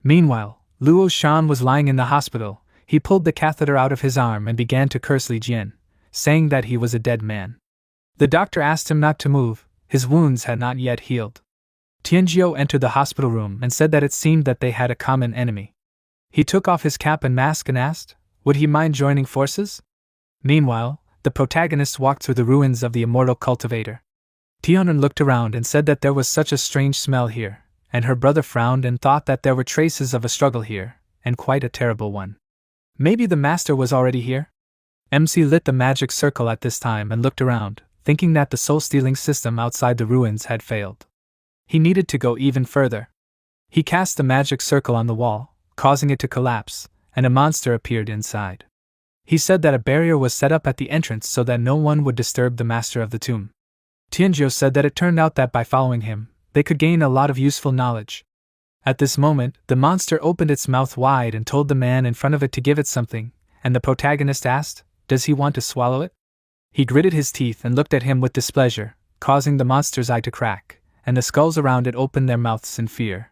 Speaker 1: Meanwhile, Luo Shan was lying in the hospital. He pulled the catheter out of his arm and began to curse Li Jian, saying that he was a dead man. The doctor asked him not to move. His wounds had not yet healed. Tianjiu entered the hospital room and said that it seemed that they had a common enemy. He took off his cap and mask and asked, would he mind joining forces? Meanwhile, the protagonist walked through the ruins of the immortal cultivator. Tianren looked around and said that there was such a strange smell here, and her brother frowned and thought that there were traces of a struggle here, and quite a terrible one. Maybe the master was already here? MC lit the magic circle at this time and looked around, thinking that the soul-stealing system outside the ruins had failed. He needed to go even further. He cast the magic circle on the wall, causing it to collapse, and a monster appeared inside. He said that a barrier was set up at the entrance so that no one would disturb the master of the tomb. Tianzhou said that it turned out that by following him, they could gain a lot of useful knowledge. At this moment, the monster opened its mouth wide and told the man in front of it to give it something, and the protagonist asked, "Does he want to swallow it?" He gritted his teeth and looked at him with displeasure, causing the monster's eye to crack, and the skulls around it opened their mouths in fear.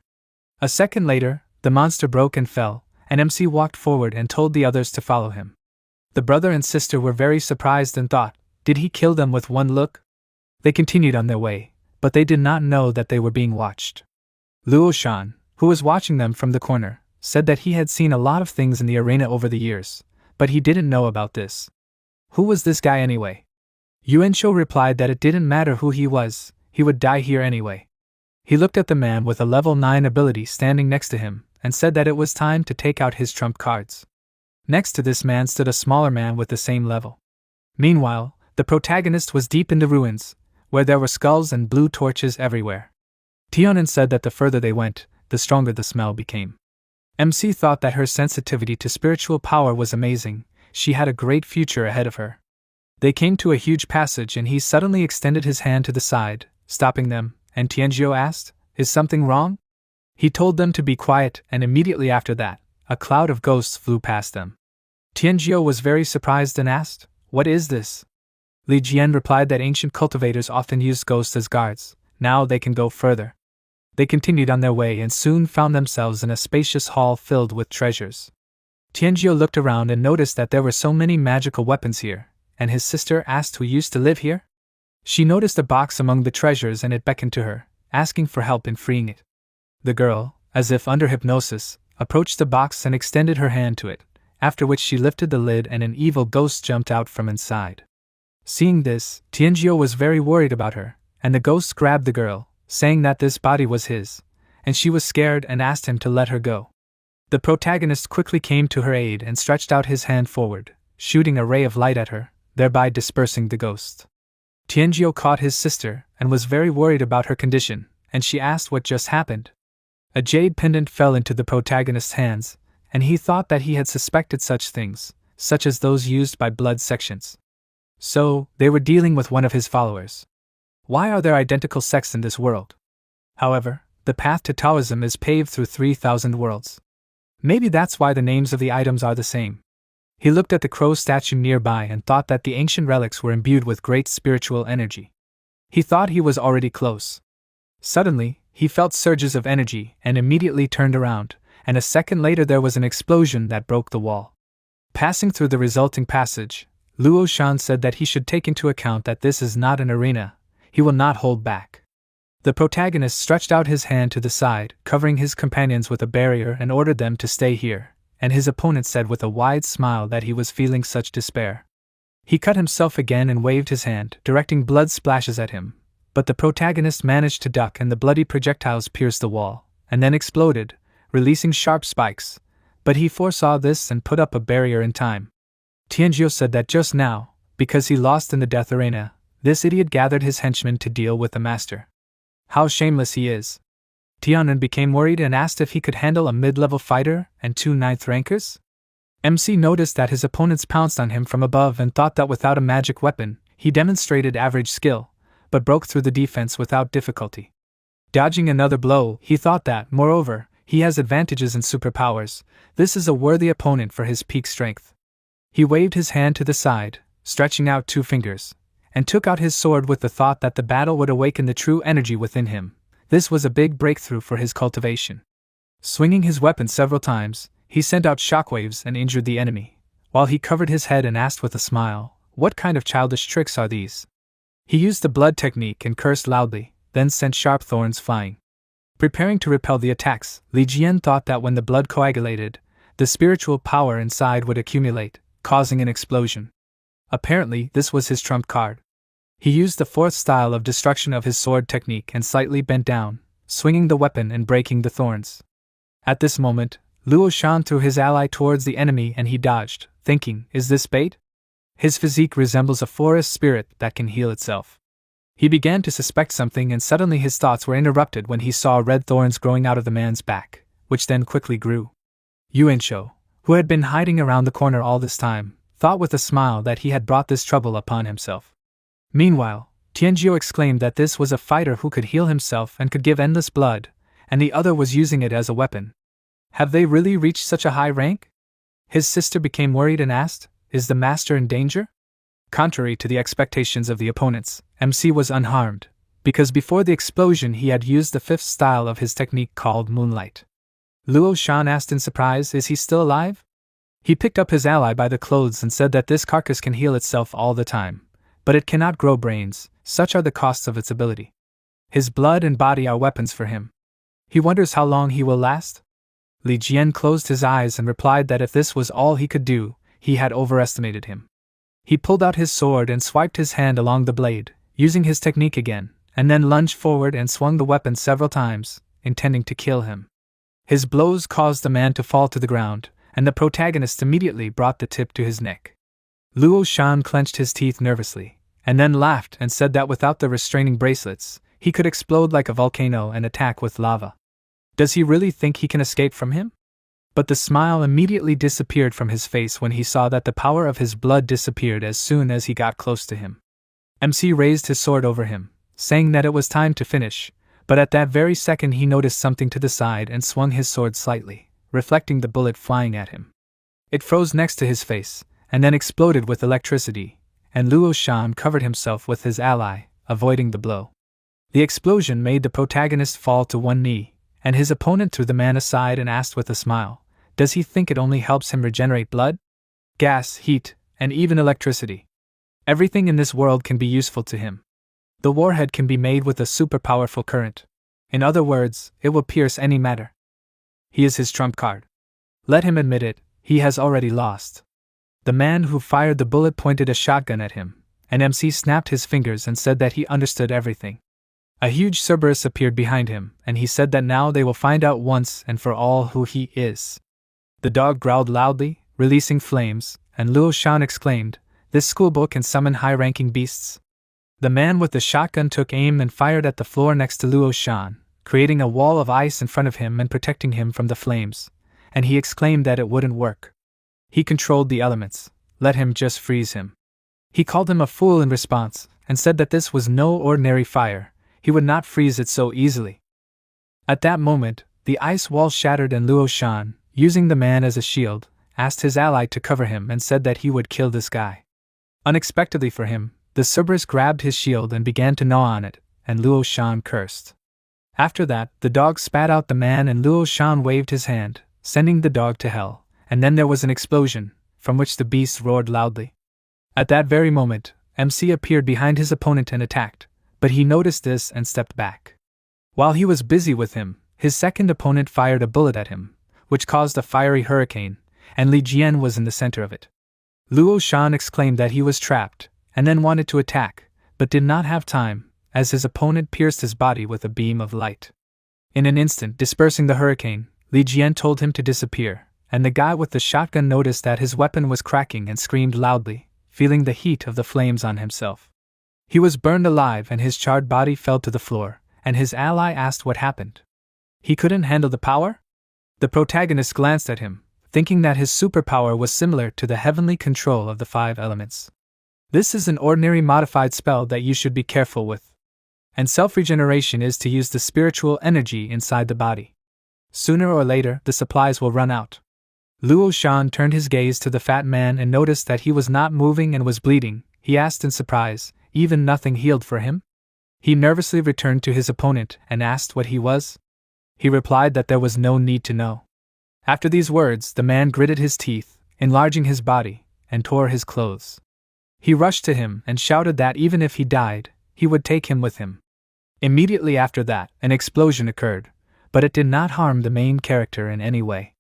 Speaker 1: A second later, the monster broke and fell, and MC walked forward and told the others to follow him. The brother and sister were very surprised and thought, did he kill them with one look? They continued on their way, but they did not know that they were being watched. Luo Shan, who was watching them from the corner, said that he had seen a lot of things in the arena over the years, but he didn't know about this. Who was this guy anyway? Yuanshou replied that it didn't matter who he was, he would die here anyway. He looked at the man with a level 9 ability standing next to him, and said that it was time to take out his trump cards. Next to this man stood a smaller man with the same level. Meanwhile, the protagonist was deep in the ruins, where there were skulls and blue torches everywhere. Tianan said that the further they went, the stronger the smell became. MC thought that her sensitivity to spiritual power was amazing, she had a great future ahead of her. They came to a huge passage and he suddenly extended his hand to the side, stopping them, and Tianzhou asked, "Is something wrong?" He told them to be quiet, and immediately after that, a cloud of ghosts flew past them. Tianzhou was very surprised and asked, "What is this?" Li Jian replied that ancient cultivators often used ghosts as guards, now they can go further. They continued on their way and soon found themselves in a spacious hall filled with treasures. Tianzhou looked around and noticed that there were so many magical weapons here, and his sister asked who used to live here. She noticed a box among the treasures and it beckoned to her, asking for help in freeing it. The girl, as if under hypnosis, approached the box and extended her hand to it, after which she lifted the lid and an evil ghost jumped out from inside. Seeing this, Tianzhou was very worried about her, and the ghost grabbed the girl, saying that this body was his, and she was scared and asked him to let her go. The protagonist quickly came to her aid and stretched out his hand forward, shooting a ray of light at her, thereby dispersing the ghost. Tianzhou caught his sister and was very worried about her condition, and she asked what just happened. A jade pendant fell into the protagonist's hands, and he thought that he had suspected such things, such as those used by blood sections. So, they were dealing with one of his followers. Why are there identical sects in this world? However, the path to Taoism is paved through 3,000 worlds. Maybe that's why the names of the items are the same. He looked at the crow statue nearby and thought that the ancient relics were imbued with great spiritual energy. He thought he was already close. Suddenly, he felt surges of energy and immediately turned around, and a second later there was an explosion that broke the wall. Passing through the resulting passage, Luo Shan said that he should take into account that this is not an arena, he will not hold back. The protagonist stretched out his hand to the side, covering his companions with a barrier and ordered them to stay here, and his opponent said with a wide smile that he was feeling such despair. He cut himself again and waved his hand, directing blood splashes at him, but the protagonist managed to duck and the bloody projectiles pierced the wall, and then exploded, releasing sharp spikes, but he foresaw this and put up a barrier in time. Tianzhou said that just now, because he lost in the death arena, this idiot gathered his henchmen to deal with the master. How shameless he is. Tianan became worried and asked if he could handle a mid-level fighter and 2 ninth rankers. MC noticed that his opponents pounced on him from above and thought that without a magic weapon, he demonstrated average skill, but broke through the defense without difficulty. Dodging another blow, he thought that, moreover, he has advantages in superpowers, this is a worthy opponent for his peak strength. He waved his hand to the side, stretching out 2 fingers, and took out his sword with the thought that the battle would awaken the true energy within him. This was a big breakthrough for his cultivation. Swinging his weapon several times, he sent out shockwaves and injured the enemy, while he covered his head and asked with a smile, "What kind of childish tricks are these?" He used the blood technique and cursed loudly, then sent sharp thorns flying. Preparing to repel the attacks, Li Jian thought that when the blood coagulated, the spiritual power inside would accumulate, causing an explosion. Apparently, this was his trump card. He used the 4th style of destruction of his sword technique and slightly bent down, swinging the weapon and breaking the thorns. At this moment, Luo Shan threw his ally towards the enemy and he dodged, thinking, is this bait? His physique resembles a forest spirit that can heal itself. He began to suspect something and suddenly his thoughts were interrupted when he saw red thorns growing out of the man's back, which then quickly grew. Yuanshou, who had been hiding around the corner all this time, thought with a smile that he had brought this trouble upon himself. Meanwhile, Tianjiu exclaimed that this was a fighter who could heal himself and could give endless blood, and the other was using it as a weapon. Have they really reached such a high rank? His sister became worried and asked, is the master in danger? Contrary to the expectations of the opponents, MC was unharmed, because before the explosion he had used the fifth style of his technique called Moonlight. Luo Shan asked in surprise, is he still alive? He picked up his ally by the clothes and said that this carcass can heal itself all the time, but it cannot grow brains, such are the costs of its ability. His blood and body are weapons for him. He wonders how long he will last? Li Jian closed his eyes and replied that if this was all he could do, he had overestimated him. He pulled out his sword and swiped his hand along the blade, using his technique again, and then lunged forward and swung the weapon several times, intending to kill him. His blows caused the man to fall to the ground, and the protagonist immediately brought the tip to his neck. Luo Shan clenched his teeth nervously, and then laughed and said that without the restraining bracelets, he could explode like a volcano and attack with lava. Does he really think he can escape from him? But the smile immediately disappeared from his face when he saw that the power of his blood disappeared as soon as he got close to him. MC raised his sword over him, saying that it was time to finish, but at that very second he noticed something to the side and swung his sword slightly, reflecting the bullet flying at him. It froze next to his face, and then exploded with electricity, and Luo Shan covered himself with his ally, avoiding the blow. The explosion made the protagonist fall to one knee, and his opponent threw the man aside and asked with a smile, does he think it only helps him regenerate blood? Gas, heat, and even electricity. Everything in this world can be useful to him. The warhead can be made with a super powerful current. In other words, it will pierce any matter. He is his trump card. Let him admit it, he has already lost. The man who fired the bullet pointed a shotgun at him, and MC snapped his fingers and said that he understood everything. A huge Cerberus appeared behind him, and he said that now they will find out once and for all who he is. The dog growled loudly, releasing flames, and Luo Shan exclaimed, this schoolboy can summon high-ranking beasts. The man with the shotgun took aim and fired at the floor next to Luo Shan, creating a wall of ice in front of him and protecting him from the flames, and he exclaimed that it wouldn't work. He controlled the elements, let him just freeze him. He called him a fool in response, and said that this was no ordinary fire, he would not freeze it so easily. At that moment, the ice wall shattered and Luo Shan, using the man as a shield, asked his ally to cover him and said that he would kill this guy. Unexpectedly for him, the Cerberus grabbed his shield and began to gnaw on it, and Luo Shan cursed. After that, the dog spat out the man and Luo Shan waved his hand, sending the dog to hell, and then there was an explosion, from which the beast roared loudly. At that very moment, MC appeared behind his opponent and attacked, but he noticed this and stepped back. While he was busy with him, his second opponent fired a bullet at him, which caused a fiery hurricane, and Li Jian was in the center of it. Luo Shan exclaimed that he was trapped, and then wanted to attack, but did not have time, as his opponent pierced his body with a beam of light. In an instant, dispersing the hurricane, Li Jian told him to disappear, and the guy with the shotgun noticed that his weapon was cracking and screamed loudly, feeling the heat of the flames on himself. He was burned alive and his charred body fell to the floor, and his ally asked what happened. He couldn't handle the power? The protagonist glanced at him, thinking that his superpower was similar to the heavenly control of the 5 elements. This is an ordinary modified spell that you should be careful with. And self-regeneration is to use the spiritual energy inside the body. Sooner or later, the supplies will run out. Luo Shan turned his gaze to the fat man and noticed that he was not moving and was bleeding. He asked in surprise, even nothing healed for him? He nervously returned to his opponent and asked what he was. He replied that there was no need to know. After these words, the man gritted his teeth, enlarging his body, and tore his clothes. He rushed to him and shouted that even if he died, he would take him with him. Immediately after that, an explosion occurred, but it did not harm the main character in any way.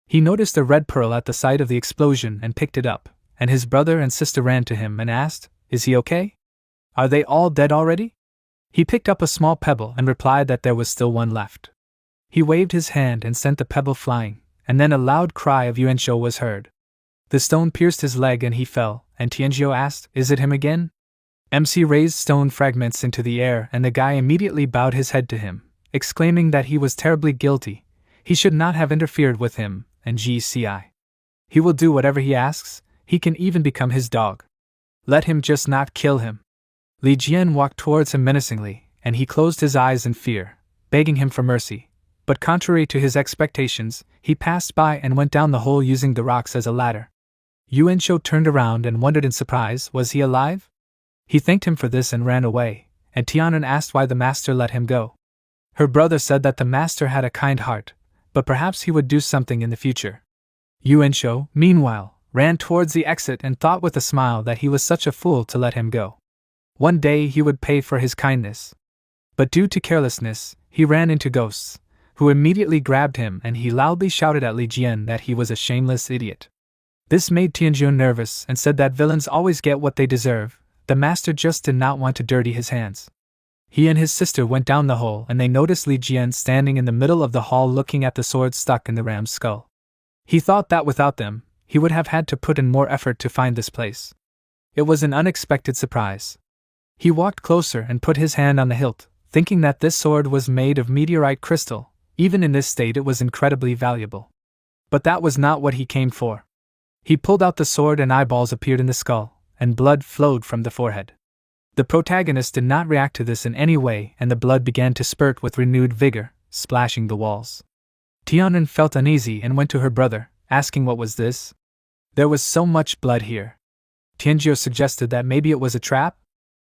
Speaker 1: He noticed a red pearl at the site of the explosion and picked it up, and his brother and sister ran to him and asked, "Is he okay? Are they all dead already?" He picked up a small pebble and replied that there was still one left. He waved his hand and sent the pebble flying, and then a loud cry of Yuanshou was heard. The stone pierced his leg and he fell, and Tianzhou asked, "Is it him again?" MC raised stone fragments into the air and the guy immediately bowed his head to him, exclaiming that he was terribly guilty. He should not have interfered with him, and GCI. He will do whatever he asks, he can even become his dog. Let him just not kill him. Li Jian walked towards him menacingly, and he closed his eyes in fear, begging him for mercy. But contrary to his expectations, he passed by and went down the hole using the rocks as a ladder. Yuanshou turned around and wondered in surprise, was he alive? He thanked him for this and ran away, and Tianren asked why the master let him go. Her brother said that the master had a kind heart, but perhaps he would do something in the future. Yuanshou, meanwhile, ran towards the exit and thought with a smile that he was such a fool to let him go. One day he would pay for his kindness. But due to carelessness, he ran into ghosts, who immediately grabbed him and he loudly shouted at Li Jian that he was a shameless idiot. This made Tianzhou nervous and said that villains always get what they deserve. The master just did not want to dirty his hands. He and his sister went down the hole and they noticed Li Jian standing in the middle of the hall looking at the sword stuck in the ram's skull. He thought that without them, he would have had to put in more effort to find this place. It was an unexpected surprise. He walked closer and put his hand on the hilt, thinking that this sword was made of meteorite crystal. Even in this state it was incredibly valuable. But that was not what he came for. He pulled out the sword and eyeballs appeared in the skull, and blood flowed from the forehead. The protagonist did not react to this in any way and the blood began to spurt with renewed vigor, splashing the walls. Tianren felt uneasy and went to her brother, asking what was this. There was so much blood here. Tianzhou suggested that maybe it was a trap.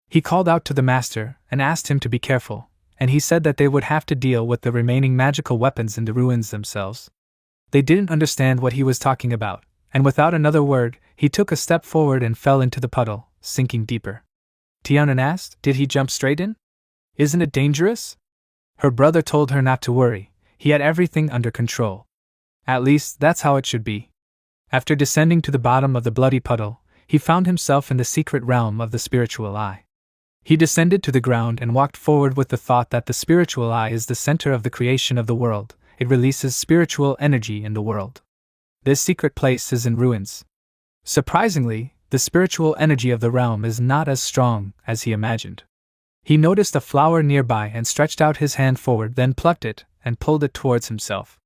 Speaker 1: He called out to the master and asked him to be careful, and he said that they would have to deal with the remaining magical weapons in the ruins themselves. They didn't understand what he was talking about, and without another word, he took a step forward and fell into the puddle, sinking deeper. Tianren asked, "Did he jump straight in? Isn't it dangerous?" Her brother told her not to worry, he had everything under control. At least, that's how it should be. After descending to the bottom of the bloody puddle, he found himself in the secret realm of the spiritual eye. He descended to the ground and walked forward with the thought that the spiritual eye is the center of the creation of the world. It releases spiritual energy in the world. This secret place is in ruins. Surprisingly, the spiritual energy of the realm is not as strong as he imagined. He noticed a flower nearby and stretched out his hand forward, then plucked it and pulled it towards himself.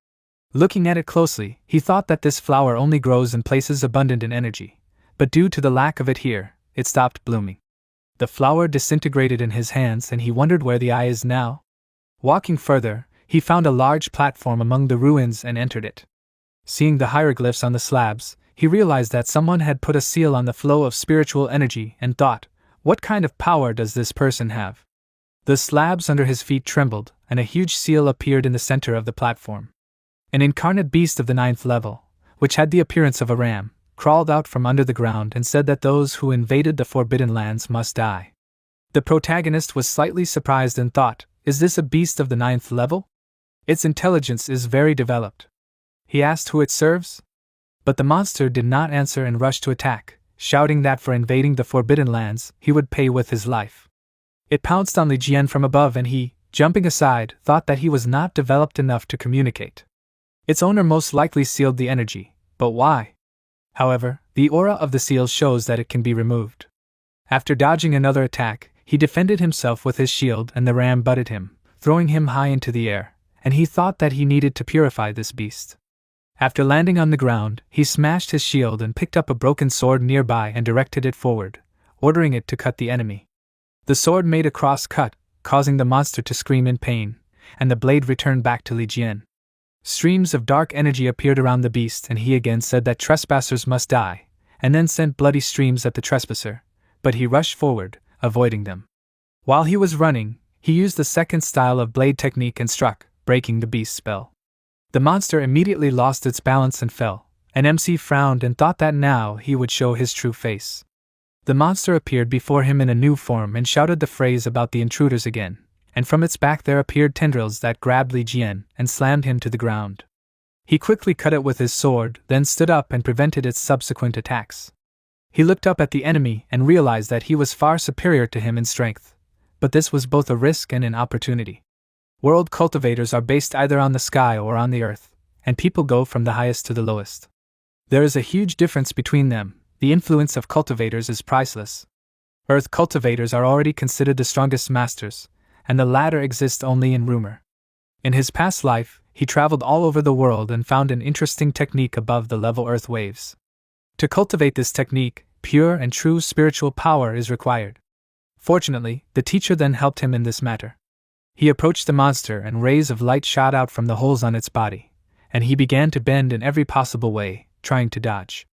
Speaker 1: Looking at it closely, he thought that this flower only grows in places abundant in energy, but due to the lack of it here, it stopped blooming. The flower disintegrated in his hands and he wondered where the eye is now. Walking further, he found a large platform among the ruins and entered it. Seeing the hieroglyphs on the slabs, he realized that someone had put a seal on the flow of spiritual energy and thought, what kind of power does this person have? The slabs under his feet trembled, and a huge seal appeared in the center of the platform. An incarnate beast of the 9th level, which had the appearance of a ram, crawled out from under the ground and said that those who invaded the Forbidden Lands must die. The protagonist was slightly surprised and thought, is this a beast of the 9th level? Its intelligence is very developed. He asked who it serves? But the monster did not answer and rushed to attack, shouting that for invading the Forbidden Lands, he would pay with his life. It pounced on Li Jian from above and he, jumping aside, thought that he was not developed enough to communicate. Its owner most likely sealed the energy, but why? However, the aura of the seal shows that it can be removed. After dodging another attack, he defended himself with his shield and the ram butted him, throwing him high into the air, and he thought that he needed to purify this beast. After landing on the ground, he smashed his shield and picked up a broken sword nearby and directed it forward, ordering it to cut the enemy. The sword made a cross cut, causing the monster to scream in pain, and the blade returned back to Li Jian. Streams of dark energy appeared around the beast and he again said that trespassers must die, and then sent bloody streams at the trespasser, but he rushed forward, avoiding them. While he was running, he used the second style of blade technique and struck, breaking the beast's spell. The monster immediately lost its balance and fell, and MC frowned and thought that now he would show his true face. The monster appeared before him in a new form and shouted the phrase about the intruders again, and from its back there appeared tendrils that grabbed Li Jian and slammed him to the ground. He quickly cut it with his sword, then stood up and prevented its subsequent attacks. He looked up at the enemy and realized that he was far superior to him in strength, but this was both a risk and an opportunity. World cultivators are based either on the sky or on the earth, and people go from the highest to the lowest. There is a huge difference between them. The influence of cultivators is priceless. Earth cultivators are already considered the strongest masters, and the latter exist only in rumor. In his past life, he traveled all over the world and found an interesting technique above the level Earth waves. To cultivate this technique, pure and true spiritual power is required. Fortunately, the teacher then helped him in this matter. He approached the monster and rays of light shot out from the holes on its body, and he began to bend in every possible way, trying to dodge.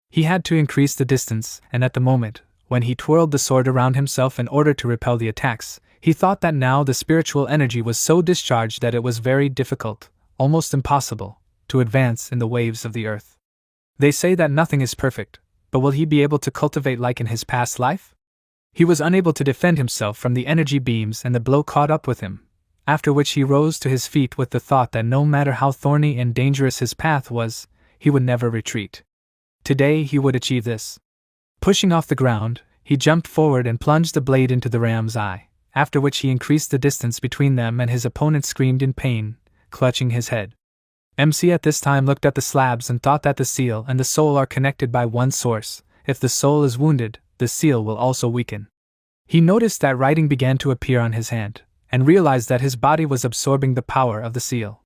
Speaker 1: He had to increase the distance, and at the moment, when he twirled the sword around himself in order to repel the attacks, he thought that now the spiritual energy was so discharged that it was very difficult, almost impossible, to advance in the waves of the earth. They say that nothing is perfect, but will he be able to cultivate like in his past life? He was unable to defend himself from the energy beams and the blow caught up with him, after which he rose to his feet with the thought that no matter how thorny and dangerous his path was, he would never retreat. Today he would achieve this. Pushing off the ground, he jumped forward and plunged the blade into the ram's eye, after which he increased the distance between them and his opponent screamed in pain, clutching his head. MC at this time looked at the slabs and thought that the seal and the soul are connected by one source. If the soul is wounded, the seal will also weaken. He noticed that writing began to appear on his hand, and realized that his body was absorbing the power of the seal.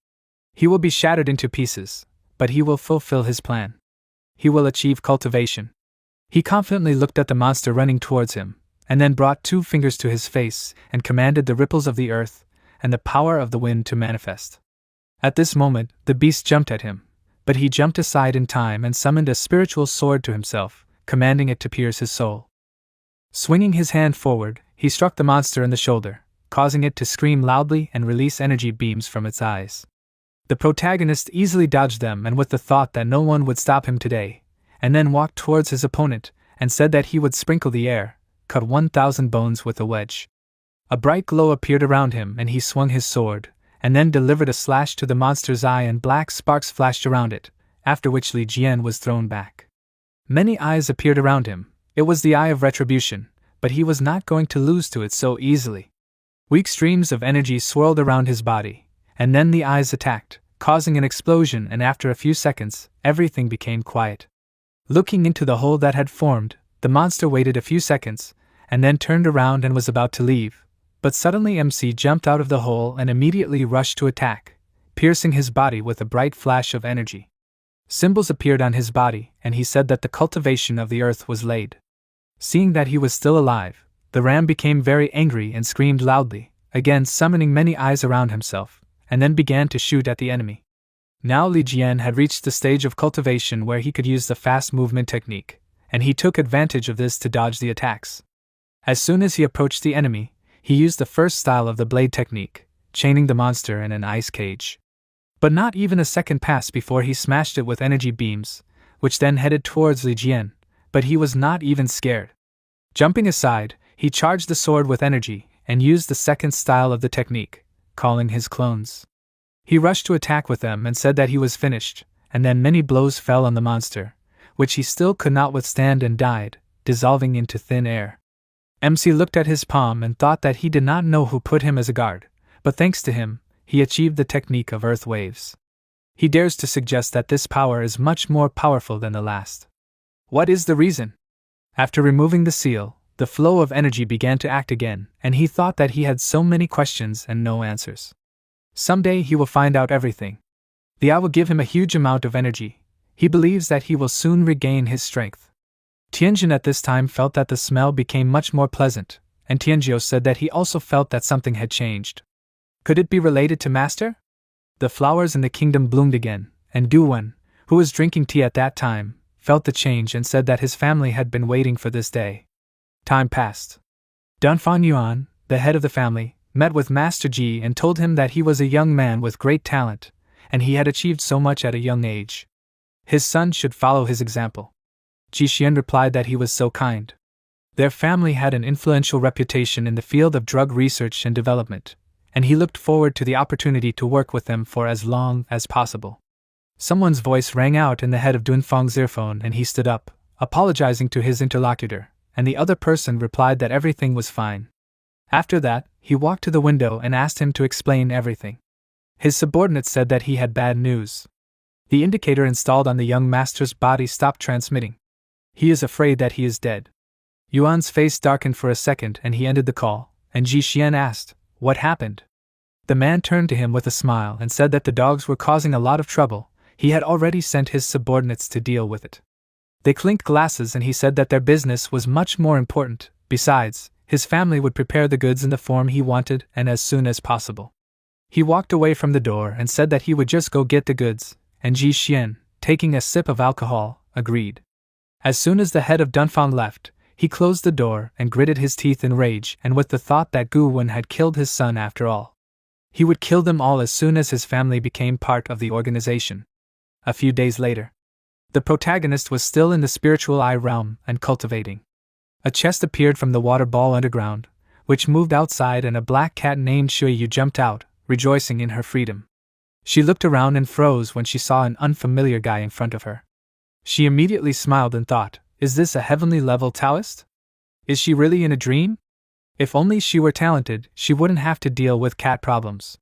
Speaker 1: He will be shattered into pieces, but he will fulfill his plan. He will achieve cultivation. He confidently looked at the monster running towards him, and then brought 2 fingers to his face and commanded the ripples of the earth and the power of the wind to manifest. At this moment, the beast jumped at him, but he jumped aside in time and summoned a spiritual sword to himself, commanding it to pierce his soul. Swinging his hand forward, he struck the monster in the shoulder, causing it to scream loudly and release energy beams from its eyes. The protagonist easily dodged them and with the thought that no one would stop him today, and then walked towards his opponent and said that he would sprinkle the air, cut 1,000 bones with a wedge. A bright glow appeared around him and he swung his sword, and then delivered a slash to the monster's eye and black sparks flashed around it, after which Li Jian was thrown back. Many eyes appeared around him. It was the eye of retribution, but he was not going to lose to it so easily. Weak streams of energy swirled around his body, and then the eyes attacked, causing an explosion, and after a few seconds, everything became quiet. Looking into the hole that had formed, the monster waited a few seconds, and then turned around and was about to leave, but suddenly MC jumped out of the hole and immediately rushed to attack, piercing his body with a bright flash of energy. Symbols appeared on his body, and he said that the cultivation of the earth was laid. Seeing that he was still alive, the ram became very angry and screamed loudly, again summoning many eyes around himself, and then began to shoot at the enemy. Now Li Jian had reached the stage of cultivation where he could use the fast movement technique, and he took advantage of this to dodge the attacks. As soon as he approached the enemy, he used the first style of the blade technique, chaining the monster in an ice cage. But not even a second passed before he smashed it with energy beams, which then headed towards Li Jian, but he was not even scared. Jumping aside, he charged the sword with energy and used the second style of the technique, calling his clones. He rushed to attack with them and said that he was finished, and then many blows fell on the monster, which he still could not withstand and died, dissolving into thin air. MC looked at his palm and thought that he did not know who put him as a guard, but thanks to him, he achieved the technique of earth waves. He dares to suggest that this power is much more powerful than the last. What is the reason? After removing the seal, the flow of energy began to act again, and he thought that he had so many questions and no answers. Someday he will find out everything. The eye will give him a huge amount of energy. He believes that he will soon regain his strength. Tianjin at this time felt that the smell became much more pleasant, and Tianjiu said that he also felt that something had changed. Could it be related to Master? The flowers in the kingdom bloomed again, and Duwen, who was drinking tea at that time, felt the change and said that his family had been waiting for this day. Time passed. Dunfan Yuan, the head of the family, met with Master Ji and told him that he was a young man with great talent, and he had achieved so much at a young age. His son should follow his example. Ji Xian replied that he was so kind. Their family had an influential reputation in the field of drug research and development, and he looked forward to the opportunity to work with them for as long as possible. Someone's voice rang out in the head of Dunfang's earphone and he stood up, apologizing to his interlocutor, and the other person replied that everything was fine. After that, he walked to the window and asked him to explain everything. His subordinate said that he had bad news. The indicator installed on the young master's body stopped transmitting. He is afraid that he is dead. Yuan's face darkened for a second and he ended the call, and Ji Xian asked, "What happened?" The man turned to him with a smile and said that the dogs were causing a lot of trouble. He had already sent his subordinates to deal with it. They clinked glasses and he said that their business was much more important. Besides, his family would prepare the goods in the form he wanted and as soon as possible. He walked away from the door and said that he would just go get the goods, and Ji Xian, taking a sip of alcohol, agreed. As soon as the head of Dunfang left, he closed the door and gritted his teeth in rage and with the thought that Gu Wen had killed his son after all. He would kill them all as soon as his family became part of the organization. A few days later, the protagonist was still in the spiritual eye realm and cultivating. A chest appeared from the water ball underground, which moved outside, and a black cat named Shuiyu jumped out, rejoicing in her freedom. She looked around and froze when she saw an unfamiliar guy in front of her. She immediately smiled and thought, "Is this a heavenly level Taoist? Is she really in a dream? If only she were talented, she wouldn't have to deal with cat problems."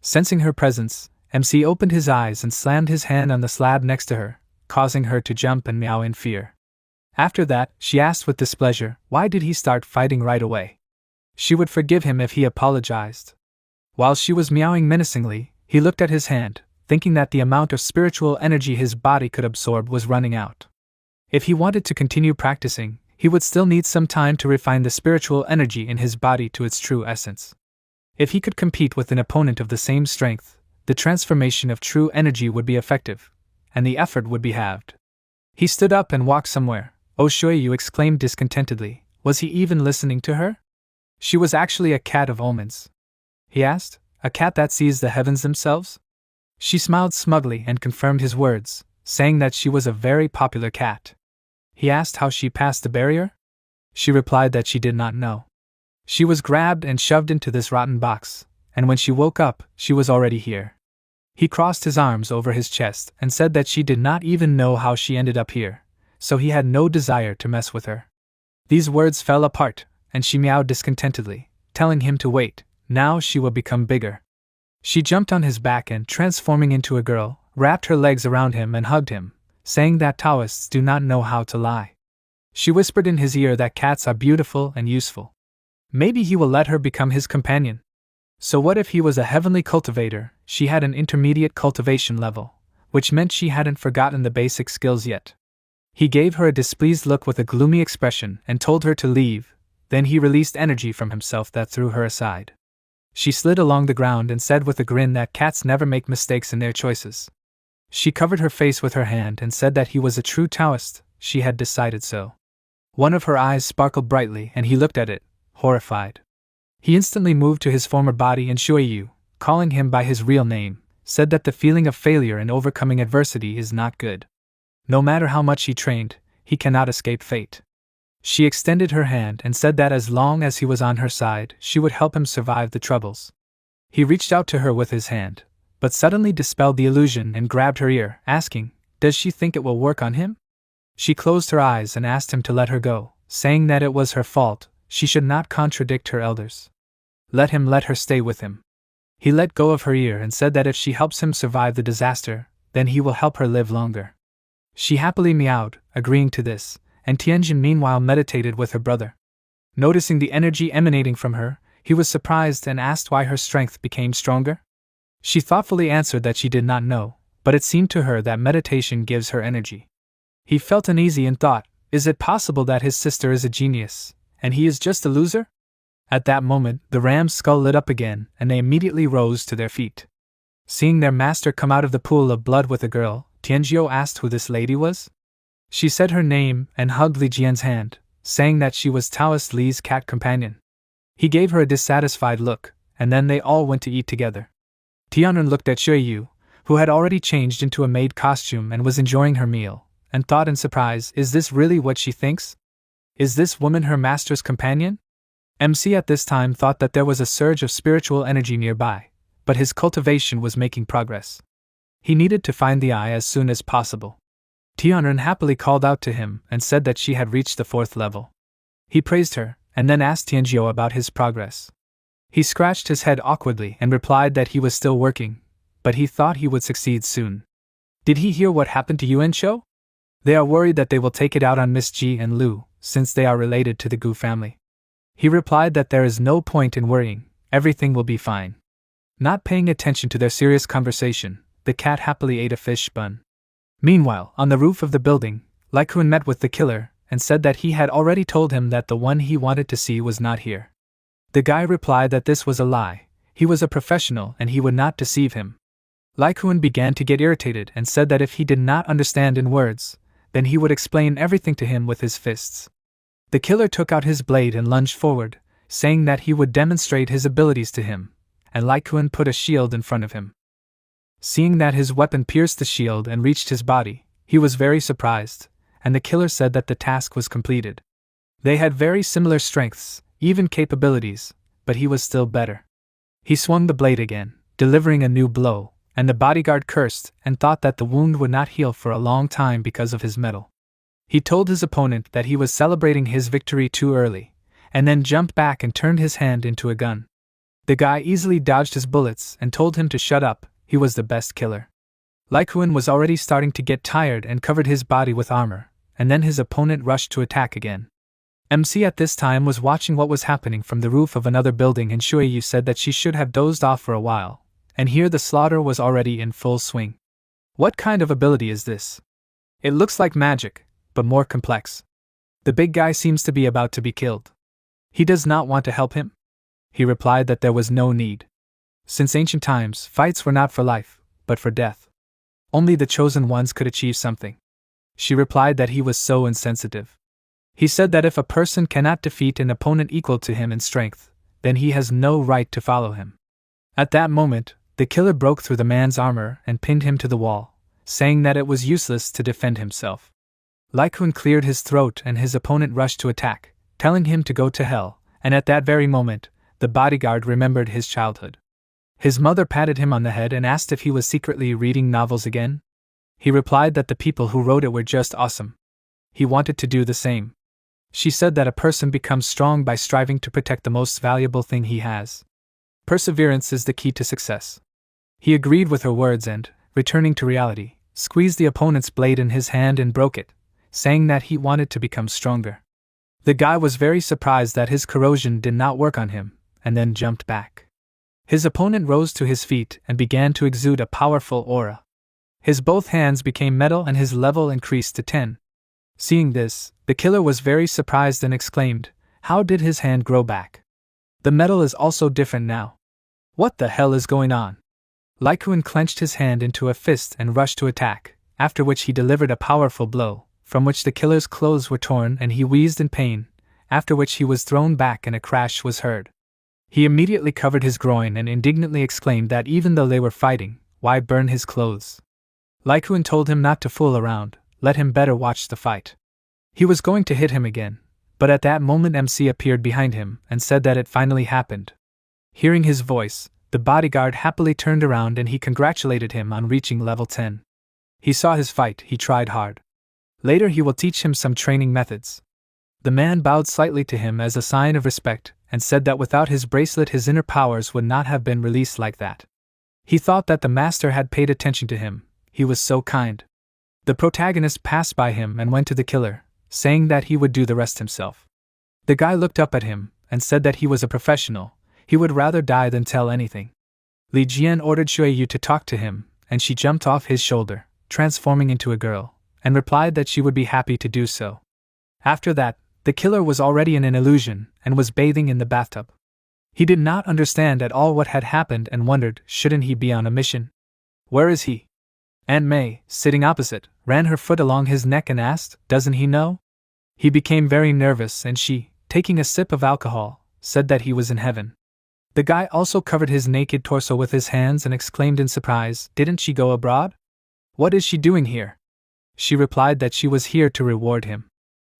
Speaker 1: Sensing her presence, MC opened his eyes and slammed his hand on the slab next to her, causing her to jump and meow in fear. After that, she asked with displeasure, why did he start fighting right away? She would forgive him if he apologized. While she was meowing menacingly, he looked at his hand, thinking that the amount of spiritual energy his body could absorb was running out. If he wanted to continue practicing, he would still need some time to refine the spiritual energy in his body to its true essence. If he could compete with an opponent of the same strength, the transformation of true energy would be effective, and the effort would be halved. He stood up and walked somewhere. "Oh, Shuiyu," exclaimed discontentedly. Was he even listening to her? She was actually a cat of omens. He asked, "A cat that sees the heavens themselves?" She smiled smugly and confirmed his words, saying that she was a very popular cat. He asked how she passed the barrier. She replied that she did not know. She was grabbed and shoved into this rotten box, and when she woke up, she was already here. He crossed his arms over his chest and said that she did not even know how she ended up here, so he had no desire to mess with her. These words fell apart, and she meowed discontentedly, telling him to wait. Now she will become bigger. She jumped on his back and, transforming into a girl, wrapped her legs around him and hugged him, saying that Taoists do not know how to lie. She whispered in his ear that cats are beautiful and useful. Maybe he will let her become his companion. So what if he was a heavenly cultivator? She had an intermediate cultivation level, which meant she hadn't forgotten the basic skills yet. He gave her a displeased look with a gloomy expression and told her to leave, then he released energy from himself that threw her aside. She slid along the ground and said with a grin that cats never make mistakes in their choices. She covered her face with her hand and said that he was a true Taoist, she had decided so. One of her eyes sparkled brightly and he looked at it, horrified. He instantly moved to his former body and Shuiyu, calling him by his real name, said that the feeling of failure and overcoming adversity is not good. No matter how much he trained, he cannot escape fate. She extended her hand and said that as long as he was on her side, she would help him survive the troubles. He reached out to her with his hand, but suddenly dispelled the illusion and grabbed her ear, asking, "Does she think it will work on him?" She closed her eyes and asked him to let her go, saying that it was her fault, she should not contradict her elders. Let her stay with him. He let go of her ear and said that if she helps him survive the disaster, then he will help her live longer. She happily meowed, agreeing to this, and Tianjin meanwhile meditated with her brother. Noticing the energy emanating from her, he was surprised and asked why her strength became stronger. She thoughtfully answered that she did not know, but it seemed to her that meditation gives her energy. He felt uneasy and thought, is it possible that his sister is a genius, and he is just a loser? At that moment, the ram's skull lit up again, and they immediately rose to their feet. Seeing their master come out of the pool of blood with a girl, Tianjiu asked who this lady was. She said her name and hugged Li Jian's hand, saying that she was Taoist Li's cat companion. He gave her a dissatisfied look, and then they all went to eat together. Tianren looked at Shuiyu, who had already changed into a maid costume and was enjoying her meal, and thought in surprise, is this really what she thinks? Is this woman her master's companion? MC at this time thought that there was a surge of spiritual energy nearby, but his cultivation was making progress. He needed to find the eye as soon as possible. Tianren happily called out to him and said that she had reached the 4th level. He praised her, and then asked Tianjiu about his progress. He scratched his head awkwardly and replied that he was still working, but he thought he would succeed soon. Did he hear what happened to Yuan Shou? They are worried that they will take it out on Miss Ji and Lu, since they are related to the Gu family. He replied that there is no point in worrying, everything will be fine. Not paying attention to their serious conversation, the cat happily ate a fish bun. Meanwhile, on the roof of the building, Lai Kun met with the killer and said that he had already told him that the one he wanted to see was not here. The guy replied that this was a lie, he was a professional and he would not deceive him. Lai Kun began to get irritated and said that if he did not understand in words, then he would explain everything to him with his fists. The killer took out his blade and lunged forward, saying that he would demonstrate his abilities to him, and Lai Kun put a shield in front of him. Seeing that his weapon pierced the shield and reached his body, he was very surprised, and the killer said that the task was completed. They had very similar strengths, even capabilities, but he was still better. He swung the blade again, delivering a new blow, and the bodyguard cursed and thought that the wound would not heal for a long time because of his metal. He told his opponent that he was celebrating his victory too early, and then jumped back and turned his hand into a gun. The guy easily dodged his bullets and told him to shut up, he was the best killer. Lai Kun was already starting to get tired and covered his body with armor, and then his opponent rushed to attack again. MC at this time was watching what was happening from the roof of another building, and Shuiyu said that she should have dozed off for a while, and here the slaughter was already in full swing. What kind of ability is this? It looks like magic, but more complex. The big guy seems to be about to be killed. He does not want to help him? He replied that there was no need. Since ancient times, fights were not for life, but for death. Only the chosen ones could achieve something. She replied that he was so insensitive. He said that if a person cannot defeat an opponent equal to him in strength, then he has no right to follow him. At that moment, the killer broke through the man's armor and pinned him to the wall, saying that it was useless to defend himself. Lai Kun cleared his throat and his opponent rushed to attack, telling him to go to hell, and at that very moment, the bodyguard remembered his childhood. His mother patted him on the head and asked if he was secretly reading novels again. He replied that the people who wrote it were just awesome. He wanted to do the same. She said that a person becomes strong by striving to protect the most valuable thing he has. Perseverance is the key to success. He agreed with her words and, returning to reality, squeezed the opponent's blade in his hand and broke it, saying that he wanted to become stronger. The guy was very surprised that his corrosion did not work on him, and then jumped back. His opponent rose to his feet and began to exude a powerful aura. His both hands became metal and his level increased to 10. Seeing this, the killer was very surprised and exclaimed, "How did his hand grow back? The metal is also different now. What the hell is going on?" Lai Kun clenched his hand into a fist and rushed to attack, after which he delivered a powerful blow, from which the killer's clothes were torn and he wheezed in pain, after which he was thrown back and a crash was heard. He immediately covered his groin and indignantly exclaimed that even though they were fighting, why burn his clothes? Lai Kun told him not to fool around, let him better watch the fight. He was going to hit him again, but at that moment MC appeared behind him and said that it finally happened. Hearing his voice, the bodyguard happily turned around and he congratulated him on reaching level 10. He saw his fight, he tried hard. Later he will teach him some training methods. The man bowed slightly to him as a sign of respect and said that without his bracelet his inner powers would not have been released like that. He thought that the master had paid attention to him, he was so kind. The protagonist passed by him and went to the killer, saying that he would do the rest himself. The guy looked up at him and said that he was a professional, he would rather die than tell anything. Li Jian ordered Shuiyu to talk to him, and she jumped off his shoulder, transforming into a girl, and replied that she would be happy to do so. After that, the killer was already in an illusion and was bathing in the bathtub. He did not understand at all what had happened and wondered, shouldn't he be on a mission? Where is he? Aunt May, sitting opposite, ran her foot along his neck and asked, doesn't he know? He became very nervous and she, taking a sip of alcohol, said that he was in heaven. The guy also covered his naked torso with his hands and exclaimed in surprise, didn't she go abroad? What is she doing here? She replied that she was here to reward him.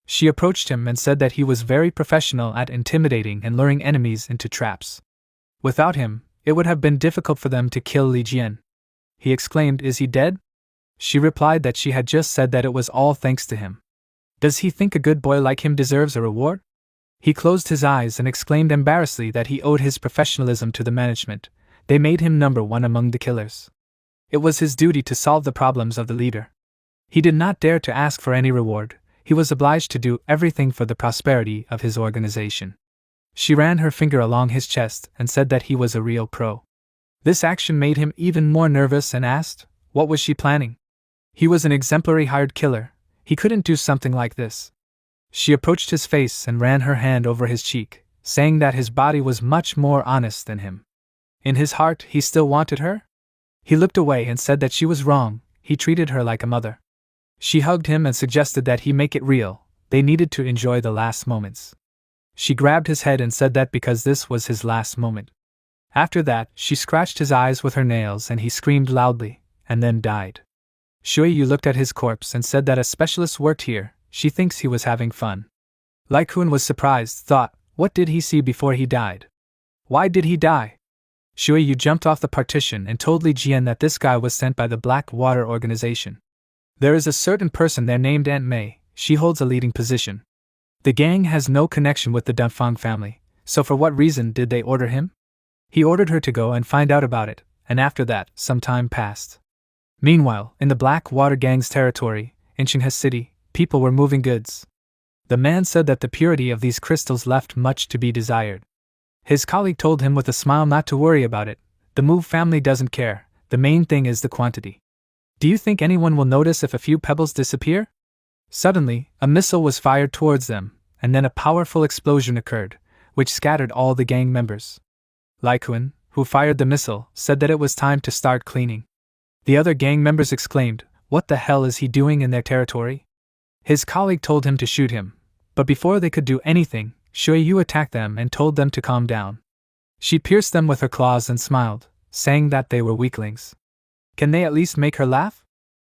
Speaker 1: She approached him and said that he was very professional at intimidating and luring enemies into traps. Without him, it would have been difficult for them to kill Li Jian. He exclaimed, is he dead? She replied that she had just said that it was all thanks to him. Does he think a good boy like him deserves a reward? He closed his eyes and exclaimed embarrassedly that he owed his professionalism to the management. They made him number 1 among the killers. It was his duty to solve the problems of the leader. He did not dare to ask for any reward. He was obliged to do everything for the prosperity of his organization. She ran her finger along his chest and said that he was a real pro. This action made him even more nervous and asked, what was she planning? He was an exemplary hired killer. He couldn't do something like this. She approached his face and ran her hand over his cheek, saying that his body was much more honest than him. In his heart, he still wanted her? He looked away and said that she was wrong. He treated her like a mother. She hugged him and suggested that he make it real. They needed to enjoy the last moments. She grabbed his head and said that because this was his last moment. After that, she scratched his eyes with her nails and he screamed loudly, and then died. Shuiyu looked at his corpse and said that a specialist worked here. She thinks he was having fun. Lycoon was surprised, thought, what did he see before he died? Why did he die? Shuiyu jumped off the partition and told Li Jian that this guy was sent by the Black Water Organization. There is a certain person there named Aunt Mei. She holds a leading position. The gang has no connection with the Dunfang family, so for what reason did they order him? He ordered her to go and find out about it, and after that, some time passed. Meanwhile, in the Black Water Gang's territory, in Qinghe City, people were moving goods. The man said that the purity of these crystals left much to be desired. His colleague told him with a smile not to worry about it. The Move family doesn't care. The main thing is the quantity. Do you think anyone will notice if a few pebbles disappear? Suddenly, a missile was fired towards them, and then a powerful explosion occurred, which scattered all the gang members. Lycoon, who fired the missile, said that it was time to start cleaning. The other gang members exclaimed, "What the hell is he doing in their territory?" His colleague told him to shoot him, but before they could do anything, Shuiyu attacked them and told them to calm down. She pierced them with her claws and smiled, saying that they were weaklings. Can they at least make her laugh?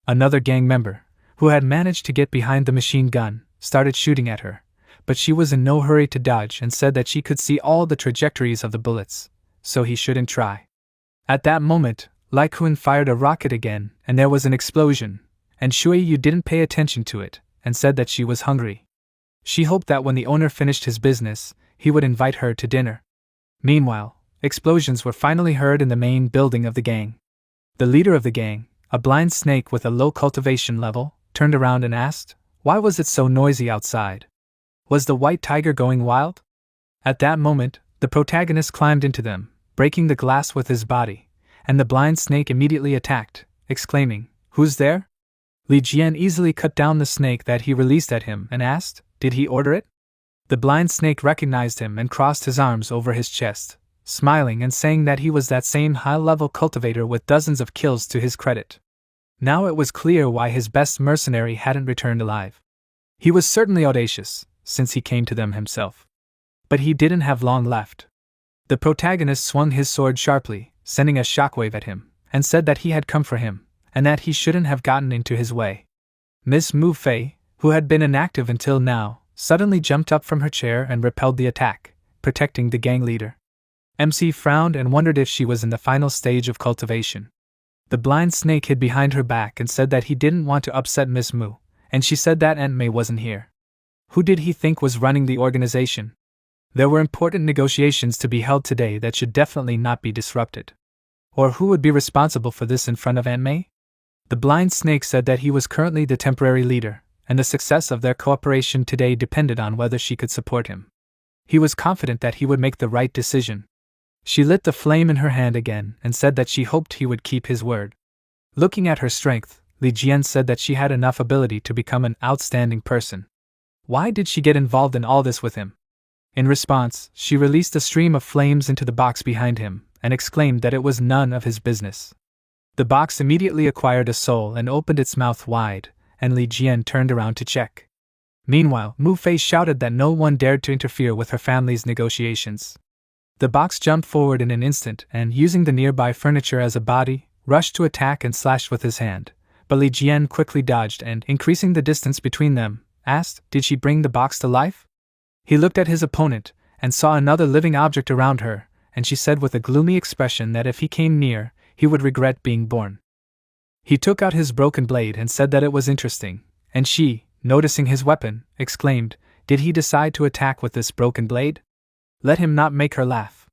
Speaker 1: Another gang member, who had managed to get behind the machine gun, started shooting at her, but she was in no hurry to dodge and said that she could see all the trajectories of the bullets, so he shouldn't try. At that moment, Lycoon fired a rocket again, and there was an explosion, and Shuiyu didn't pay attention to it, and said that she was hungry. She hoped that when the owner finished his business, he would invite her to dinner. Meanwhile, explosions were finally heard in the main building of the gang. The leader of the gang, a blind snake with a low cultivation level, turned around and asked, why was it so noisy outside? Was the white tiger going wild? At that moment, the protagonist climbed into them, breaking the glass with his body, and the blind snake immediately attacked, exclaiming, "Who's there?" Li Jian easily cut down the snake that he released at him and asked, did he order it? The blind snake recognized him and crossed his arms over his chest, smiling and saying that he was that same high-level cultivator with dozens of kills to his credit. Now it was clear why his best mercenary hadn't returned alive. He was certainly audacious, since he came to them himself. But he didn't have long left. The protagonist swung his sword sharply, sending a shockwave at him, and said that he had come for him, and that he shouldn't have gotten into his way. Miss Mu Fei, who had been inactive until now, suddenly jumped up from her chair and repelled the attack, protecting the gang leader. MC frowned and wondered if she was in the final stage of cultivation. The blind snake hid behind her back and said that he didn't want to upset Miss Mu, and she said that Aunt Mei wasn't here. Who did he think was running the organization? There were important negotiations to be held today that should definitely not be disrupted. Or who would be responsible for this in front of Aunt Mei? The blind snake said that he was currently the temporary leader, and the success of their cooperation today depended on whether she could support him. He was confident that he would make the right decision. She lit the flame in her hand again and said that she hoped he would keep his word. Looking at her strength, Li Jian said that she had enough ability to become an outstanding person. Why did she get involved in all this with him? In response, she released a stream of flames into the box behind him and exclaimed that it was none of his business. The box immediately acquired a soul and opened its mouth wide, and Li Jian turned around to check. Meanwhile, Mu Fei shouted that no one dared to interfere with her family's negotiations. The box jumped forward in an instant and, using the nearby furniture as a body, rushed to attack and slashed with his hand, but Li Jian quickly dodged and, increasing the distance between them, asked, did she bring the box to life? He looked at his opponent and saw another living object around her, and she said with a gloomy expression that if he came near, he would regret being born. He took out his broken blade and said that it was interesting, and she, noticing his weapon, exclaimed, did he decide to attack with this broken blade? Let him not make her laugh.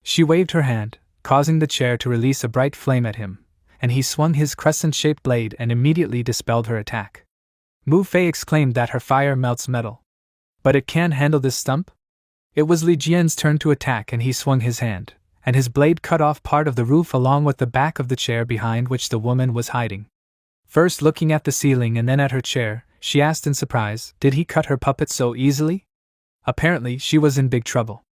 Speaker 1: She waved her hand, causing the chair to release a bright flame at him, and he swung his crescent-shaped blade and immediately dispelled her attack. Mu Fei exclaimed that her fire melts metal. But it can handle this stump? It was Li Jian's turn to attack, and he swung his hand, and his blade cut off part of the roof along with the back of the chair behind which the woman was hiding. First looking at the ceiling and then at her chair, she asked in surprise, did he cut her puppet so easily? Apparently, she was in big trouble.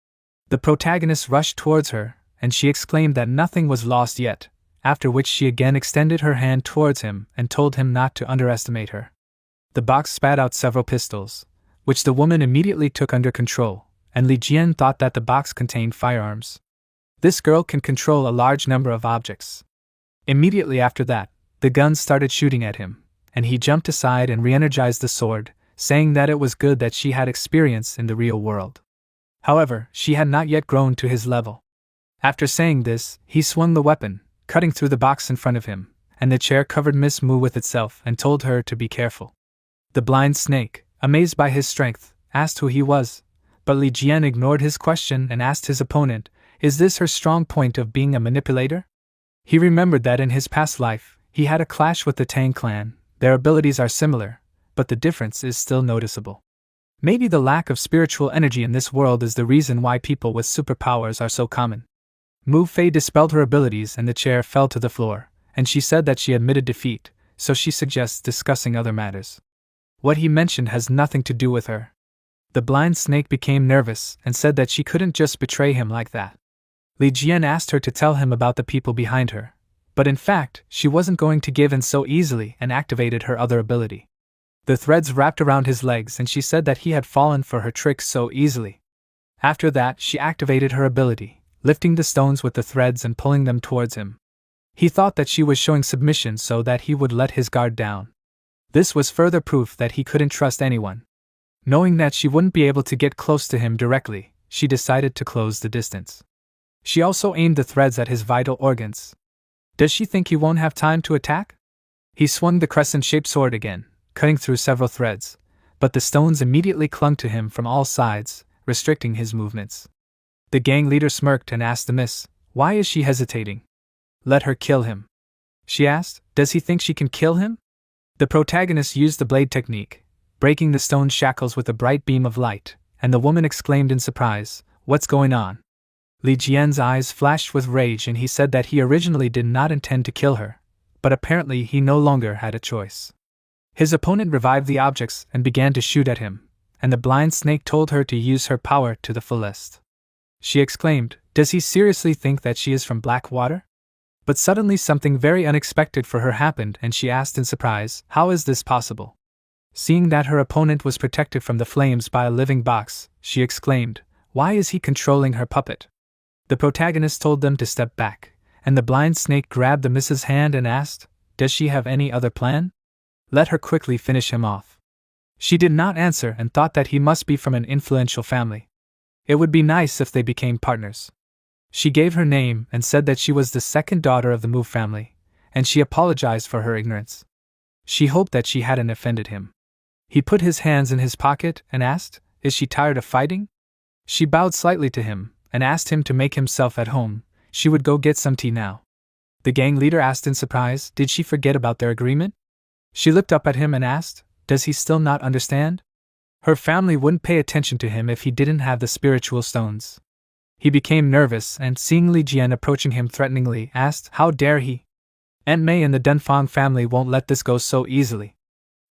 Speaker 1: The protagonist rushed towards her, and she exclaimed that nothing was lost yet, after which she again extended her hand towards him and told him not to underestimate her. The box spat out several pistols, which the woman immediately took under control, and Li Jian thought that the box contained firearms. This girl can control a large number of objects. Immediately after that, the guns started shooting at him, and he jumped aside and re-energized the sword, saying that it was good that she had experience in the real world. However, she had not yet grown to his level. After saying this, he swung the weapon, cutting through the box in front of him, and the chair covered Miss Mu with itself and told her to be careful. The blind snake, amazed by his strength, asked who he was, but Li Jian ignored his question and asked his opponent, is this her strong point of being a manipulator? He remembered that in his past life, he had a clash with the Tang clan. Their abilities are similar, but the difference is still noticeable. Maybe the lack of spiritual energy in this world is the reason why people with superpowers are so common. Mu Fei dispelled her abilities and the chair fell to the floor, and she said that she admitted defeat, so she suggests discussing other matters. What he mentioned has nothing to do with her. The blind snake became nervous and said that she couldn't just betray him like that. Li Jian asked her to tell him about the people behind her, but in fact, she wasn't going to give in so easily and activated her other ability. The threads wrapped around his legs and she said that he had fallen for her tricks so easily. After that, she activated her ability, lifting the stones with the threads and pulling them towards him. He thought that she was showing submission so that he would let his guard down. This was further proof that he couldn't trust anyone. Knowing that she wouldn't be able to get close to him directly, she decided to close the distance. She also aimed the threads at his vital organs. Does she think he won't have time to attack? He swung the crescent-shaped sword again, cutting through several threads, but the stones immediately clung to him from all sides, restricting his movements. The gang leader smirked and asked the miss, why is she hesitating? Let her kill him. She asked, does he think she can kill him? The protagonist used the blade technique, breaking the stone shackles with a bright beam of light, and the woman exclaimed in surprise, what's going on? Li Jian's eyes flashed with rage and he said that he originally did not intend to kill her, but apparently he no longer had a choice. His opponent revived the objects and began to shoot at him, and the blind snake told her to use her power to the fullest. She exclaimed, does he seriously think that she is from Blackwater? But suddenly something very unexpected for her happened and she asked in surprise, how is this possible? Seeing that her opponent was protected from the flames by a living box, she exclaimed, why is he controlling her puppet? The protagonist told them to step back, and the blind snake grabbed the miss's hand and asked, does she have any other plan? Let her quickly finish him off. She did not answer and thought that he must be from an influential family. It would be nice if they became partners. She gave her name and said that she was the second daughter of the Mu family, and she apologized for her ignorance. She hoped that she hadn't offended him. He put his hands in his pocket and asked, is she tired of fighting? She bowed slightly to him and asked him to make himself at home. She would go get some tea now. The gang leader asked in surprise, did she forget about their agreement? She looked up at him and asked, does he still not understand? Her family wouldn't pay attention to him if he didn't have the spiritual stones. He became nervous and, seeing Li Jian approaching him threateningly, asked, how dare he? Aunt Mei and the Dunfang family won't let this go so easily.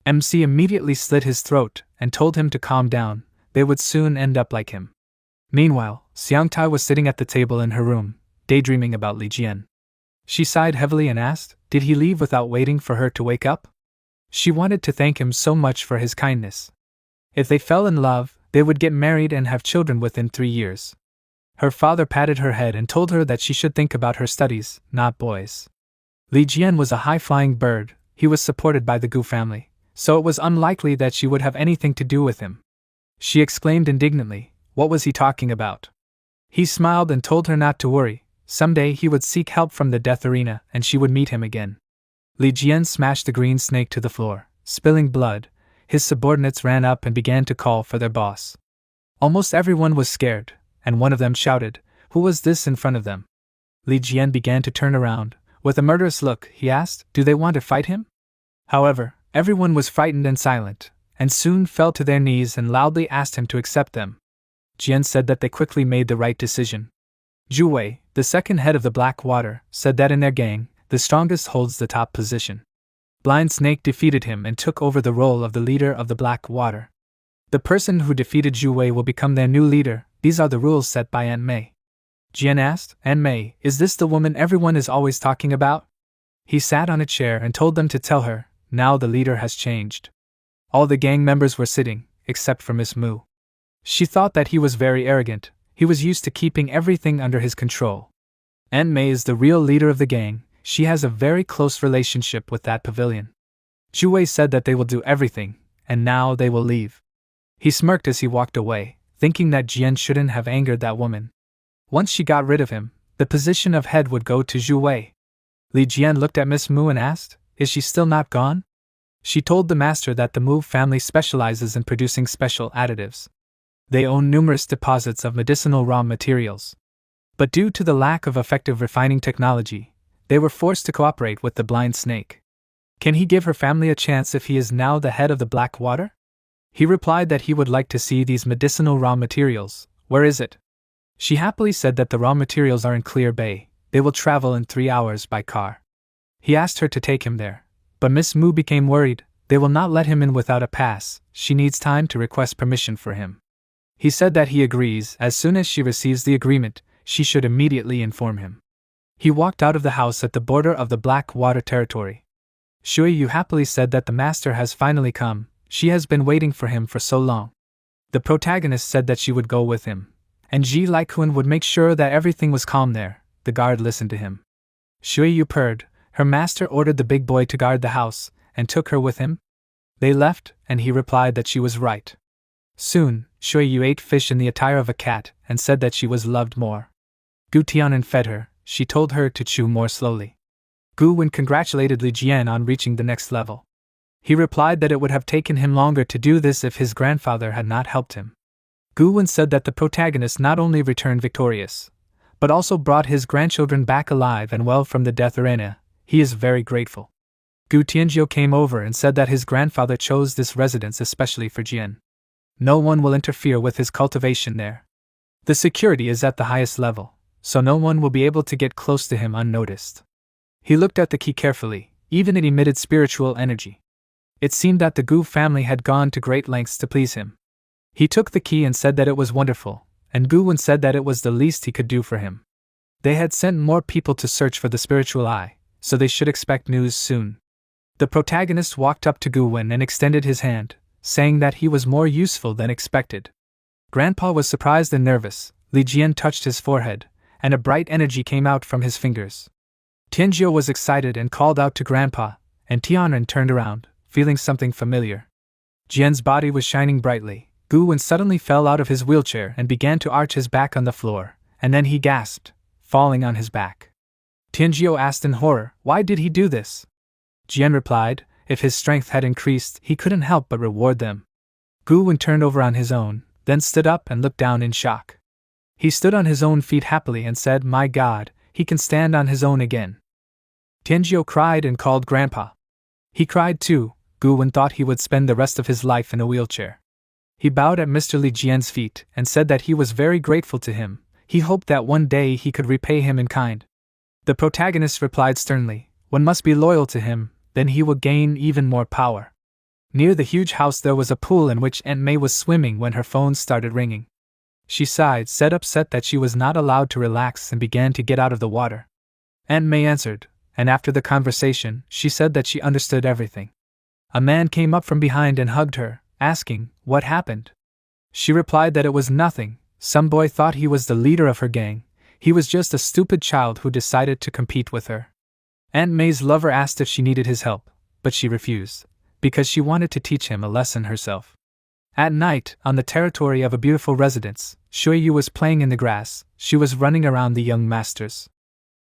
Speaker 1: MC immediately slit his throat and told him to calm down, they would soon end up like him. Meanwhile, Xiangtai was sitting at the table in her room, daydreaming about Li Jian. She sighed heavily and asked, did he leave without waiting for her to wake up? She wanted to thank him so much for his kindness. If they fell in love, they would get married and have children within 3 years. Her father patted her head and told her that she should think about her studies, not boys. Li Jian was a high-flying bird. He was supported by the Gu family, so it was unlikely that she would have anything to do with him. She exclaimed indignantly, what was he talking about? He smiled and told her not to worry. Someday he would seek help from the death arena and she would meet him again. Li Jian smashed the green snake to the floor, spilling blood. His subordinates ran up and began to call for their boss. Almost everyone was scared, and one of them shouted, who was this in front of them? Li Jian began to turn around, With a murderous look, he asked, "Do they want to fight him?" However, everyone was frightened and silent, and soon fell to their knees and loudly asked him to accept them. Jian said that they quickly made the right decision. Zhu Wei, the second head of the Black Water, said that in their gang, the strongest holds the top position. Blind Snake defeated him and took over the role of the leader of the Black Water. The person who defeated Zhu Wei will become their new leader. These are the rules set by Aunt Mei. Jian asked, "Aunt Mei, is this the woman everyone is always talking about?" He sat on a chair and told them to tell her. Now the leader has changed. All the gang members were sitting, except for Miss Mu. She thought that he was very arrogant. He was used to keeping everything under his control. Aunt Mei is the real leader of the gang. She has a very close relationship with that pavilion. Zhu Wei said that they will do everything, and now they will leave. He smirked as he walked away, thinking that Jian shouldn't have angered that woman. Once she got rid of him, the position of head would go to Zhu Wei. Li Jian looked at Miss Mu and asked, "Is she still not gone?" She told the master that the Mu family specializes in producing special additives. They own numerous deposits of medicinal raw materials. But due to the lack of effective refining technology, they were forced to cooperate with the Blind Snake. Can he give her family a chance if he is now the head of the Black Water? He replied that he would like to see these medicinal raw materials. Where is it? She happily said that the raw materials are in Clear Bay. They will travel in 3 hours by car. He asked her to take him there, but Miss Mu became worried. They will not let him in without a pass. She needs time to request permission for him. He said that he agrees. As soon as she receives the agreement, she should immediately inform him. He walked out of the house at the border of the Black Water territory. Shui Yu happily said that the master has finally come. She has been waiting for him for so long. The protagonist said that she would go with him, and Ji Laikun would make sure that everything was calm there. The guard listened to him. Shui Yu purred. Her master ordered the big boy to guard the house, and took her with him. They left, and he replied that she was right. Soon, Shui Yu ate fish in the attire of a cat, and said that she was loved more. Gu Tianan fed her. She told her to chew more slowly. Gu Wen congratulated Li Jian on reaching the next level. He replied that it would have taken him longer to do this if his grandfather had not helped him. Gu Wen said that the protagonist not only returned victorious, but also brought his grandchildren back alive and well from the death arena. He is very grateful. Gu Tianjiu came over and said that his grandfather chose this residence especially for Jian. No one will interfere with his cultivation there. The security is at the highest level, so no one will be able to get close to him unnoticed. He looked at the key carefully. Even it emitted spiritual energy. It seemed that the Gu family had gone to great lengths to please him. He took the key and said that it was wonderful, and Gu Wen said that it was the least he could do for him. They had sent more people to search for the spiritual eye, so they should expect news soon. The protagonist walked up to Gu Wen and extended his hand, saying that he was more useful than expected. Grandpa was surprised and nervous. Li Jian touched his forehead, and a bright energy came out from his fingers. Tianjiu was excited and called out to Grandpa, and Tianren turned around, feeling something familiar. Jian's body was shining brightly. Gu Wen suddenly fell out of his wheelchair and began to arch his back on the floor, and then he gasped, falling on his back. Tianjiu asked in horror, "Why did he do this?" Jian replied, if his strength had increased, he couldn't help but reward them. Gu Wen turned over on his own, then stood up and looked down in shock. He stood on his own feet happily and said, "My God, he can stand on his own again." Tianjiu cried and called Grandpa. He cried too. Gu Wen thought he would spend the rest of his life in a wheelchair. He bowed at Mr. Li Jian's feet and said that he was very grateful to him. He hoped that one day he could repay him in kind. The protagonist replied sternly, "One must be loyal to him, then he will gain even more power." Near the huge house there was a pool in which Aunt Mei was swimming when her phone started ringing. She sighed, said upset that she was not allowed to relax, and began to get out of the water. Aunt Mei answered, and after the conversation, she said that she understood everything. A man came up from behind and hugged her, asking, "What happened?" She replied that it was nothing. Some boy thought he was the leader of her gang. He was just a stupid child who decided to compete with her. Aunt Mei's lover asked if she needed his help, but she refused, because she wanted to teach him a lesson herself. At night, on the territory of a beautiful residence, Shui Yu was playing in the grass. She was running around the young masters.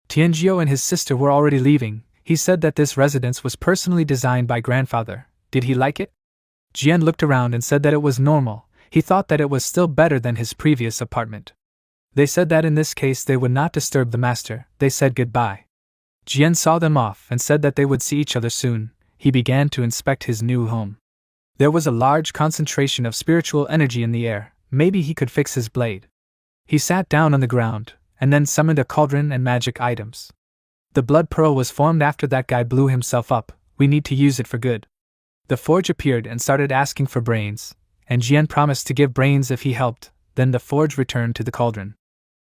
Speaker 1: Tianjiu and his sister were already leaving. He said that this residence was personally designed by grandfather. Did he like it? Jian looked around and said that it was normal. He thought that it was still better than his previous apartment. They said that in this case they would not disturb the master. They said goodbye. Jian saw them off and said that they would see each other soon. He began to inspect his new home. There was a large concentration of spiritual energy in the air. Maybe he could fix his blade. He sat down on the ground, and then summoned a cauldron and magic items. The blood pearl was formed after that guy blew himself up. We need to use it for good. The forge appeared and started asking for brains, and Jian promised to give brains if he helped. Then the forge returned to the cauldron.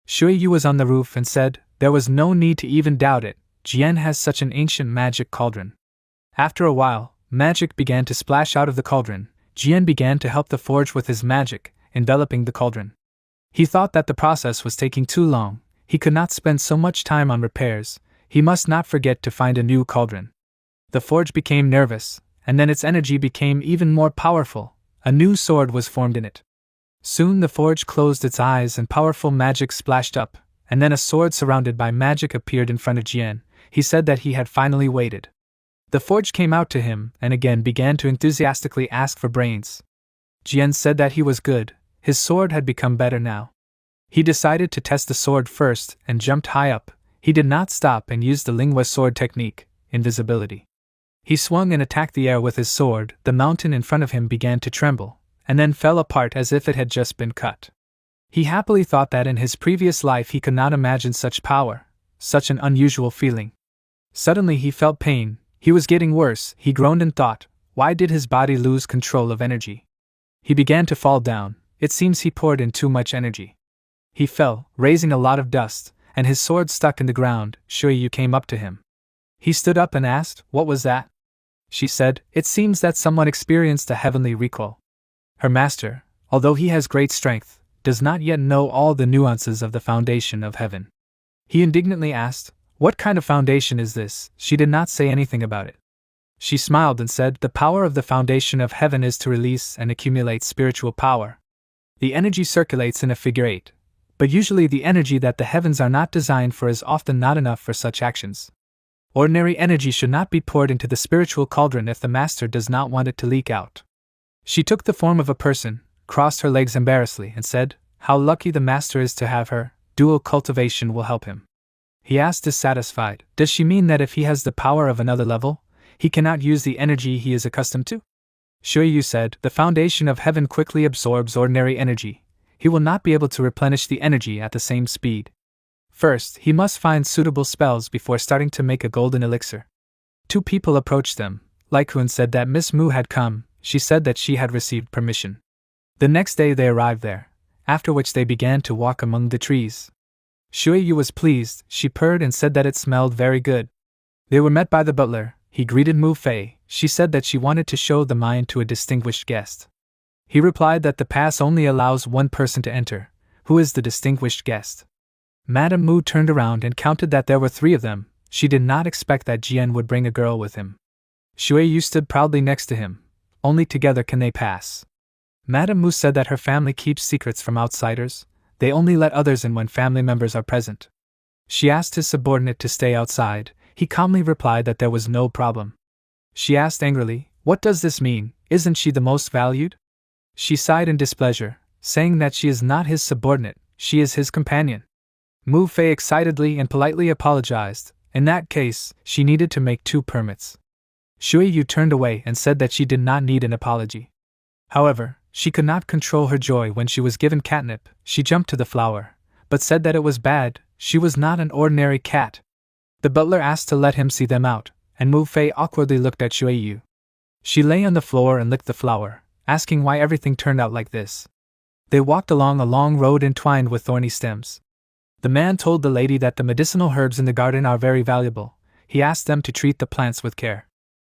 Speaker 1: Shui Yu was on the roof and said, there was no need to even doubt it. Jian has such an ancient magic cauldron. After a while, magic began to splash out of the cauldron. Jian began to help the forge with his magic, enveloping the cauldron. He thought that the process was taking too long. He could not spend so much time on repairs. He must not forget to find a new cauldron. The forge became nervous, and then its energy became even more powerful. A new sword was formed in it. Soon the forge closed its eyes and powerful magic splashed up, and then a sword surrounded by magic appeared in front of Jian. He said that he had finally waited. The forge came out to him and again began to enthusiastically ask for brains. Jian said that he was good. His sword had become better now. He decided to test the sword first and jumped high up. He did not stop and used the lingua sword technique, invisibility. He swung and attacked the air with his sword. The mountain in front of him began to tremble, and then fell apart as if it had just been cut. He happily thought that in his previous life he could not imagine such power, such an unusual feeling. Suddenly he felt pain. He was getting worse. He groaned and thought, why did his body lose control of energy? He began to fall down. It seems he poured in too much energy. He fell, raising a lot of dust, and his sword stuck in the ground. Shui Yu came up to him. He stood up and asked, what was that? She said, it seems that someone experienced a heavenly recoil. Her master, although he has great strength, does not yet know all the nuances of the foundation of heaven. He indignantly asked, what kind of foundation is this? She did not say anything about it. She smiled and said, the power of the foundation of heaven is to release and accumulate spiritual power. The energy circulates in a figure 8, but usually the energy that the heavens are not designed for is often not enough for such actions. Ordinary energy should not be poured into the spiritual cauldron if the master does not want it to leak out. She took the form of a person, crossed her legs embarrassedly, and said, how lucky the master is to have her. Dual cultivation will help him. He asked dissatisfied, does she mean that if he has the power of another level, he cannot use the energy he is accustomed to? Shui Yu said, the foundation of heaven quickly absorbs ordinary energy. He will not be able to replenish the energy at the same speed. First, he must find suitable spells before starting to make a golden elixir. Two people approached them. Likun said that Miss Mu had come. She said that she had received permission. The next day they arrived there, after which they began to walk among the trees. Shui Yu was pleased. She purred and said that it smelled very good. They were met by the butler. He greeted Mu Fei. She said that she wanted to show the mine to a distinguished guest. He replied that the pass only allows one person to enter. Who is the distinguished guest? Madame Mu turned around and counted that there were 3 of them. She did not expect that Jian would bring a girl with him. Shui Yu stood proudly next to him. Only together can they pass. Madame Mu said that her family keeps secrets from outsiders. They only let others in when family members are present. She asked his subordinate to stay outside. He calmly replied that there was no problem. She asked angrily, what does this mean? Isn't she the most valued? She sighed in displeasure, saying that she is not his subordinate, she is his companion. Mu Fei excitedly and politely apologized. In that case, she needed to make 2 permits. Shui Yu turned away and said that she did not need an apology. However, she could not control her joy when she was given catnip. She jumped to the flower, but said that it was bad. She was not an ordinary cat. The butler asked to let him see them out, and Mu Fei awkwardly looked at Shui Yu. She lay on the floor and licked the flower, asking why everything turned out like this. They walked along a long road entwined with thorny stems. The man told the lady that the medicinal herbs in the garden are very valuable. He asked them to treat the plants with care.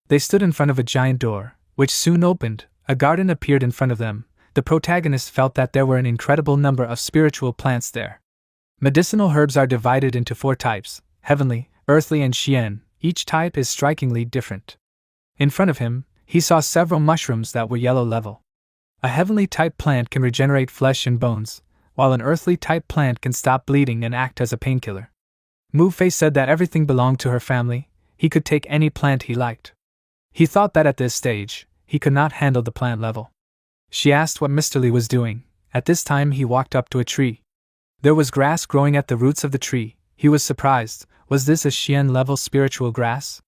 Speaker 1: They stood in front of a giant door, which soon opened. A garden appeared in front of them. The protagonist felt that there were an incredible number of spiritual plants there. Medicinal herbs are divided into 4 types, heavenly, earthly and Xian. Each type is strikingly different. In front of him, he saw several mushrooms that were yellow level. A heavenly type plant can regenerate flesh and bones, while an earthly type plant can stop bleeding and act as a painkiller. Mu Fei said that everything belonged to her family. He could take any plant he liked. He thought that at this stage, he could not handle the plant level. She asked what Mr. Li was doing. At this time he walked up to a tree. There was grass growing at the roots of the tree. He was surprised. Was this a Xian-level spiritual grass?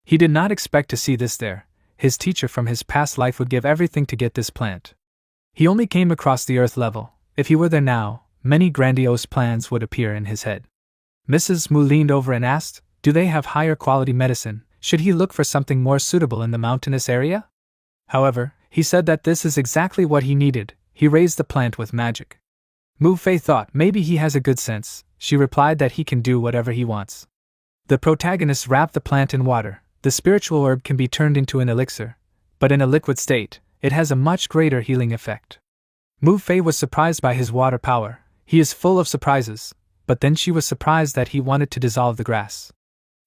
Speaker 1: He did not expect to see this there. His teacher from his past life would give everything to get this plant. He only came across the earth level. If he were there now, many grandiose plans would appear in his head. Mrs. Mu leaned over and asked, "Do they have higher quality medicine? Should he look for something more suitable in the mountainous area?" However, he said that this is exactly what he needed. He raised the plant with magic. Mu Fei thought maybe he has a good sense. She replied that he can do whatever he wants. The protagonist wrapped the plant in water. The spiritual herb can be turned into an elixir, but in a liquid state, it has a much greater healing effect. Mu Fei was surprised by his water power. He is full of surprises, but then she was surprised that he wanted to dissolve the grass.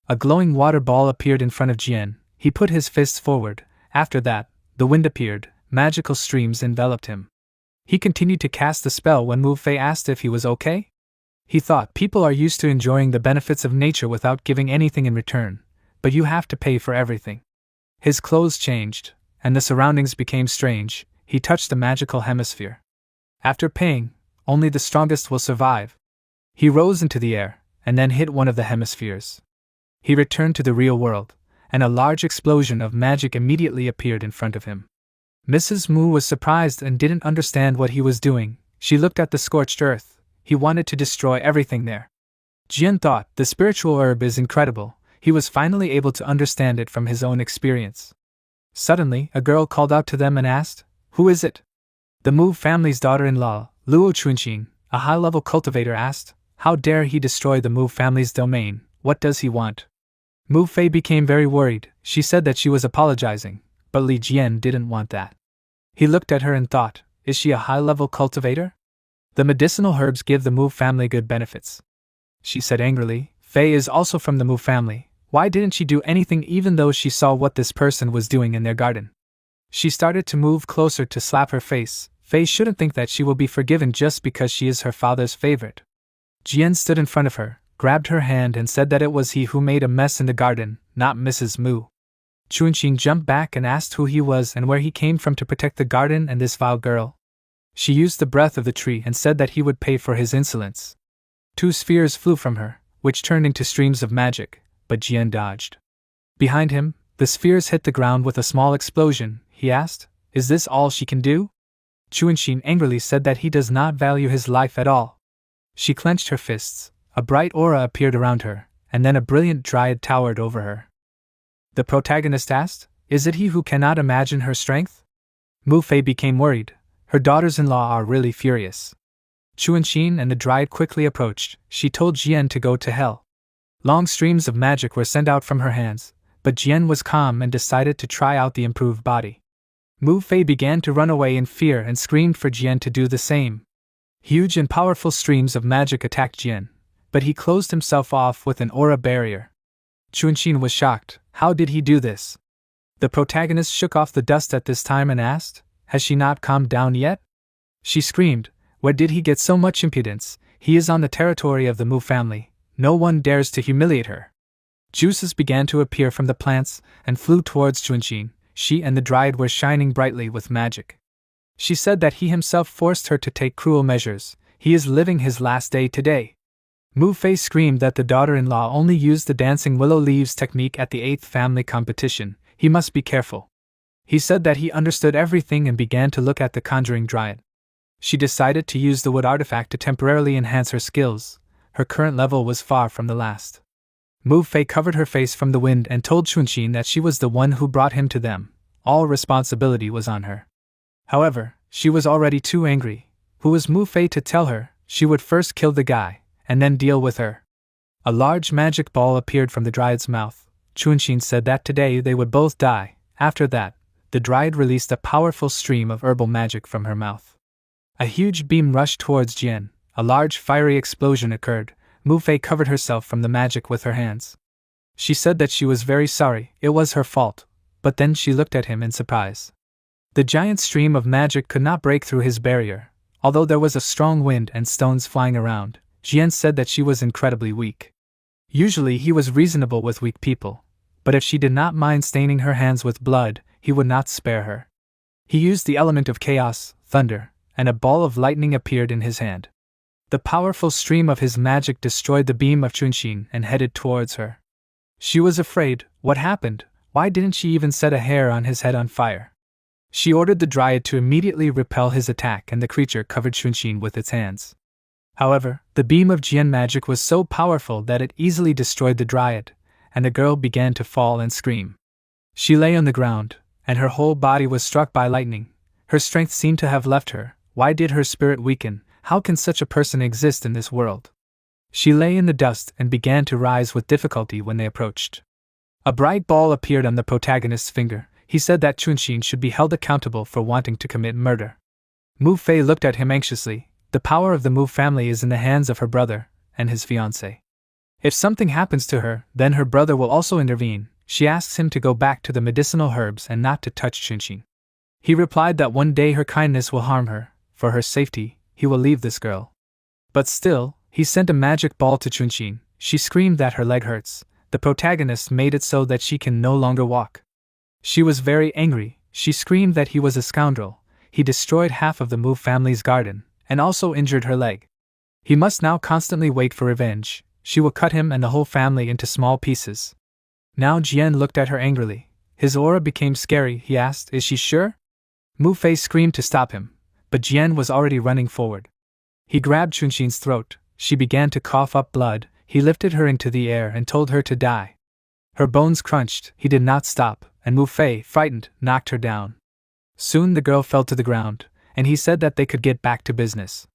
Speaker 1: A glowing water ball appeared in front of Jian. He put his fists forward. After that, the wind appeared. Magical streams enveloped him. He continued to cast the spell when Mu Fei asked if he was okay. He thought people are used to enjoying the benefits of nature without giving anything in return, but you have to pay for everything. His clothes changed, and the surroundings became strange. He touched the magical hemisphere. After paying, only the strongest will survive. He rose into the air, and then hit one of the hemispheres. He returned to the real world, and a large explosion of magic immediately appeared in front of him. Mrs. Mu was surprised and didn't understand what he was doing. She looked at the scorched earth. He wanted to destroy everything there. Jian thought, the spiritual herb is incredible. He was finally able to understand it from his own experience. Suddenly, a girl called out to them and asked, "Who is it?" The Mu family's daughter-in-law, Luo Chunqing, a high-level cultivator, asked, "How dare he destroy the Mu family's domain? What does he want?" Mu Fei became very worried. She said that she was apologizing, but Li Jian didn't want that. He looked at her and thought, is she a high-level cultivator? The medicinal herbs give the Mu family good benefits. She said angrily, Fei is also from the Mu family. Why didn't she do anything even though she saw what this person was doing in their garden? She started to move closer to slap her face. Fei shouldn't think that she will be forgiven just because she is her father's favorite. Jian stood in front of her, grabbed her hand and said that it was he who made a mess in the garden, not Mrs. Mu. Chunqing jumped back and asked who he was and where he came from to protect the garden and this vile girl. She used the breath of the tree and said that he would pay for his insolence. 2 spheres flew from her, which turned into streams of magic, but Jian dodged. Behind him, the spheres hit the ground with a small explosion. He asked, "Is this all she can do?" Chunqing angrily said that he does not value his life at all. She clenched her fists. A bright aura appeared around her, and then a brilliant dryad towered over her. The protagonist asked, "Is it he who cannot imagine her strength?" Mu Fei became worried. Her daughters-in-law are really furious. Chunqing and the dryad quickly approached. She told Jian to go to hell. Long streams of magic were sent out from her hands, but Jian was calm and decided to try out the improved body. Mu Fei began to run away in fear and screamed for Jian to do the same. Huge and powerful streams of magic attacked Jian, but he closed himself off with an aura barrier. Chunqing was shocked. How did he do this? The protagonist shook off the dust at this time and asked, "Has she not calmed down yet?" She screamed, "Where did he get so much impudence? He is on the territory of the Mu family. No one dares to humiliate her." Juices began to appear from the plants and flew towards Chunqing. She and the dryad were shining brightly with magic. She said that he himself forced her to take cruel measures. He is living his last day today. Mu Fei screamed that the daughter-in-law only used the dancing willow leaves technique at the 8th family competition. He must be careful. He said that he understood everything and began to look at the conjuring dryad. She decided to use the wood artifact to temporarily enhance her skills. Her current level was far from the last. Mu Fei covered her face from the wind and told Chunqing that she was the one who brought him to them. All responsibility was on her. However, she was already too angry. Who was Mu Fei to tell her? She would first kill the guy, and then deal with her. A large magic ball appeared from the dryad's mouth. Chunqing said that today they would both die. After that, the dryad released a powerful stream of herbal magic from her mouth. A huge beam rushed towards Jian. A large fiery explosion occurred. Mu Fei covered herself from the magic with her hands. She said that she was very sorry, it was her fault, but then she looked at him in surprise. The giant stream of magic could not break through his barrier. Although there was a strong wind and stones flying around, Jian said that she was incredibly weak. Usually he was reasonable with weak people, but if she did not mind staining her hands with blood, he would not spare her. He used the element of chaos, thunder, and a ball of lightning appeared in his hand. The powerful stream of his magic destroyed the beam of Chunxin and headed towards her. She was afraid. What happened? Why didn't she even set a hair on his head on fire? She ordered the dryad to immediately repel his attack, and the creature covered Chunxin with its hands. However, the beam of Jian magic was so powerful that it easily destroyed the dryad, and the girl began to fall and scream. She lay on the ground, and her whole body was struck by lightning. Her strength seemed to have left her. Why did her spirit weaken? How can such a person exist in this world? She lay in the dust and began to rise with difficulty when they approached. A bright ball appeared on the protagonist's finger. He said that Chunxin should be held accountable for wanting to commit murder. Mu Fei looked at him anxiously. The power of the Mu family is in the hands of her brother and his fiancée. If something happens to her, then her brother will also intervene. She asks him to go back to the medicinal herbs and not to touch Chunxin. He replied that one day her kindness will harm her. For her safety, he will leave this girl. But still, he sent a magic ball to Chunxin. She screamed that her leg hurts. The protagonist made it so that she can no longer walk. She was very angry. She screamed that he was a scoundrel. He destroyed half of the Mu family's garden, and also injured her leg. He must now constantly wait for revenge. She will cut him and the whole family into small pieces. Now Jian looked at her angrily. His aura became scary. He asked, "Is she sure?" Mu Fei screamed to stop him, but Jian was already running forward. He grabbed Chunxin's throat. She began to cough up blood. He lifted her into the air and told her to die. Her bones crunched. He did not stop, and Mu Fei, frightened, knocked her down. Soon the girl fell to the ground, and he said that they could get back to business.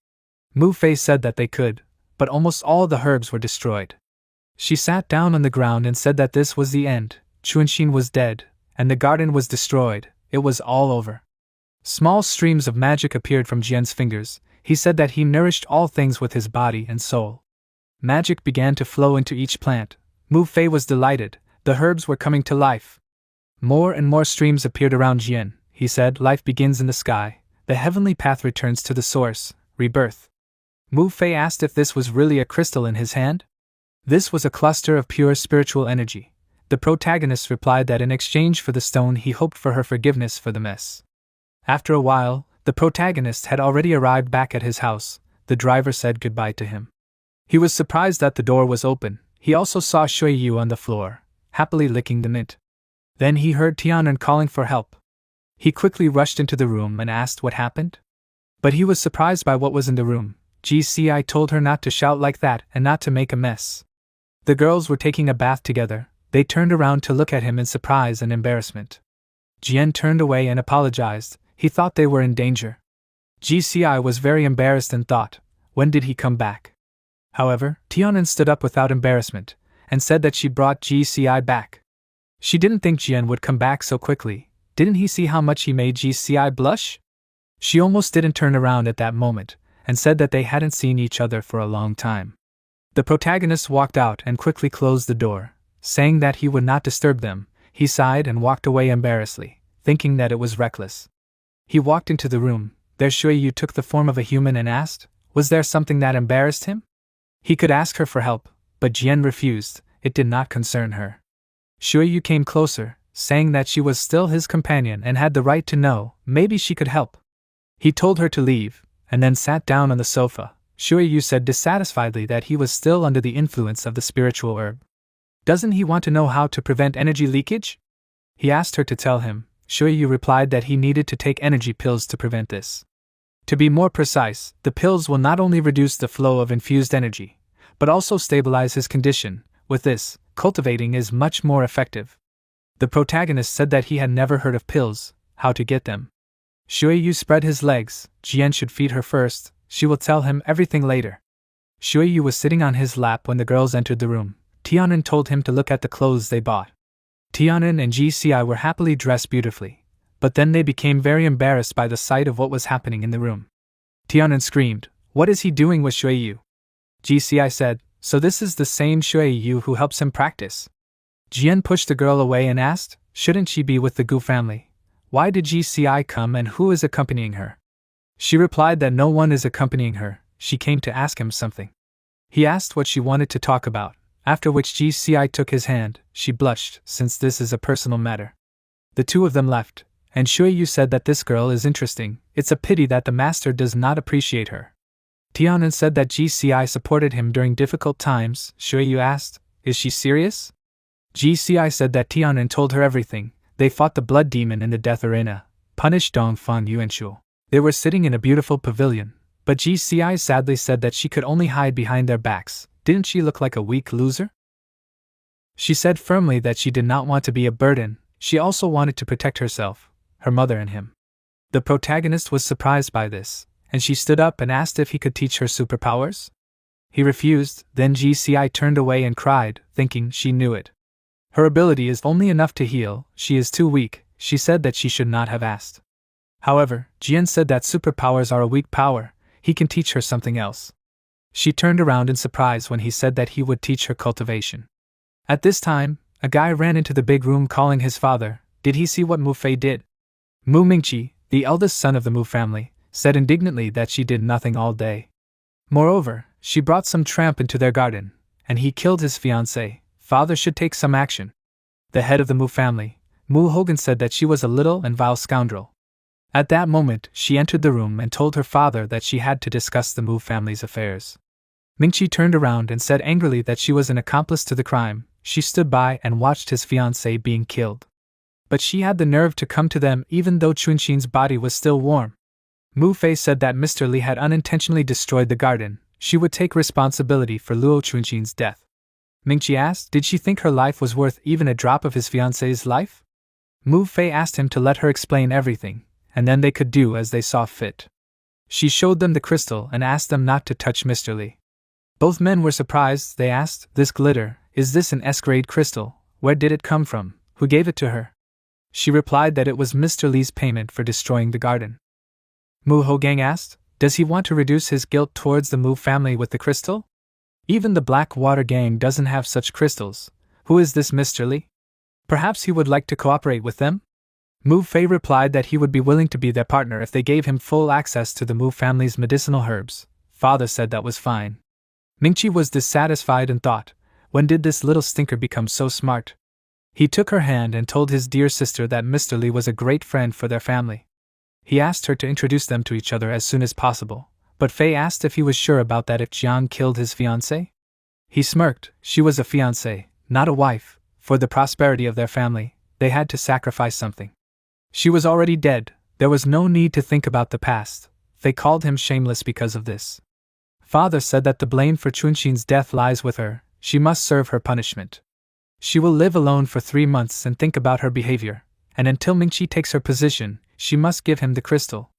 Speaker 1: Mu Fei said that they could, but almost all the herbs were destroyed. She sat down on the ground and said that this was the end. Chunxin was dead, and the garden was destroyed. It was all over. Small streams of magic appeared from Jian's fingers. He said that he nourished all things with his body and soul. Magic began to flow into each plant. Mu Fei was delighted. The herbs were coming to life. More and more streams appeared around Jian. He said, "Life begins in the sky. The heavenly path returns to the source, rebirth." Mu Fei asked if this was really a crystal in his hand. This was a cluster of pure spiritual energy. The protagonist replied that in exchange for the stone he hoped for her forgiveness for the mess. After a while, the protagonist had already arrived back at his house. The driver said goodbye to him. He was surprised that the door was open. He also saw Shui Yu on the floor, happily licking the mint. Then he heard Tianren calling for help. He quickly rushed into the room and asked what happened. But he was surprised by what was in the room. GCI told her not to shout like that and not to make a mess. The girls were taking a bath together. They turned around to look at him in surprise and embarrassment. Jian turned away and apologized. He thought they were in danger. GCI was very embarrassed and thought, when did he come back? However, Tianren stood up without embarrassment, and said that she brought GCI back. She didn't think Jian would come back so quickly. Didn't he see how much he made GCI blush? She almost didn't turn around at that moment, and said that they hadn't seen each other for a long time. The protagonist walked out and quickly closed the door, saying that he would not disturb them. He sighed and walked away embarrassedly, thinking that it was reckless. He walked into the room. There Shui Yu took the form of a human and asked, was there something that embarrassed him? He could ask her for help, but Jian refused. It did not concern her. Shui Yu came closer, saying that she was still his companion and had the right to know, maybe she could help. He told her to leave, and then sat down on the sofa. Shui Yu said dissatisfiedly that he was still under the influence of the spiritual herb. Doesn't he want to know how to prevent energy leakage? He asked her to tell him. Shui Yu replied that he needed to take energy pills to prevent this. To be more precise, the pills will not only reduce the flow of infused energy, but also stabilize his condition. With this, cultivating is much more effective. The protagonist said that he had never heard of pills, how to get them. Shui Yu spread his legs. Jian should feed her first. She will tell him everything later. Shui Yu was sitting on his lap when the girls entered the room. Tianren told him to look at the clothes they bought. Tianren and GCI were happily dressed beautifully, but then they became very embarrassed by the sight of what was happening in the room. Tianren screamed, "What is he doing with Shui Yu?" GCI said, "So this is the same Shui Yu who helps him practice." Jian pushed the girl away and asked, shouldn't she be with the Gu family? Why did GCI come and who is accompanying her? She replied that no one is accompanying her. She came to ask him something. He asked what she wanted to talk about, after which GCI took his hand. She blushed, since this is a personal matter. The two of them left, and Shui Yu said that this girl is interesting. It's a pity that the master does not appreciate her. Tian'an said that GCI supported him during difficult times. Shui Yu asked, "Is she serious?" GCI said that Tian'an told her everything. They fought the blood demon in the death arena, punished Dongfan Yuanshu. They were sitting in a beautiful pavilion, but GCI sadly said that she could only hide behind their backs. Didn't she look like a weak loser? She said firmly that she did not want to be a burden. She also wanted to protect herself, her mother and him. The protagonist was surprised by this, and she stood up and asked if he could teach her superpowers. He refused. Then GCI turned away and cried, thinking she knew it. Her ability is only enough to heal, she is too weak. She said that she should not have asked. However, Jian said that superpowers are a weak power, he can teach her something else. She turned around in surprise when he said that he would teach her cultivation. At this time, a guy ran into the big room calling his father. Did he see what Mu Fei did? Mu Mingqi, the eldest son of the Mu family, said indignantly that she did nothing all day. Moreover, she brought some tramp into their garden, and he killed his fiancée. Father should take some action. The head of the Mu family, Mu Hogan, said that she was a little and vile scoundrel. At that moment, she entered the room and told her father that she had to discuss the Mu family's affairs. Mingqi turned around and said angrily that she was an accomplice to the crime. She stood by and watched his fiancée being killed. But she had the nerve to come to them even though Chunxin's body was still warm. Mu Fei said that Mr. Li had unintentionally destroyed the garden. She would take responsibility for Luo Chunxin's death. Mingqi asked, did she think her life was worth even a drop of his fiancée's life? Mu Fei asked him to let her explain everything, and then they could do as they saw fit. She showed them the crystal and asked them not to touch Mr. Li. Both men were surprised. They asked, this glitter, is this an S-grade crystal? Where did it come from? Who gave it to her? She replied that it was Mr. Li's payment for destroying the garden. Mu Hogang asked, does he want to reduce his guilt towards the Mu family with the crystal? Even the Blackwater gang doesn't have such crystals. Who is this Mr. Li? Perhaps he would like to cooperate with them? Mu Fei replied that he would be willing to be their partner if they gave him full access to the Mu family's medicinal herbs. Father said that was fine. Mingqi was dissatisfied and thought, when did this little stinker become so smart? He took her hand and told his dear sister that Mr. Li was a great friend for their family. He asked her to introduce them to each other as soon as possible, but Fei asked if he was sure about that if Jiang killed his fiancée. He smirked. She was a fiancée, not a wife. For the prosperity of their family, they had to sacrifice something. She was already dead. There was no need to think about the past. Fei called him shameless because of this. Father said that the blame for Chunxin's death lies with her. She must serve her punishment. She will live alone for 3 months and think about her behavior, and until Mingqi takes her position, she must give him the crystal.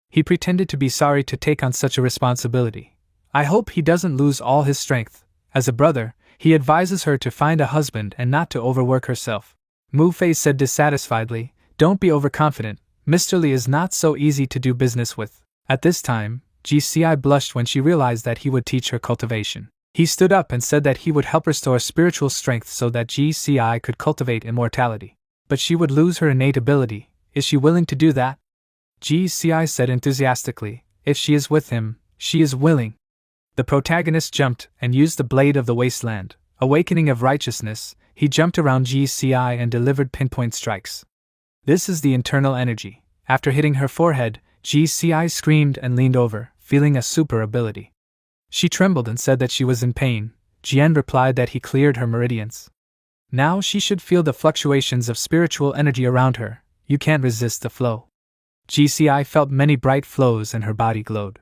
Speaker 1: He pretended to be sorry to take on such a responsibility. I hope he doesn't lose all his strength. As a brother, he advises her to find a husband and not to overwork herself. Mu Fei said dissatisfiedly, don't be overconfident. Mr. Li is not so easy to do business with. At this time, GCI blushed when she realized that he would teach her cultivation. He stood up and said that he would help restore spiritual strength so that GCI could cultivate immortality. But she would lose her innate ability. Is she willing to do that? GCI said enthusiastically, if she is with him, she is willing. The protagonist jumped and used the blade of the wasteland, awakening of righteousness. He jumped around GCI and delivered pinpoint strikes. This is the internal energy. After hitting her forehead, GCI screamed and leaned over, feeling a super ability. She trembled and said that she was in pain. Jian replied that he cleared her meridians. Now she should feel the fluctuations of spiritual energy around her. You can't resist the flow. GCI felt many bright flows and her body glowed.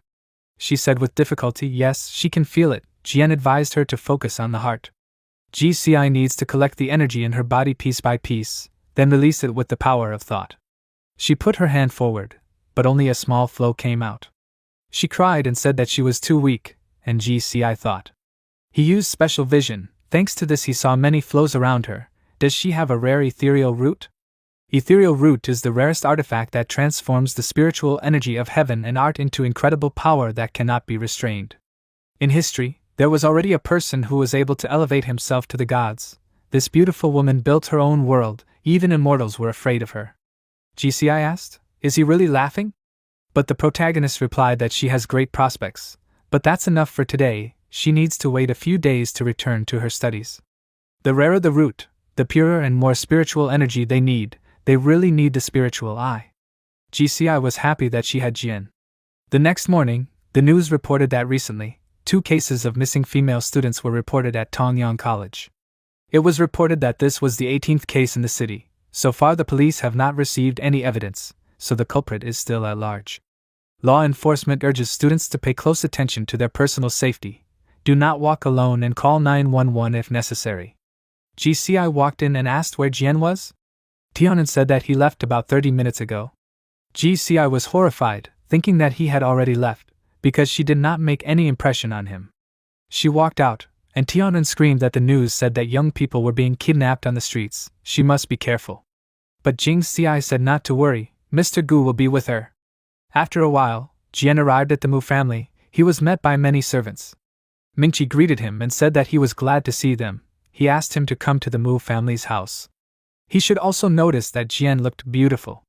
Speaker 1: She said with difficulty, yes, she can feel it. Jian advised her to focus on the heart. GCI needs to collect the energy in her body piece by piece, then release it with the power of thought. She put her hand forward, but only a small flow came out. She cried and said that she was too weak, and GCI thought. He used special vision. Thanks to this he saw many flows around her. Does she have a rare ethereal root? Ethereal root is the rarest artifact that transforms the spiritual energy of heaven and art into incredible power that cannot be restrained. In history, there was already a person who was able to elevate himself to the gods. This beautiful woman built her own world. Even immortals were afraid of her. GCI asked, is he really laughing? But the protagonist replied that she has great prospects. But that's enough for today. She needs to wait a few days to return to her studies. The rarer the root, the purer and more spiritual energy they need. They really need the spiritual eye. GCI was happy that she had Jian. The next morning, The news reported that recently, 2 cases of missing female students were reported at Tongyang College. It was reported that this was the 18th case in the city. So far the police have not received any evidence, so the culprit is still at large. Law enforcement urges students to pay close attention to their personal safety. Do not walk alone and call 911 if necessary. GCI walked in and asked where Jian was. Tianan said that he left about 30 minutes ago. GCI was horrified, thinking that he had already left, because she did not make any impression on him. She walked out, and Tianan screamed that the news said that young people were being kidnapped on the streets. She must be careful. But Jing Xi said not to worry, Mr. Gu will be with her. After a while, Jian arrived at the Mu family. He was met by many servants. Mingqi greeted him and said that he was glad to see them. He asked him to come to the Mu family's house. He should also notice that Jian looked beautiful.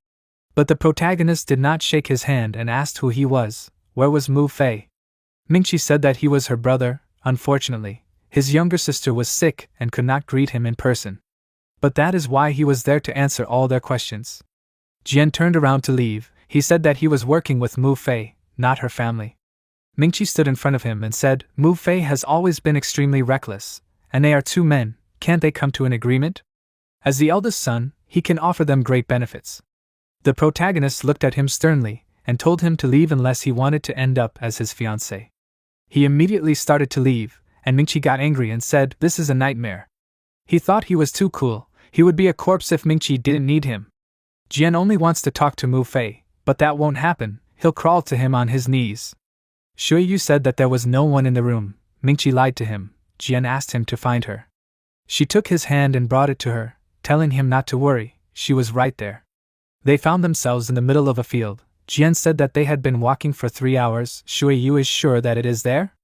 Speaker 1: But the protagonist did not shake his hand and asked who he was. Where was Mu Fei? Mingqi said that he was her brother. Unfortunately, his younger sister was sick and could not greet him in person. But that is why he was there to answer all their questions. Jian turned around to leave. He said that he was working with Mu Fei, not her family. Mingqi stood in front of him and said, Mu Fei has always been extremely reckless, and they are 2 men, can't they come to an agreement? As the eldest son, he can offer them great benefits. The protagonist looked at him sternly, and told him to leave unless he wanted to end up as his fiancée. He immediately started to leave, and Mingqi got angry and said, this is a nightmare. He thought he was too cool, he would be a corpse if Mingqi didn't need him. Jian only wants to talk to Mu Fei, but that won't happen, he'll crawl to him on his knees. Shui Yu said that there was no one in the room. Mingqi lied to him. Jian asked him to find her. She took his hand and brought it to her, telling him not to worry, she was right there. They found themselves in the middle of a field. Jian said that they had been walking for 3 hours. Shui Yu is sure that it is there?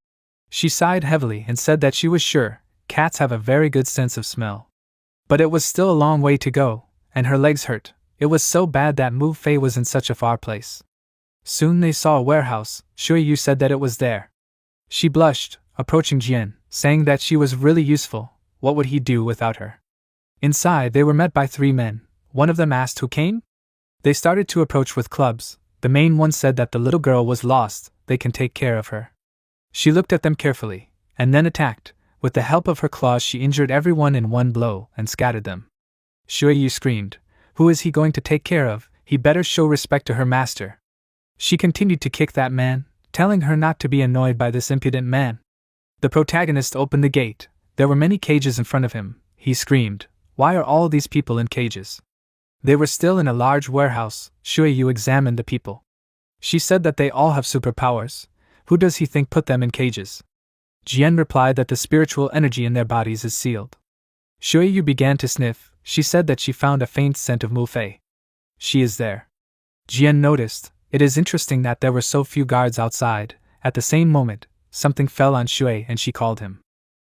Speaker 1: She sighed heavily and said that she was sure. Cats have a very good sense of smell. But it was still a long way to go, and her legs hurt. It was so bad that Mu Fei was in such a far place. Soon they saw a warehouse. Shui Yu said that it was there. She blushed, approaching Jian, saying that she was really useful. What would he do without her? Inside they were met by 3 men. One of them asked who came? They started to approach with clubs. The main one said that the little girl was lost, they can take care of her. She looked at them carefully, and then attacked. With the help of her claws she injured everyone in one blow and scattered them. Shui Yu screamed, who is he going to take care of? He better show respect to her master. She continued to kick that man, telling her not to be annoyed by this impudent man. The protagonist opened the gate. There were many cages in front of him. He screamed, why are all these people in cages? They were still in a large warehouse. Shui Yu examined the people. She said that they all have superpowers. Who does he think put them in cages? Jian replied that the spiritual energy in their bodies is sealed. Shui Yu began to sniff. She said that she found a faint scent of Mu Fei. She is there. Jian noticed, it is interesting that there were so few guards outside. At the same moment, something fell on Shui and she called him.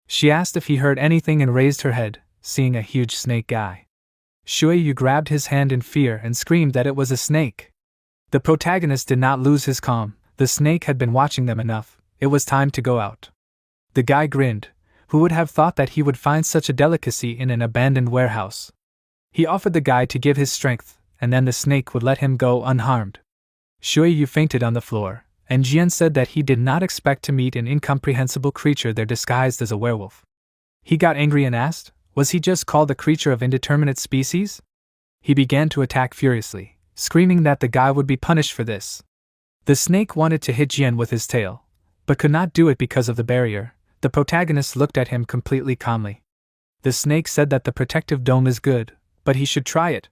Speaker 1: She asked if he heard anything and raised her head, seeing a huge snake guy. Shui Yu grabbed his hand in fear and screamed that it was a snake. The protagonist did not lose his calm. The snake had been watching them enough. It was time to go out. The guy grinned. Who would have thought that he would find such a delicacy in an abandoned warehouse? He offered the guy to give his strength, and then the snake would let him go unharmed. Shui Yu fainted on the floor, and Jian said that he did not expect to meet an incomprehensible creature there disguised as a werewolf. He got angry and asked, was he just called a creature of indeterminate species? He began to attack furiously, screaming that the guy would be punished for this. The snake wanted to hit Jian with his tail, but could not do it because of the barrier. The protagonist looked at him completely calmly. The snake said that the protective dome is good, but he should try it.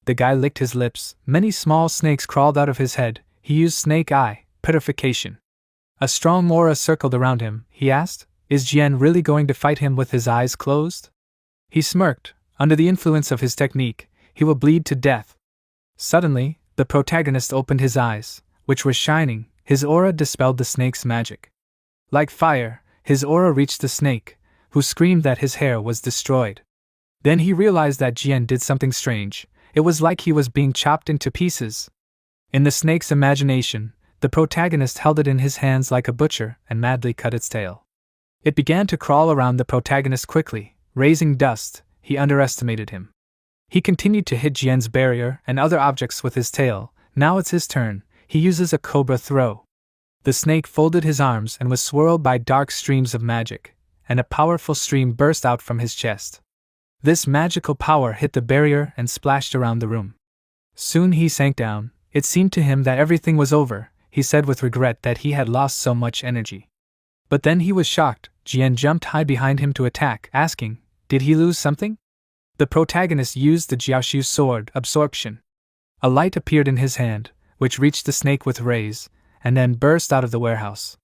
Speaker 1: The guy licked his lips. Many small snakes crawled out of his head. He used snake eye, purification. A strong aura circled around him. He asked, is Jian really going to fight him with his eyes closed? He smirked. Under the influence of his technique, he will bleed to death. Suddenly, the protagonist opened his eyes, which were shining. His aura dispelled the snake's magic. Like fire, his aura reached the snake, who screamed that his hair was destroyed. Then he realized that Jian did something strange. It was like he was being chopped into pieces. In the snake's imagination, the protagonist held it in his hands like a butcher and madly cut its tail. It began to crawl around the protagonist quickly, raising dust. He underestimated him. He continued to hit Jian's barrier and other objects with his tail. Now it's his turn. He uses a cobra throw. The snake folded his arms and was swirled by dark streams of magic, and a powerful stream burst out from his chest. This magical power hit the barrier and splashed around the room. Soon he sank down. It seemed to him that everything was over. He said with regret that he had lost so much energy. But then he was shocked. Jian jumped high behind him to attack, asking, "Did he lose something?" The protagonist used the Jiaoshu sword, Absorption. A light appeared in his hand, which reached the snake with rays, and then burst out of the warehouse.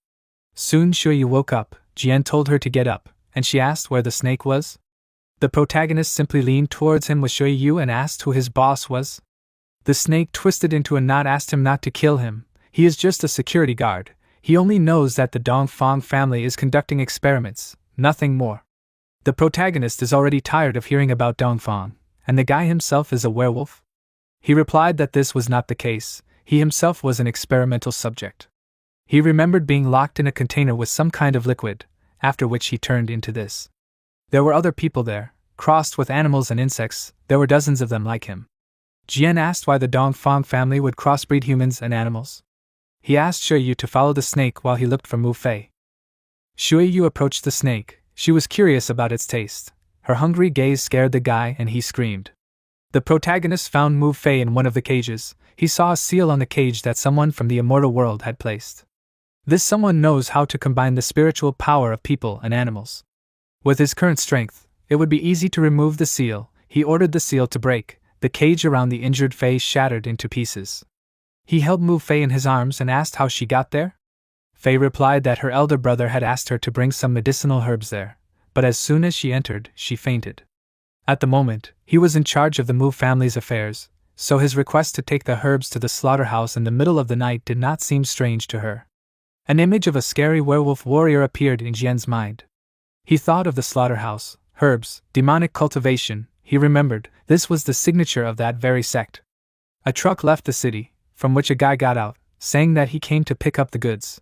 Speaker 1: Soon Shuyu woke up. Jian told her to get up, and she asked where the snake was. The protagonist simply leaned towards him with Shuyu and asked who his boss was. The snake twisted into a knot, asked him not to kill him. He is just a security guard. He only knows that the Dongfang family is conducting experiments, nothing more. The protagonist is already tired of hearing about Dongfang, and the guy himself is a werewolf. He replied that this was not the case. He himself was an experimental subject. He remembered being locked in a container with some kind of liquid, after which he turned into this. There were other people there, crossed with animals and insects. There were dozens of them like him. Jian asked why the Dongfang family would crossbreed humans and animals. He asked Shuyu to follow the snake while he looked for Mu Fei. Shuyu approached the snake. She was curious about its taste. Her hungry gaze scared the guy and he screamed. The protagonist found Mu Fei in one of the cages. He saw a seal on the cage that someone from the immortal world had placed. This someone knows how to combine the spiritual power of people and animals. With his current strength, it would be easy to remove the seal. He ordered the seal to break. The cage around the injured Fei shattered into pieces. He held Mu Fei in his arms and asked how she got there. Fei replied that her elder brother had asked her to bring some medicinal herbs there, but as soon as she entered, she fainted. At the moment, he was in charge of the Mu family's affairs, so his request to take the herbs to the slaughterhouse in the middle of the night did not seem strange to her. An image of a scary werewolf warrior appeared in Jian's mind. He thought of the slaughterhouse, herbs, demonic cultivation. He remembered, this was the signature of that very sect. A truck left the city, from which a guy got out, saying that he came to pick up the goods.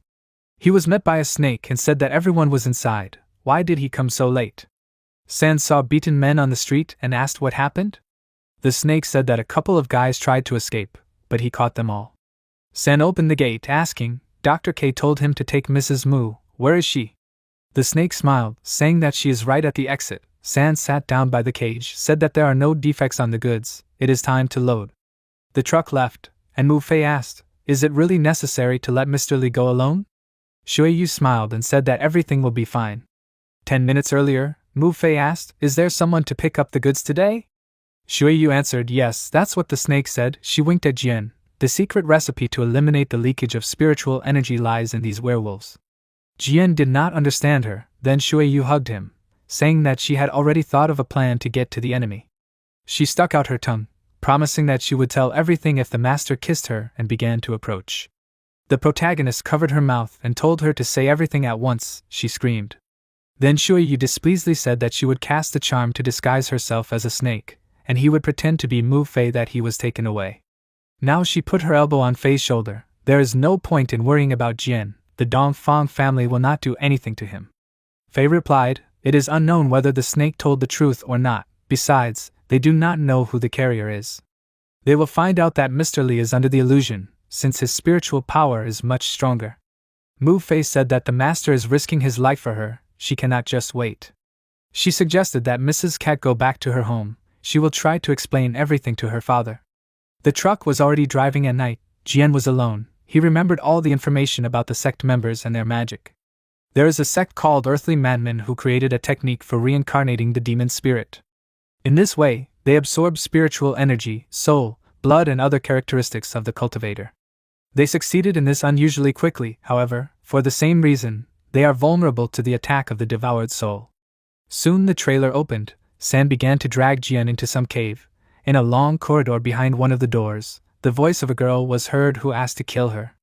Speaker 1: He was met by a snake and said that everyone was inside. Why did he come so late? San saw beaten men on the street and asked what happened. The snake said that a couple of guys tried to escape, but he caught them all. San opened the gate, asking. Dr. K told him to take Mrs. Mu. Where is she? The snake smiled, saying that she is right at the exit. San sat down by the cage, said that there are no defects on the goods. It is time to load. The truck left, and Mu Fei asked, "Is it really necessary to let Mr. Li go alone?" Shuyu smiled and said that everything will be fine. 10 minutes earlier, Mu Fei asked, "Is there someone to pick up the goods today?" Shuyu answered, "Yes, that's what the snake said." She winked at Jian. The secret recipe to eliminate the leakage of spiritual energy lies in these werewolves. Jian did not understand her. Then Shuyu hugged him, saying that she had already thought of a plan to get to the enemy. She stuck out her tongue, promising that she would tell everything if the master kissed her, and began to approach. The protagonist covered her mouth and told her to say everything at once. She screamed. Then Shuyu displeasedly said that she would cast a charm to disguise herself as a snake, and he would pretend to be Mu Fei that he was taken away. Now she put her elbow on Fei's shoulder. There is no point in worrying about Jian. The Dongfang family will not do anything to him. Fei replied, "It is unknown whether the snake told the truth or not. Besides, they do not know who the carrier is. They will find out that Mr. Li is under the illusion, since his spiritual power is much stronger." Mu Fei said that the master is risking his life for her. She cannot just wait. She suggested that Mrs. Cat go back to her home. She will try to explain everything to her father. The truck was already driving at night. Jian was alone. He remembered all the information about the sect members and their magic. There is a sect called Earthly Madmen who created a technique for reincarnating the demon spirit. In this way, they absorb spiritual energy, soul, blood and other characteristics of the cultivator. They succeeded in this unusually quickly, however, for the same reason, they are vulnerable to the attack of the devoured soul. Soon the trailer opened. San began to drag Jian into some cave. In a long corridor behind one of the doors, the voice of a girl was heard who asked to kill her.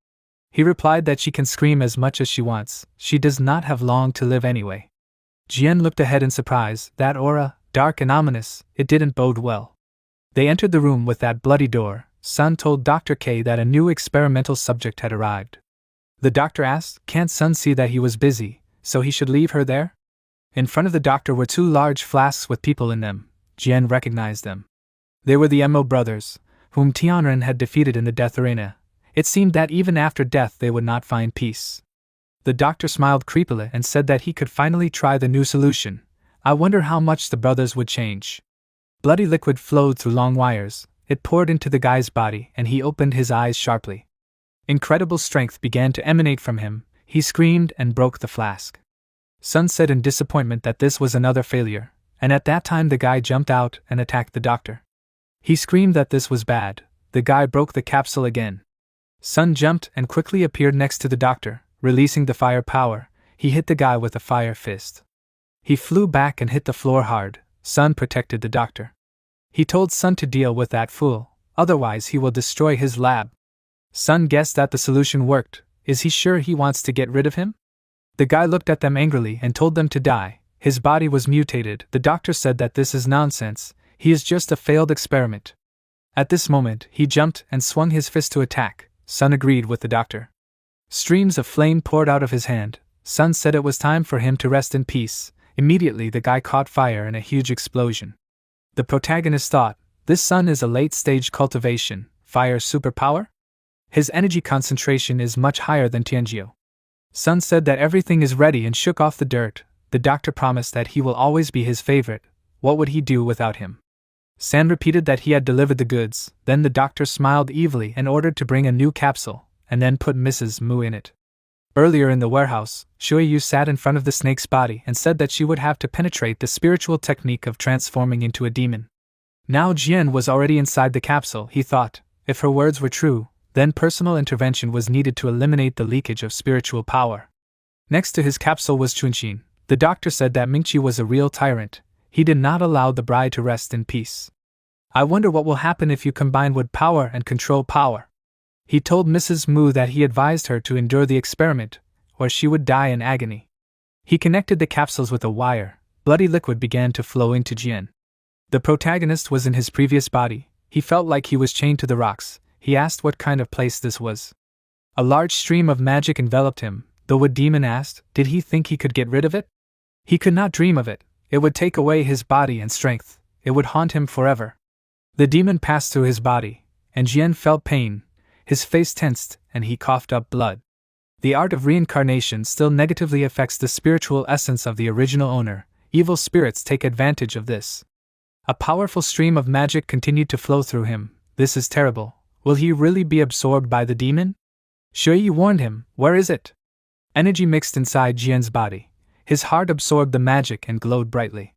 Speaker 1: He replied that she can scream as much as she wants. She does not have long to live anyway. Jian looked ahead in surprise. That aura, dark and ominous, it didn't bode well. They entered the room with that bloody door. Sun told Dr. K that a new experimental subject had arrived. The doctor asked, can't Sun see that he was busy, so he should leave her there? In front of the doctor were 2 large flasks with people in them. Jian recognized them. They were the Mo brothers, whom Tianren had defeated in the death arena. It seemed that even after death they would not find peace. The doctor smiled creepily and said that he could finally try the new solution. I wonder how much the brothers would change. Bloody liquid flowed through long wires. It poured into the guy's body and he opened his eyes sharply. Incredible strength began to emanate from him. He screamed and broke the flask. Sun said in disappointment that this was another failure, and at that time the guy jumped out and attacked the doctor. He screamed that this was bad. The guy broke the capsule again. Sun jumped and quickly appeared next to the doctor, releasing the fire power. He hit the guy with a fire fist. He flew back and hit the floor hard. Sun protected the doctor. He told Sun to deal with that fool, otherwise he will destroy his lab. Sun guessed that the solution worked. Is he sure he wants to get rid of him? The guy looked at them angrily and told them to die. His body was mutated. The doctor said that this is nonsense. He is just a failed experiment. At this moment, he jumped and swung his fist to attack. Sun agreed with the doctor. Streams of flame poured out of his hand. Sun said it was time for him to rest in peace. Immediately the guy caught fire in a huge explosion. The protagonist thought, this Sun is a late-stage cultivation, fire superpower? His energy concentration is much higher than Tianjiu. Sun said that everything is ready and shook off the dirt. The doctor promised that he will always be his favorite. What would he do without him? San repeated that he had delivered the goods. Then the doctor smiled evilly and ordered to bring a new capsule, and then put Mrs. Mu in it. Earlier in the warehouse, Shuiyu sat in front of the snake's body and said that she would have to penetrate the spiritual technique of transforming into a demon. Now Jian was already inside the capsule. He thought, if her words were true, then personal intervention was needed to eliminate the leakage of spiritual power. Next to his capsule was Chunxin. The doctor said that Mingqi was a real tyrant. He did not allow the bride to rest in peace. I wonder what will happen if you combine wood power and control power. He told Mrs. Mu that he advised her to endure the experiment, or she would die in agony. He connected the capsules with a wire. Bloody liquid began to flow into Jian. The protagonist was in his previous body. He felt like he was chained to the rocks. He asked what kind of place this was. A large stream of magic enveloped him. The wood demon asked, did he think he could get rid of it? He could not dream of it. It would take away his body and strength. It would haunt him forever. The demon passed through his body, and Jian felt pain. His face tensed, and he coughed up blood. The art of reincarnation still negatively affects the spiritual essence of the original owner. Evil spirits take advantage of this. A powerful stream of magic continued to flow through him. This is terrible. Will he really be absorbed by the demon? Shuiyu warned him, where is it? Energy mixed inside Jian's body. His heart absorbed the magic and glowed brightly.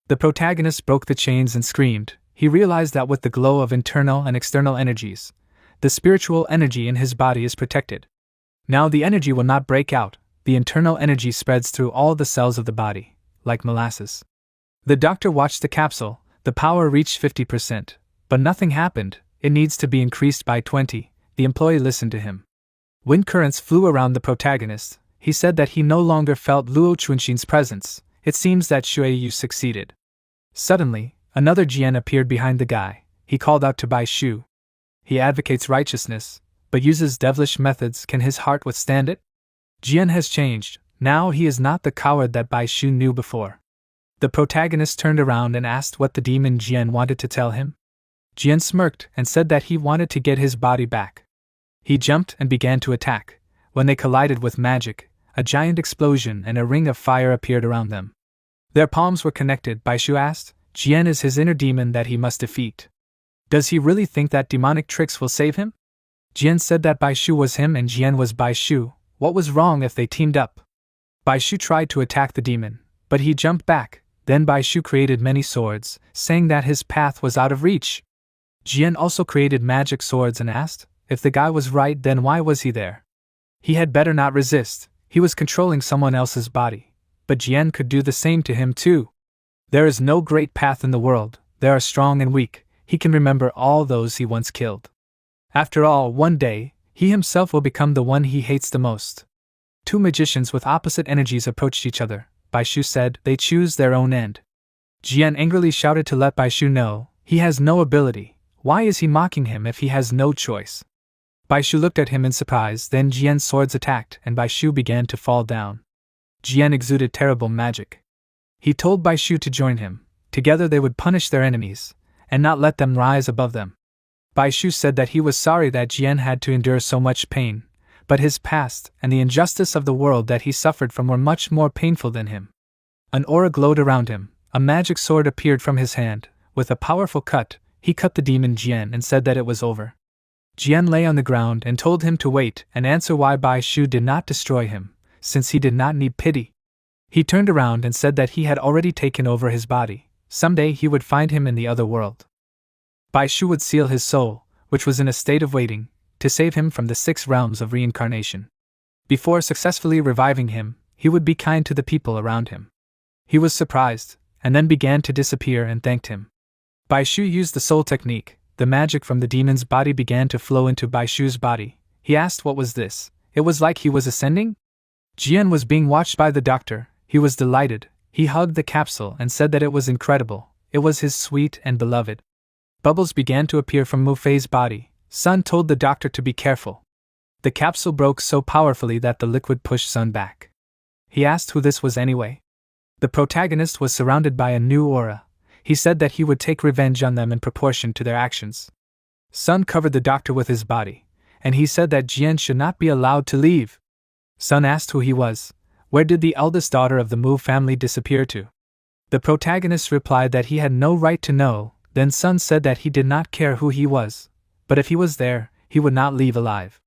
Speaker 1: The protagonist broke the chains and screamed. He realized that with the glow of internal and external energies, the spiritual energy in his body is protected. Now the energy will not break out. The internal energy spreads through all the cells of the body, like molasses. The doctor watched the capsule. The power reached 50%, but nothing happened. It needs to be increased by 20. The employee listened to him. Wind currents flew around the protagonist. He said that he no longer felt Luo Chunxin's presence. It seems that Shuiyu succeeded. Suddenly, another Jian appeared behind the guy. He called out to Bai Shu. He advocates righteousness, but uses devilish methods. Can his heart withstand it? Jian has changed. Now he is not the coward that Bai Shu knew before. The protagonist turned around and asked what the demon Jian wanted to tell him. Jian smirked and said that he wanted to get his body back. He jumped and began to attack. When they collided with magic, a giant explosion and a ring of fire appeared around them. Their palms were connected. Bai Shu asked, Jian is his inner demon that he must defeat. Does he really think that demonic tricks will save him? Jian said that Bai Shu was him and Jian was Bai Shu. What was wrong if they teamed up? Bai Shu tried to attack the demon, but he jumped back. Then Bai Shu created many swords, saying that his path was out of reach. Jian also created magic swords and asked, if the guy was right, then why was he there? He had better not resist. He was controlling someone else's body. But Jian could do the same to him too. There is no great path in the world. There are strong and weak. He can remember all those he once killed. After all, one day, he himself will become the one he hates the most. Two magicians with opposite energies approached each other. Bai Shu said, they choose their own end. Jian angrily shouted to let Bai Shu know, he has no ability. Why is he mocking him if he has no choice? Bai Shu looked at him in surprise. Then Jian's swords attacked and Bai Shu began to fall down. Jian exuded terrible magic. He told Bai Shu to join him. Together they would punish their enemies, and not let them rise above them. Bai Shu said that he was sorry that Jian had to endure so much pain, but his past and the injustice of the world that he suffered from were much more painful than him. An aura glowed around him, a magic sword appeared from his hand. With a powerful cut, he cut the demon Jian and said that it was over. Jian lay on the ground and told him to wait and answer why Bai Shu did not destroy him, since he did not need pity. He turned around and said that he had already taken over his body. Someday he would find him in the other world. Bai Shu would seal his soul, which was in a state of waiting, to save him from the 6 realms of reincarnation. Before successfully reviving him, he would be kind to the people around him. He was surprised, and then began to disappear and thanked him. Bai Shu used the soul technique. The magic from the demon's body began to flow into Bai Shu's body. He asked what was this. It was like he was ascending? Jian was being watched by the doctor. He was delighted. He hugged the capsule and said that it was incredible. It was his sweet and beloved. Bubbles began to appear from Mu Fei's body. Sun told the doctor to be careful. The capsule broke so powerfully that the liquid pushed Sun back. He asked who this was anyway. The protagonist was surrounded by a new aura. He said that he would take revenge on them in proportion to their actions. Sun covered the doctor with his body, and he said that Jian should not be allowed to leave. Sun asked who he was. Where did the eldest daughter of the Mu family disappear to? The protagonist replied that he had no right to know. Then Sun said that he did not care who he was, but if he was there, he would not leave alive.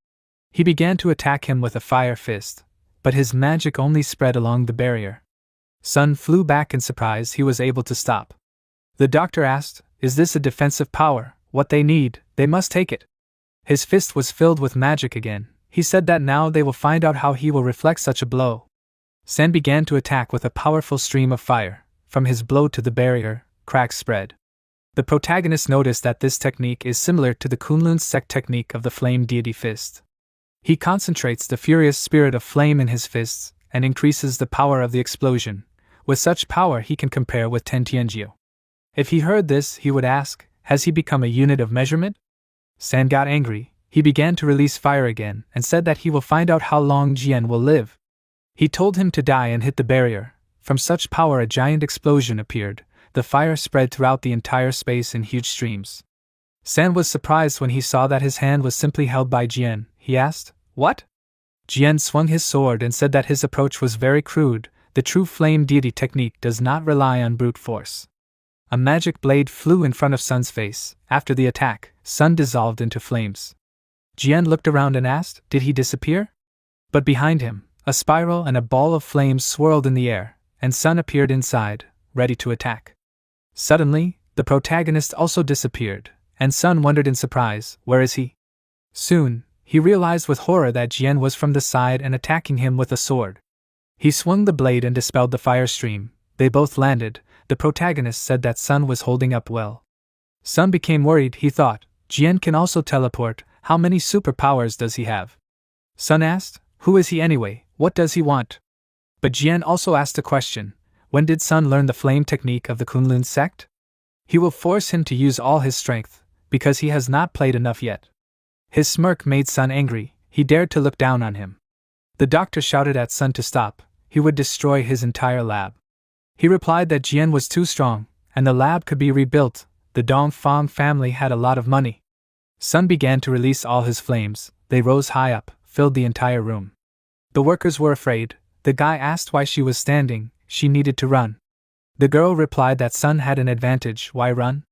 Speaker 1: He began to attack him with a fire fist, but his magic only spread along the barrier. Sun flew back in surprise. He was able to stop. The doctor asked, "Is this a defensive power? What they need, they must take it." His fist was filled with magic again. He said that now they will find out how he will reflect such a blow. San began to attack with a powerful stream of fire. From his blow to the barrier, cracks spread. The protagonist noticed that this technique is similar to the Kunlun sect technique of the flame deity fist. He concentrates the furious spirit of flame in his fists and increases the power of the explosion. With such power he can compare with Ten Tianjiu. If he heard this, he would ask, has he become a unit of measurement? San got angry. He began to release fire again and said that he will find out how long Jian will live. He told him to die and hit the barrier. From such power a giant explosion appeared. The fire spread throughout the entire space in huge streams. San was surprised when he saw that his hand was simply held by Jian. He asked, "What?" Jian swung his sword and said that his approach was very crude. The true flame deity technique does not rely on brute force. A magic blade flew in front of Sun's face. After the attack, Sun dissolved into flames. Jian looked around and asked, did he disappear? But behind him, a spiral and a ball of flames swirled in the air, and Sun appeared inside, ready to attack. Suddenly, the protagonist also disappeared, and Sun wondered in surprise, where is he? Soon, he realized with horror that Jian was from the side and attacking him with a sword. He swung the blade and dispelled the fire stream. They both landed. The protagonist said that Sun was holding up well. Sun became worried. He thought, Jian can also teleport. How many superpowers does he have? Sun asked, who is he anyway? What does he want? But Jian also asked a question. When did Sun learn the flame technique of the Kunlun sect? He will force him to use all his strength, because he has not played enough yet. His smirk made Sun angry. He dared to look down on him. The doctor shouted at Sun to stop. He would destroy his entire lab. He replied that Jian was too strong, and the lab could be rebuilt. The Dongfang family had a lot of money. Sun began to release all his flames. They rose high up, filled the entire room. The workers were afraid. The guy asked why she was standing. She needed to run. The girl replied that Sun had an advantage. Why run?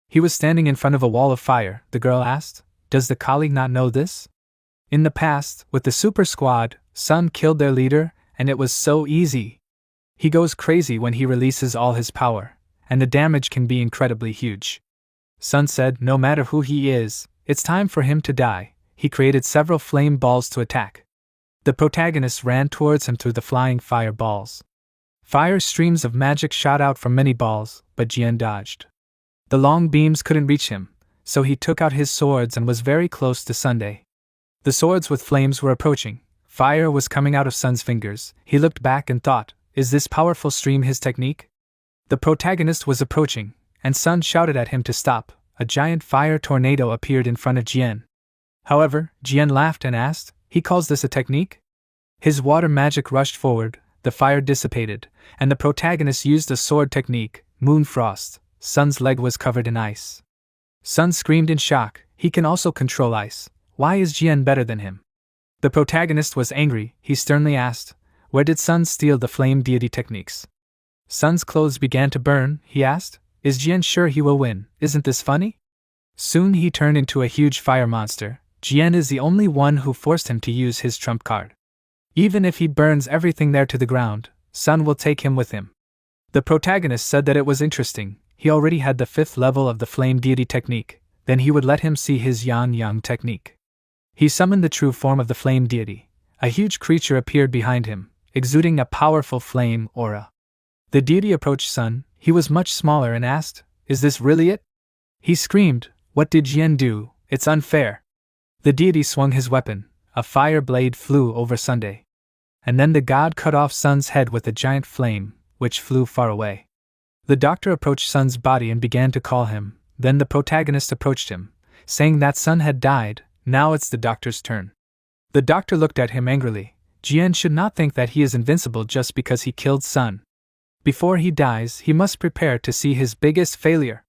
Speaker 1: He was standing in front of a wall of fire. The girl asked, does the colleague not know this? In the past, with the super squad, Sun killed their leader, and it was so easy. He goes crazy when he releases all his power, and the damage can be incredibly huge. Sun said, no matter who he is, it's time for him to die. He created several flame balls to attack. The protagonist ran towards him through the flying fire balls. Fire streams of magic shot out from many balls, but Jian dodged. The long beams couldn't reach him, so he took out his swords and was very close to Sunday. The swords with flames were approaching. Fire was coming out of Sun's fingers. He looked back and thought, is this powerful stream his technique? The protagonist was approaching, and Sun shouted at him to stop. A giant fire tornado appeared in front of Jian. However, Jian laughed and asked, he calls this a technique? His water magic rushed forward, the fire dissipated, and the protagonist used a sword technique, Moon Frost. Sun's leg was covered in ice. Sun screamed in shock. He can also control ice. Why is Jian better than him? The protagonist was angry. He sternly asked, where did Sun steal the flame deity techniques? Sun's clothes began to burn, he asked. Is Jian sure he will win? Isn't this funny? Soon he turned into a huge fire monster. Jian is the only one who forced him to use his trump card. Even if he burns everything there to the ground, Sun will take him with him. The protagonist said that it was interesting. He already had the 5th level of the flame deity technique. Then he would let him see his yang technique. He summoned the true form of the flame deity. A huge creature appeared behind him, exuding a powerful flame aura. The deity approached Sun. He was much smaller and asked, is this really it? He screamed, what did Jian do? It's unfair. The deity swung his weapon. A fire blade flew over Sunday. And then the god cut off Sun's head with a giant flame, which flew far away. The doctor approached Sun's body and began to call him. Then the protagonist approached him, saying that Sun had died. Now it's the doctor's turn. The doctor looked at him angrily. Jian should not think that he is invincible just because he killed Sun. Before he dies, he must prepare to see his biggest failure.